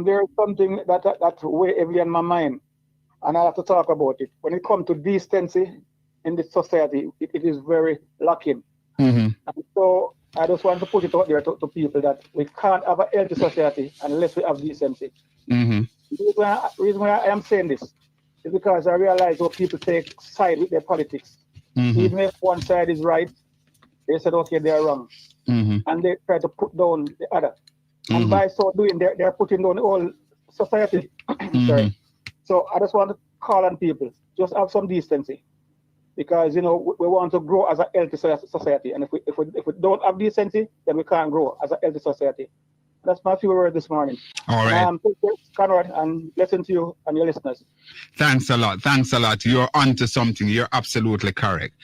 There is something that weighs heavily on my mind, and I have to talk about it. When it comes to decency in this society, it is very lacking. And so I just want to put it out there to people that we can't have a healthy society unless we have decency. The reason why I am saying this is because I realize how people take side with their politics. Even if one side is right, they said, okay, they are wrong. And they try to put down the other. And by so doing, they're putting down the whole society. Sorry. So I just want to call on people, just have some decency. Because, we want to grow as a healthy society. And if we don't have decency, then we can't grow as a healthy society. That's my few words this morning. All right. Conrad, and listen to you and your listeners. Thanks a lot. You're onto something. You're absolutely correct.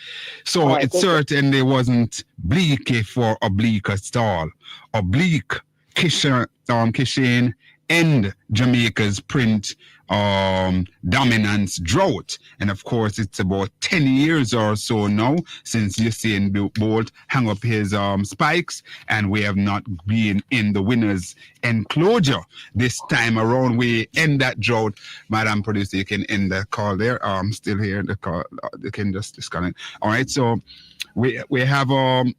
So right, it certainly wasn't bleaky for Oblique at all. Oblique, Kishane, and Jamaica's print dominance drought. And of course, it's about 10 years or so now since Usain Bolt hung up his spikes, and we have not been in the winner's enclosure. This time around, we end that drought. Madam Producer, you can end the call there. Still here, the call. You can just disconnect. All right, so we have that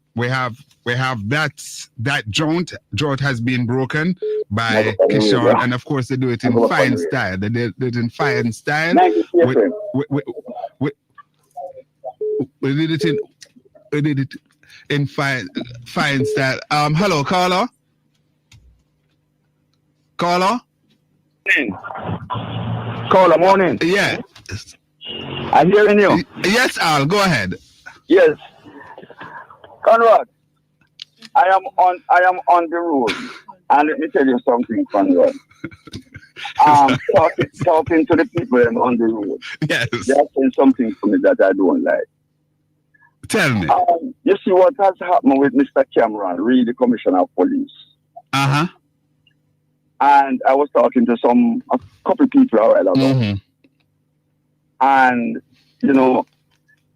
drought has been broken by Kishon, and of course they do it in fine style. They do it in fine style. We did it in fine style. Hello, caller. Caller, morning. Yeah. I'm hearing you. Yes, Al, go ahead. Yes. Conrad, I am on the road, and let me tell you something, Conrad. Talking to the people on the road. Yes. They are saying something to me that I don't like. Tell me. You see what has happened with Mr. Cameron, really the Commissioner of Police. Uh-huh. And I was talking to a couple people a while ago. Mm-hmm. And, you know,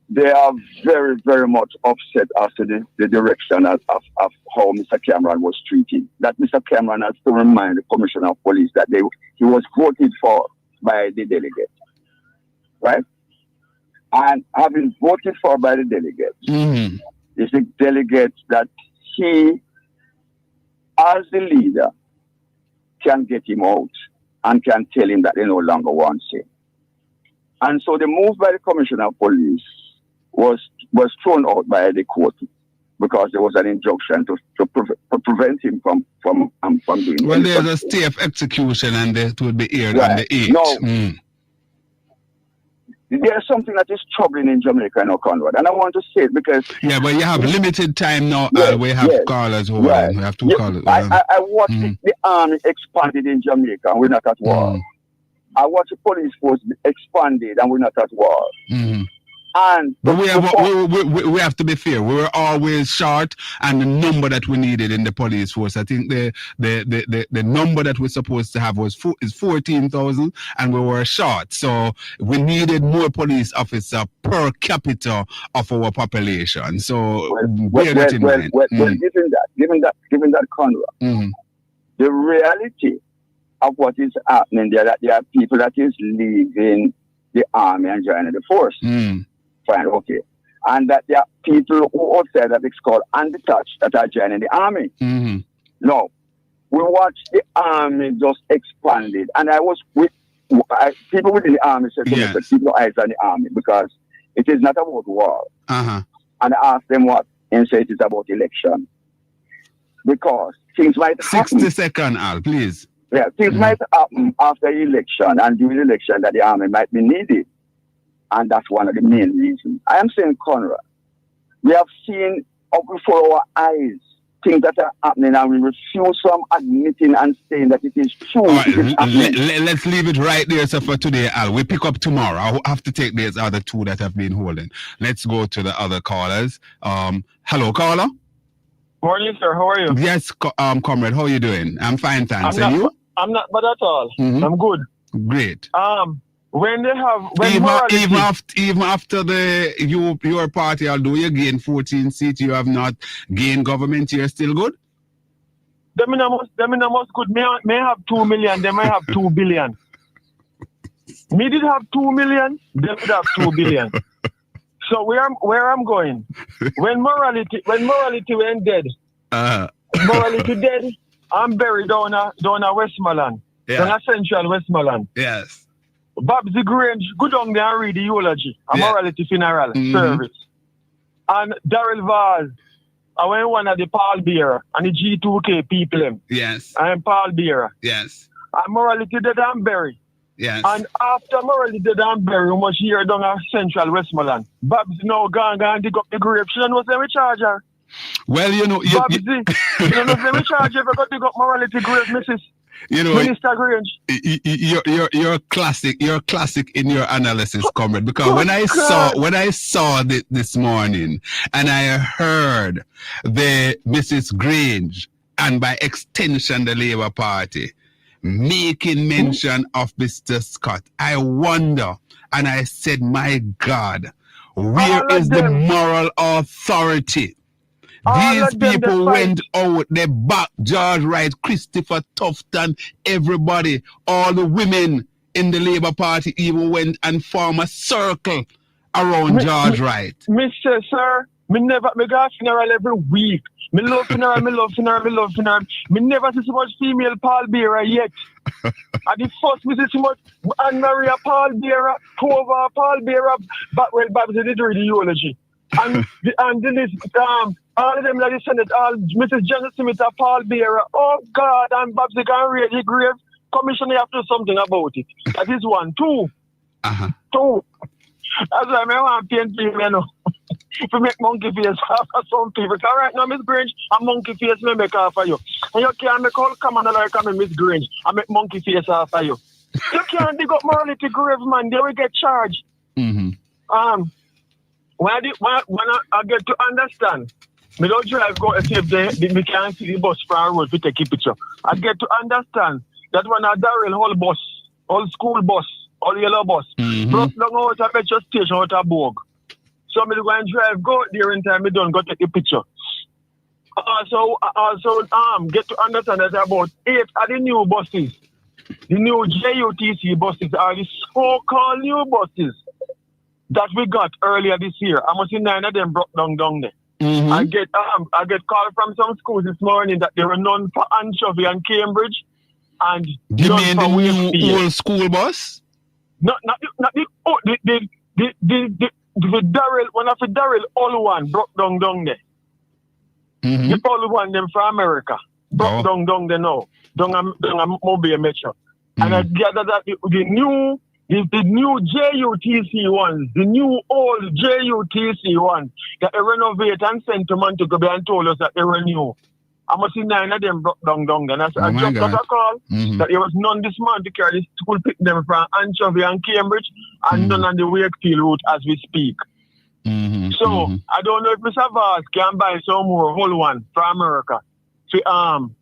they are very, very much upset after the direction of how Mr. Cameron was treated. That Mr. Cameron has to remind the Commissioner of Police that he was voted for by the delegates. Right? And having voted for by the delegates, it's the delegates that he, as the leader, can get him out and can tell him that they no longer want him. And so the move by the Commissioner of Police was thrown out by the court because there was an injunction to prevent him from doing well, there's a stay of execution and it will be aired on the 8th. No, there's something that is troubling in Jamaica now, Conrad, and I want to say it because... Yeah, but you have limited time now, and we have callers who we have two callers. I watched the army expanded in Jamaica, and we're not at war. I watched the police force expanded, and we're not at war. And but we have to be fair. We were always short, and the number that we needed in the police force, I think the number that we're supposed to have is 14,000, and we were short. So we needed more police officer per capita of our population. So given that, Conrad, the reality of what is happening there, that there are people that is leaving the army and joining the force. Fine, okay. And that there are people who outside that it's called undetached that are joining the army. No. We watched the army just expanded. And I was with people within the army said to me, keep your eyes on the army because it is not about war. And I asked them what, and said it is about election. Because things might happen. 60 seconds, Al, please. Yeah, things might happen after the election and during the election that the army might be needed. And that's one of the main reasons. I am saying, Conrad, we have seen up before our eyes things that are happening and we refuse from admitting and saying that it is true. Let's leave it right there, sir, for today, Al. We pick up tomorrow. I have to take these other two that have been holding. Let's go to the other callers. Hello, caller. Morning, sir. How are you? Yes, comrade. How are you doing? I'm fine, thanks. And you? I'm not bad at all. I'm good. Great. When even after your party, although you gain 14 seats, you have not gained government. You're still good. Them must good. May have 2 million. They may have 2 billion. Me did have 2 million. They would have 2 billion. So where I'm going? When morality went dead, morality dead. I'm buried down a Westmoreland, down a Central Westmoreland. Yes. Babsy Grange, go down there and read the eulogy, a morality funeral service. And Daryl Vaz, I went one of the Paul Bearer and the G2K people. Yes. I am Paul Bearer. Yes. And morality dead and buried. Yes. And after morality dead and buried, we must hear down a Central Westmoreland. Babsy now gone dig up the grave. She don't know say we charge her. Well, Babsy, you don't know say we charge her if we got dig up morality grave, Mrs. Minister Grange. You're classic. You're classic in your analysis, comrade. Because when I saw this morning, and I heard the Mrs. Grange, and by extension the Labour Party, making mention of Mr. Scott. I wonder, and I said, my God, where is the moral authority? These people went out, they backed George Wright, Christopher Tufton, everybody, all the women in the Labour Party even went and formed a circle around George Wright. Mr. Sir, me go to funeral every week. Me love funeral, me love funeral, me love funeral. Me never see so much female pallbearer yet. At the first we see so much Anne Maria pallbearer, Tova pallbearer, but well, Babs did the eulogy. And the list, all of them like the Senate, all Mrs. Janet Smith a pallbearer. Oh God, and Babs can read the grave. Commissioner have to do something about it. That is one. Two. Two. That's why I want to paint people, you know. To make monkey face for some people. Because right now, Miss Grange, a monkey face may make off of you. And you can't make all common like I'm Miss Grange. I make monkey face off of you. You can't dig up morality grave, man. They will get charged. Mm-hmm. When I get to understand, me don't drive go and see if we can't see the bus from the road to take a picture. I get to understand that when I Daryl whole bus, whole school bus, all yellow bus, broke down out of metro station out of Borg. So me go and drive, go there in time, me don't go take a picture. Also, get to understand that about 8 of the new buses, the new JUTC buses are the so-called new buses that we got earlier this year. I must say 9 of them broke down there. I get call from some schools this morning that there were none for Anchovy and Cambridge, and you none mean for the Wakefield. new old school bus? Not the Daryl, one of the Daryl all one broke down there. The all one them from America broke down there now. Down a mobile metro. And I gather that the new JUTC ones, the new old JUTC ones that they renovate and sent to man to go and told us that they were new. I must see 9 of them broke down there. And I just got a call that there was none this month to carry the school pick them from Anchovy and Cambridge and none on the Wakefield route as we speak. So I don't know if Mr. Vaz can buy some more whole one from America. We won't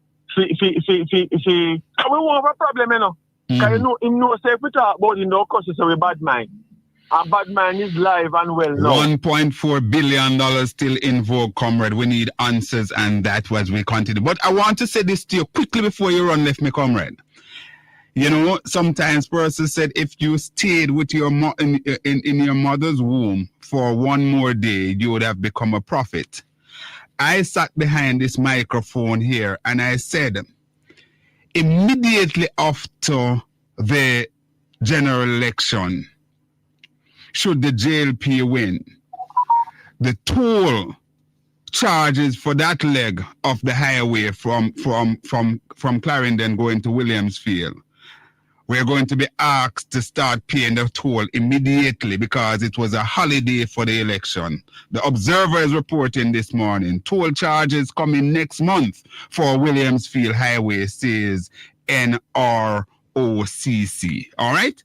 have a problem, you know. Because you know, say if we talk about it, no cause it's a bad mind. And bad mind is live and well now. $1.4 billion still in vogue, comrade. We need answers, and that was we continue. But I want to say this to you quickly before you run left me, comrade. You know, sometimes persons said if you stayed with your in your mother's womb for one more day, you would have become a prophet. I sat behind this microphone here and I said, immediately after the general election, should the JLP win, the toll charges for that leg of the highway from Clarendon going to Williamsfield, we're going to be asked to start paying the toll immediately because it was a holiday for the election. The Observer is reporting this morning, toll charges coming next month for Williamsfield Highway, says NROCC. All right?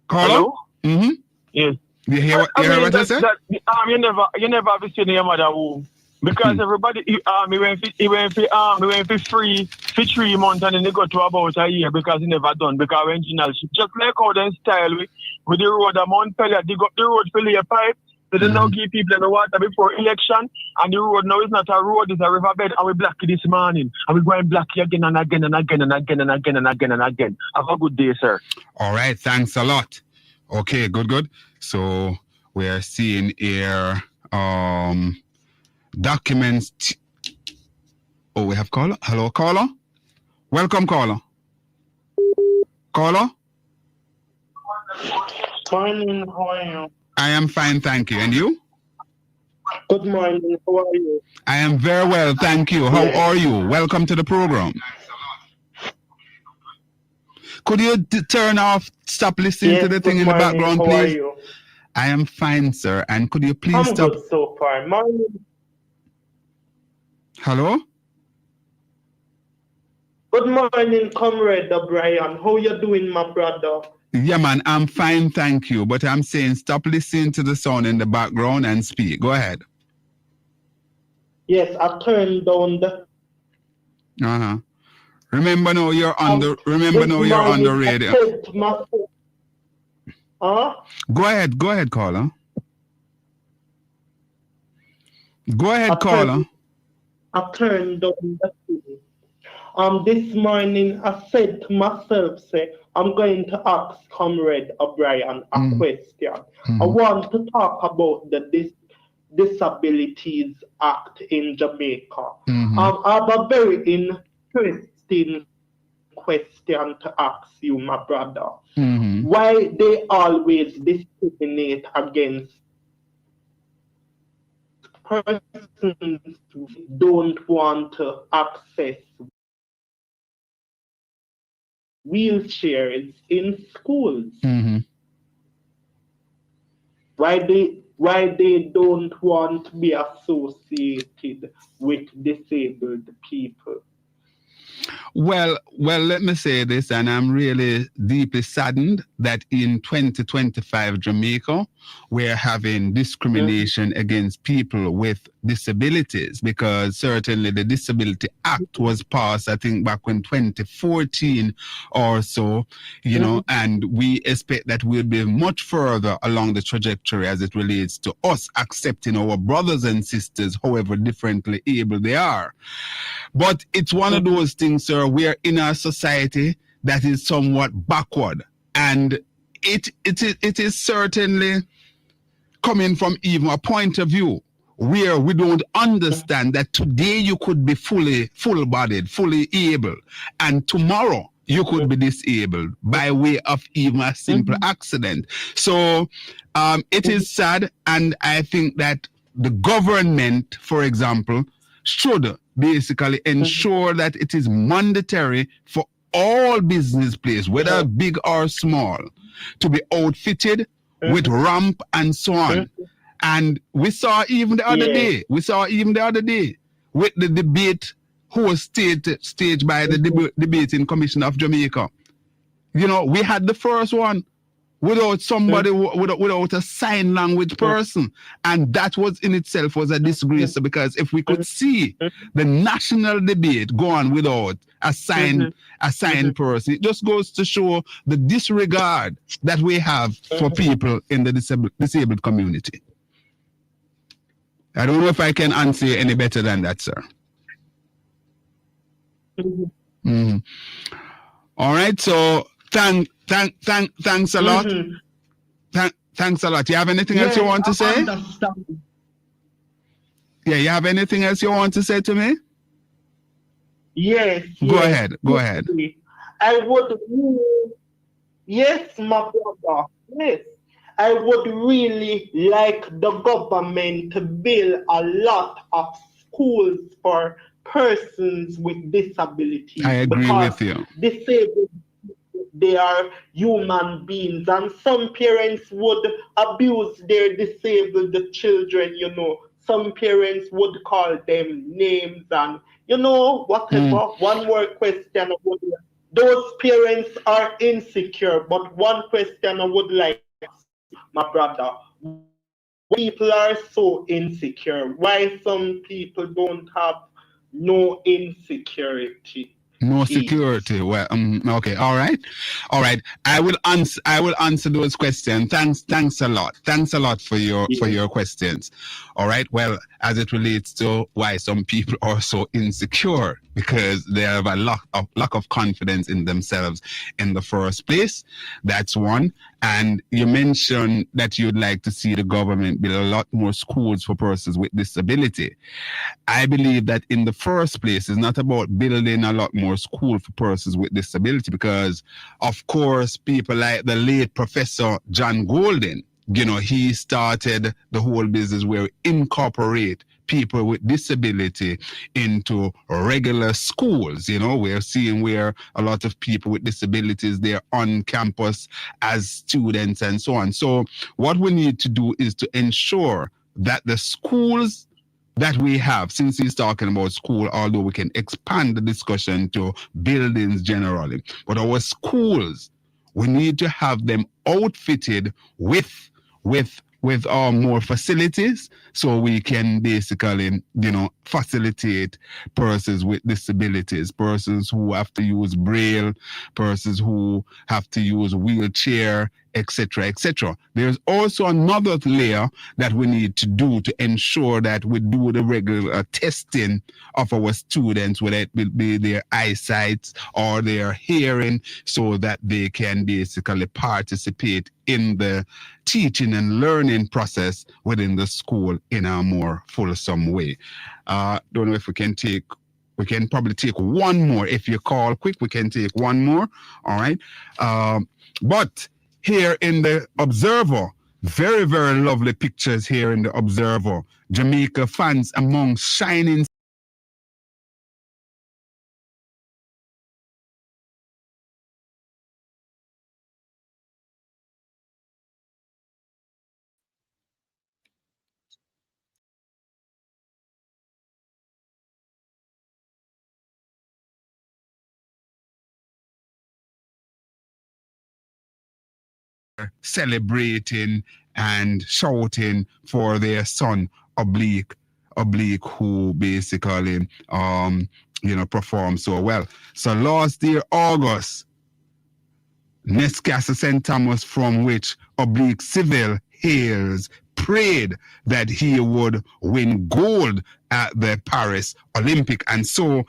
Carlo? Yes. You hear what I said? You never have seen your mother womb. Because everybody, he went for free for 3 months and then they go to about a year because he never done because original ship. Just like how they style with the road at Mount Pelliot, they got the road for lay pipe. So they now give people the water before election, and the road now is not a road, it's a riverbed, and we black it this morning. And we go and black it again and again and again and again and again and again and again. Have a good day, sir. All right, thanks a lot. Okay, good. So we are seeing here documents. Oh, we have caller. Hello, caller. Welcome, caller. Caller. Morning, how are you? I am fine, thank you. And you? Good morning, how are you? I am very well, thank you. How are you? Welcome to the program. Could you turn off, stop listening to the thing in the background, please? How are you? I am fine, sir. And could you please stop? I'm good so far. Morning. Hello? Good morning, Conrad OBrian. How you doing, my brother? Yeah, man, I'm fine, thank you. But I'm saying stop listening to the sound in the background and speak. Go ahead. Yes, I turned down the Uh-huh. Remember now you're on the radio. Go ahead, caller. Go ahead, caller. I turned on the TV. This morning I said to myself, say, I'm going to ask Conrad OBrian a question. I want to talk about the Disabilities Act in Jamaica. I have a very interesting question to ask you, my brother. Why they always discriminate against persons who don't want to access wheelchairs in schools? Why they don't want to be associated with disabled people? Well, let me say this, and I'm really deeply saddened that in 2025 Jamaica, we're having discrimination against people with disabilities, because certainly the Disability Act was passed, I think, back in 2014 or so, you know, and we expect that we'll be much further along the trajectory as it relates to us accepting our brothers and sisters, however differently able they are. But it's one of those things, sir, we're in a society that is somewhat backward, and it is certainly coming from even a point of view where we don't understand that today you could be full-bodied, fully able, and tomorrow you could be disabled by way of even a simple accident. So it is sad, and I think that the government, for example, should basically ensure that it is mandatory for all business places, whether big or small, to be outfitted with ramp and so on. And we saw even the other day, with the debate staged by the Debating Commission of Jamaica. You know, we had the first one without somebody, without a sign language person. And that was in itself was a disgrace, because if we could see the national debate go on without a sign person, it just goes to show the disregard that we have for people in the disabled community. I don't know if I can answer you any better than that, sir. All right, so thanks a lot. Thanks a lot. You have anything else you want to say? Yeah, you have anything else you want to say to me? Yes. Go ahead. I would yes, my brother. Yes. I would really like the government to build a lot of schools for persons with disabilities. I agree with you. Disabled, they are human beings, and some parents would abuse their disabled children, you know. Some parents would call them names and, you know, whatever. One more question. Those parents are insecure, but one question I would like, my brother, people are so insecure. Why some people don't have no insecurity? No security. Well, okay, all right. I will answer those questions. Thanks a lot. Thanks a lot for your questions. All right. Well, as it relates to why some people are so insecure, because they have a lack of confidence in themselves in the first place. That's one. And you mentioned that you'd like to see the government build a lot more schools for persons with disability. I believe that in the first place, it's not about building a lot more school for persons with disability, because of course, people like the late Professor John Golden, you know, he started the whole business where we incorporate people with disability into regular schools. You know, we're seeing where a lot of people with disabilities, they're on campus as students and so on. So what we need to do is to ensure that the schools that we have, since he's talking about school, although we can expand the discussion to buildings generally, but our schools, we need to have them outfitted with more facilities, so we can basically, you know, facilitate persons with disabilities, persons who have to use braille, persons who have to use wheelchair, etc., etc. There's also another layer that we need to do to ensure that we do the regular testing of our students, whether it will be their eyesight or their hearing, so that they can basically participate in the teaching and learning process within the school in a more fulsome way. Don't know if we can probably take one more. If you call quick, we can take one more. All right. But here in the Observer, very, very lovely pictures here in the Observer. Jamaica fans among shining celebrating and shouting for their son Oblique, who basically performed so well. So last year August, Nescasa St. Thomas, from which Oblique Civil hails, prayed that he would win gold at the Paris Olympic, and so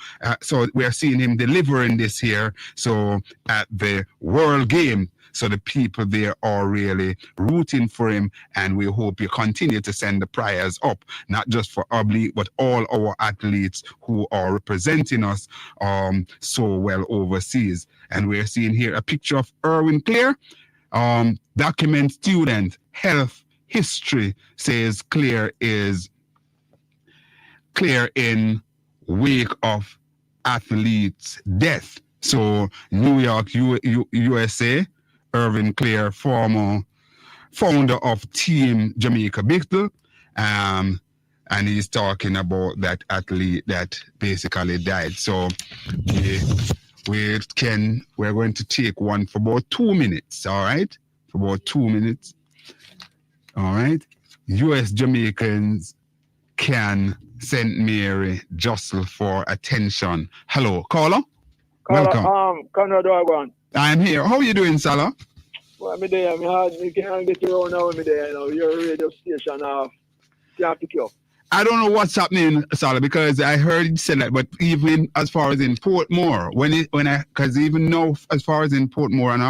we are seeing him delivering this here. So at the World Game. So the people there are really rooting for him, and we hope you continue to send the prayers up, not just for Oblique, but all our athletes who are representing us so well overseas. And we're seeing here a picture of Erwin Clare, document student, health history, says Clare is in wake of athlete's death. So New York, USA, Irvin Clare, former founder of Team Jamaica Bickel, and he's talking about that athlete that basically died. So we're going to take one for about 2 minutes, all right? For about 2 minutes, all right? U.S. Jamaicans can St. Mary jostle for attention. Hello, caller? Welcome. Conrad OBrian. I'm here. How are you doing, Salah? Well, I'm there. I'm hard. You can't get around now with me there. You know, your radio station can't pick you up. I don't know what's happening, Salah, because I heard you say that, but even as far as in Portmore, because even now, as far as in Portmore and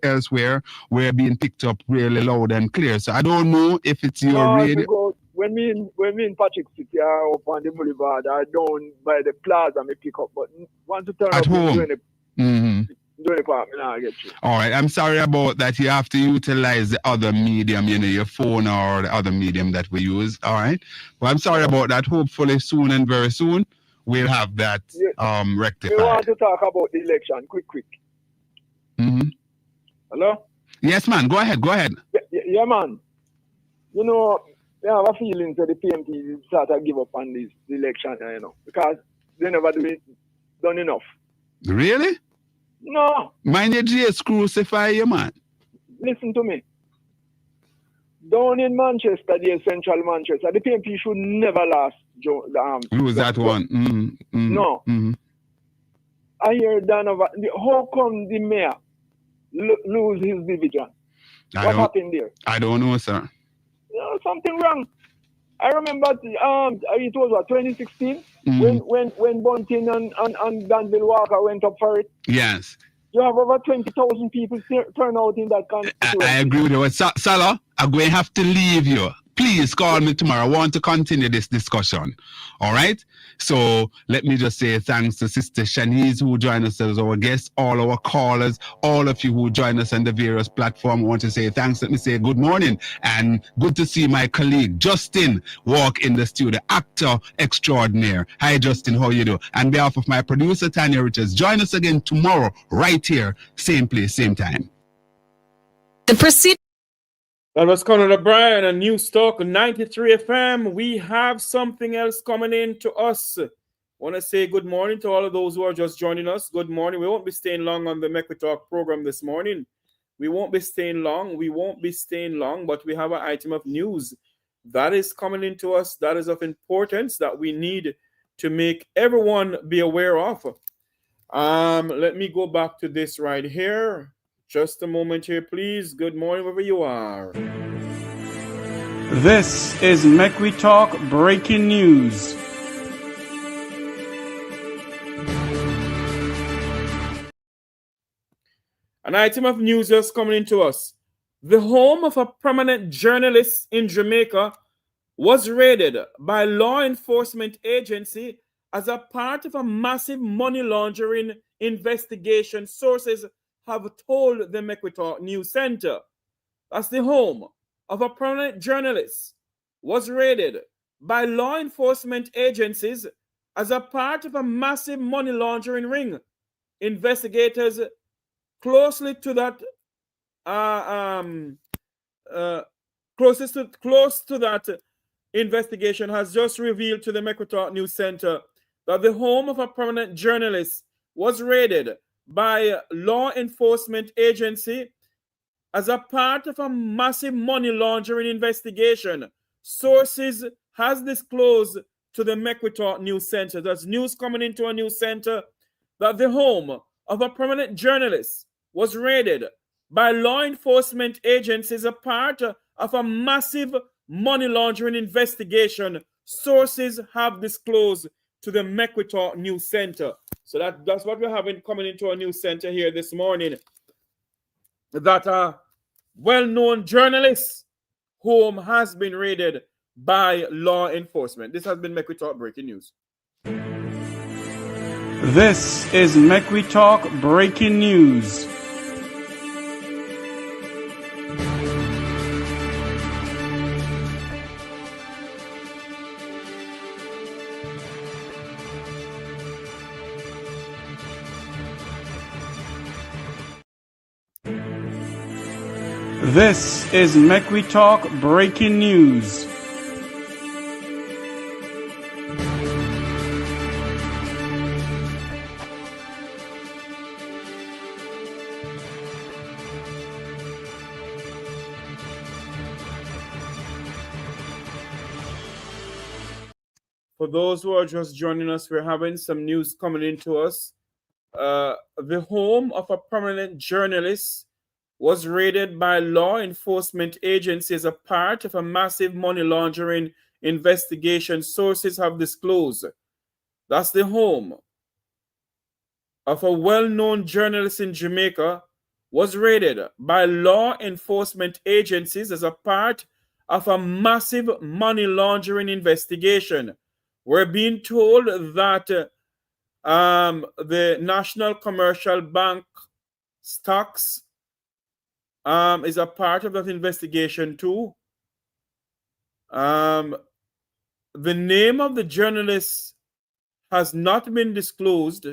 elsewhere, we're being picked up really loud and clear. So I don't know if it's your radio. When me in Patrick City or up on the boulevard or down by the plaza, me pick up. But once you turn at up home. Doing the part, I get you. All right, I'm sorry about that. You have to utilize the other medium, your phone or the other medium that we use. All right, well, I'm sorry about that. Hopefully soon and very soon we'll have that rectified. We want to talk about the election, quick. Hello? Yes, man. Go ahead. Yeah, man. You know, I have a feeling that the PMT start to give up on this election, because they never done enough. Really? No. Mind your Jesus crucify you, man. Listen to me. Down in Manchester, the central Manchester, the PMP should never lose that one. No. I hear Donovan. How come the mayor lose his division? What happened there? I don't know, sir. Something wrong. I remember it was 2016 when Bunting and Danville Walker went up for it. Yes. You have over 20,000 people turn out in that constituency. I agree with you. Salah, I'm going to have to leave you. Please call me tomorrow. I want to continue this discussion. All right? So let me just say thanks to Sister Shanice who joined us as our guest, all our callers, all of you who join us on the various platforms. I want to say thanks. Let me say good morning and good to see my colleague Justin walk in the studio, actor extraordinaire. Hi Justin, how you do? On behalf of my producer Tanya Richards, join us again tomorrow right here, same place, same time. That was Conrad OBrian and News Talk 93 FM. We have something else coming in to us. I want to say good morning to all of those who are just joining us. Good morning. We won't be staying long on the Make We Talk program this morning. We won't be staying long, but we have an item of news that is coming into us that is of importance that we need to make everyone be aware of. Let me go back to this right here. Just a moment here, please. Good morning, wherever you are. This is Make We Talk breaking news. An item of news just coming into us. The home of a prominent journalist in Jamaica was raided by law enforcement agency as a part of a massive money laundering investigation, sources have told the Make We Talk News Center. That's the home of a prominent journalist was raided by law enforcement agencies as a part of a massive money laundering ring. Investigators close to that investigation has just revealed to the Make We Talk News Center that the home of a prominent journalist was raided by law enforcement agency as a part of a massive money laundering investigation. Sources has disclosed to the Make We Talk News Center. That's news coming into a news center that the home of a prominent journalist was raided by law enforcement agencies as a part of a massive money laundering investigation. Sources have disclosed to the Make We Talk News Center. So that's what we're having coming into a news center here this morning. That a well-known journalist home has been raided by law enforcement. This has been Make We Talk breaking news. This is Make We Talk breaking news. This is Make We Talk breaking news. For those who are just joining us, we're having some news coming into us. The home of a prominent journalist was raided by law enforcement agencies as a part of a massive money laundering investigation, sources have disclosed. That's the home of a well-known journalist in Jamaica was raided by law enforcement agencies as a part of a massive money laundering investigation. We're being told that the National Commercial Bank stocks is a part of that investigation too. The name of the journalist has not been disclosed.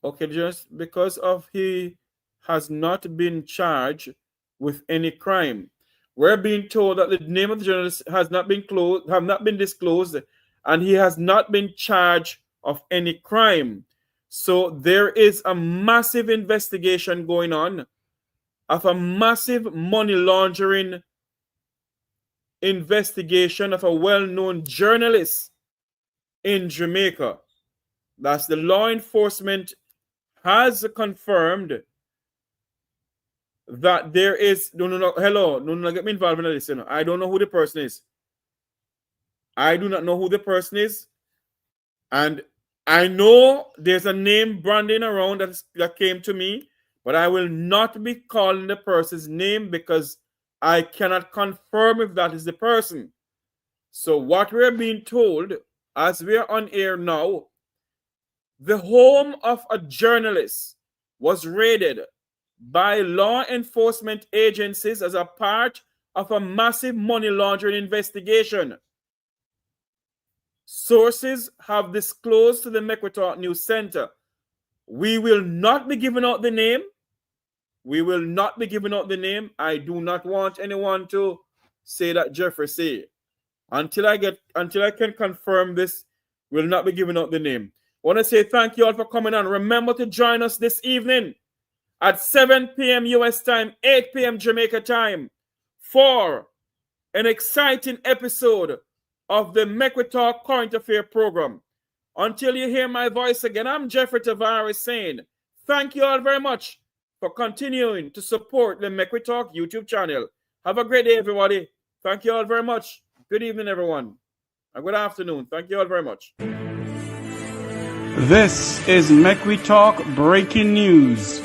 Okay, just because of he has not been charged with any crime. We're being told that the name of the journalist has not been disclosed, and he has not been charged of any crime. So there is a massive investigation going on of a massive money laundering investigation of a well-known journalist in Jamaica. That's the law enforcement has confirmed that there is no, get me involved in this. I don't know who the person is. I do not know who the person is, and I know there's a name branding around that came to me, but I will not be calling the person's name because I cannot confirm if that is the person. So what we're being told as we are on air now, the home of a journalist was raided by law enforcement agencies as a part of a massive money laundering investigation. Sources have disclosed to the Make We Talk News Center. We will not be giving out the name. We will not be giving out the name. I do not want anyone to say that Jeffrey say. Until I can confirm this, we'll not be giving out the name. I want to say thank you all for coming on. Remember to join us this evening at 7 p.m. US time, 8 p.m. Jamaica time for an exciting episode of the Make We Talk Current Affair program. Until you hear my voice again, I'm Jeffrey Tavares saying thank you all very much for continuing to support the Make We Talk YouTube channel. Have a great day, everybody. Thank you all very much. Good evening, everyone. And good afternoon. Thank you all very much. This is Make We Talk Breaking News.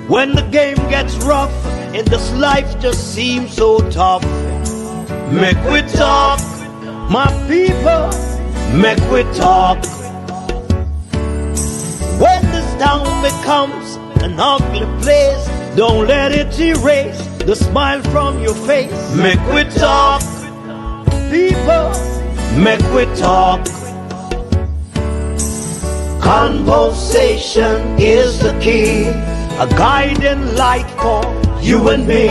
When the game gets rough and this life just seems so tough, make we talk, my people, make we talk. When this town becomes an ugly place, don't let it erase the smile from your face. Make we talk, people, make we talk. Conversation is the key, a guiding light for you and me.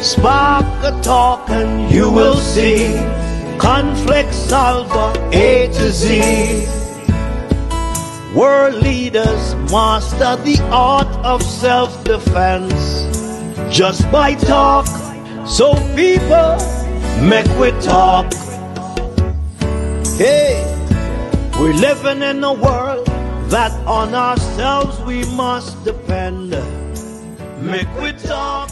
Spark a talk and you will see. Conflict solver A to Z. World leaders master the art of self-defense just by talk. So people, make we talk. Hey, we're living in a world that on ourselves we must depend. Make we talk.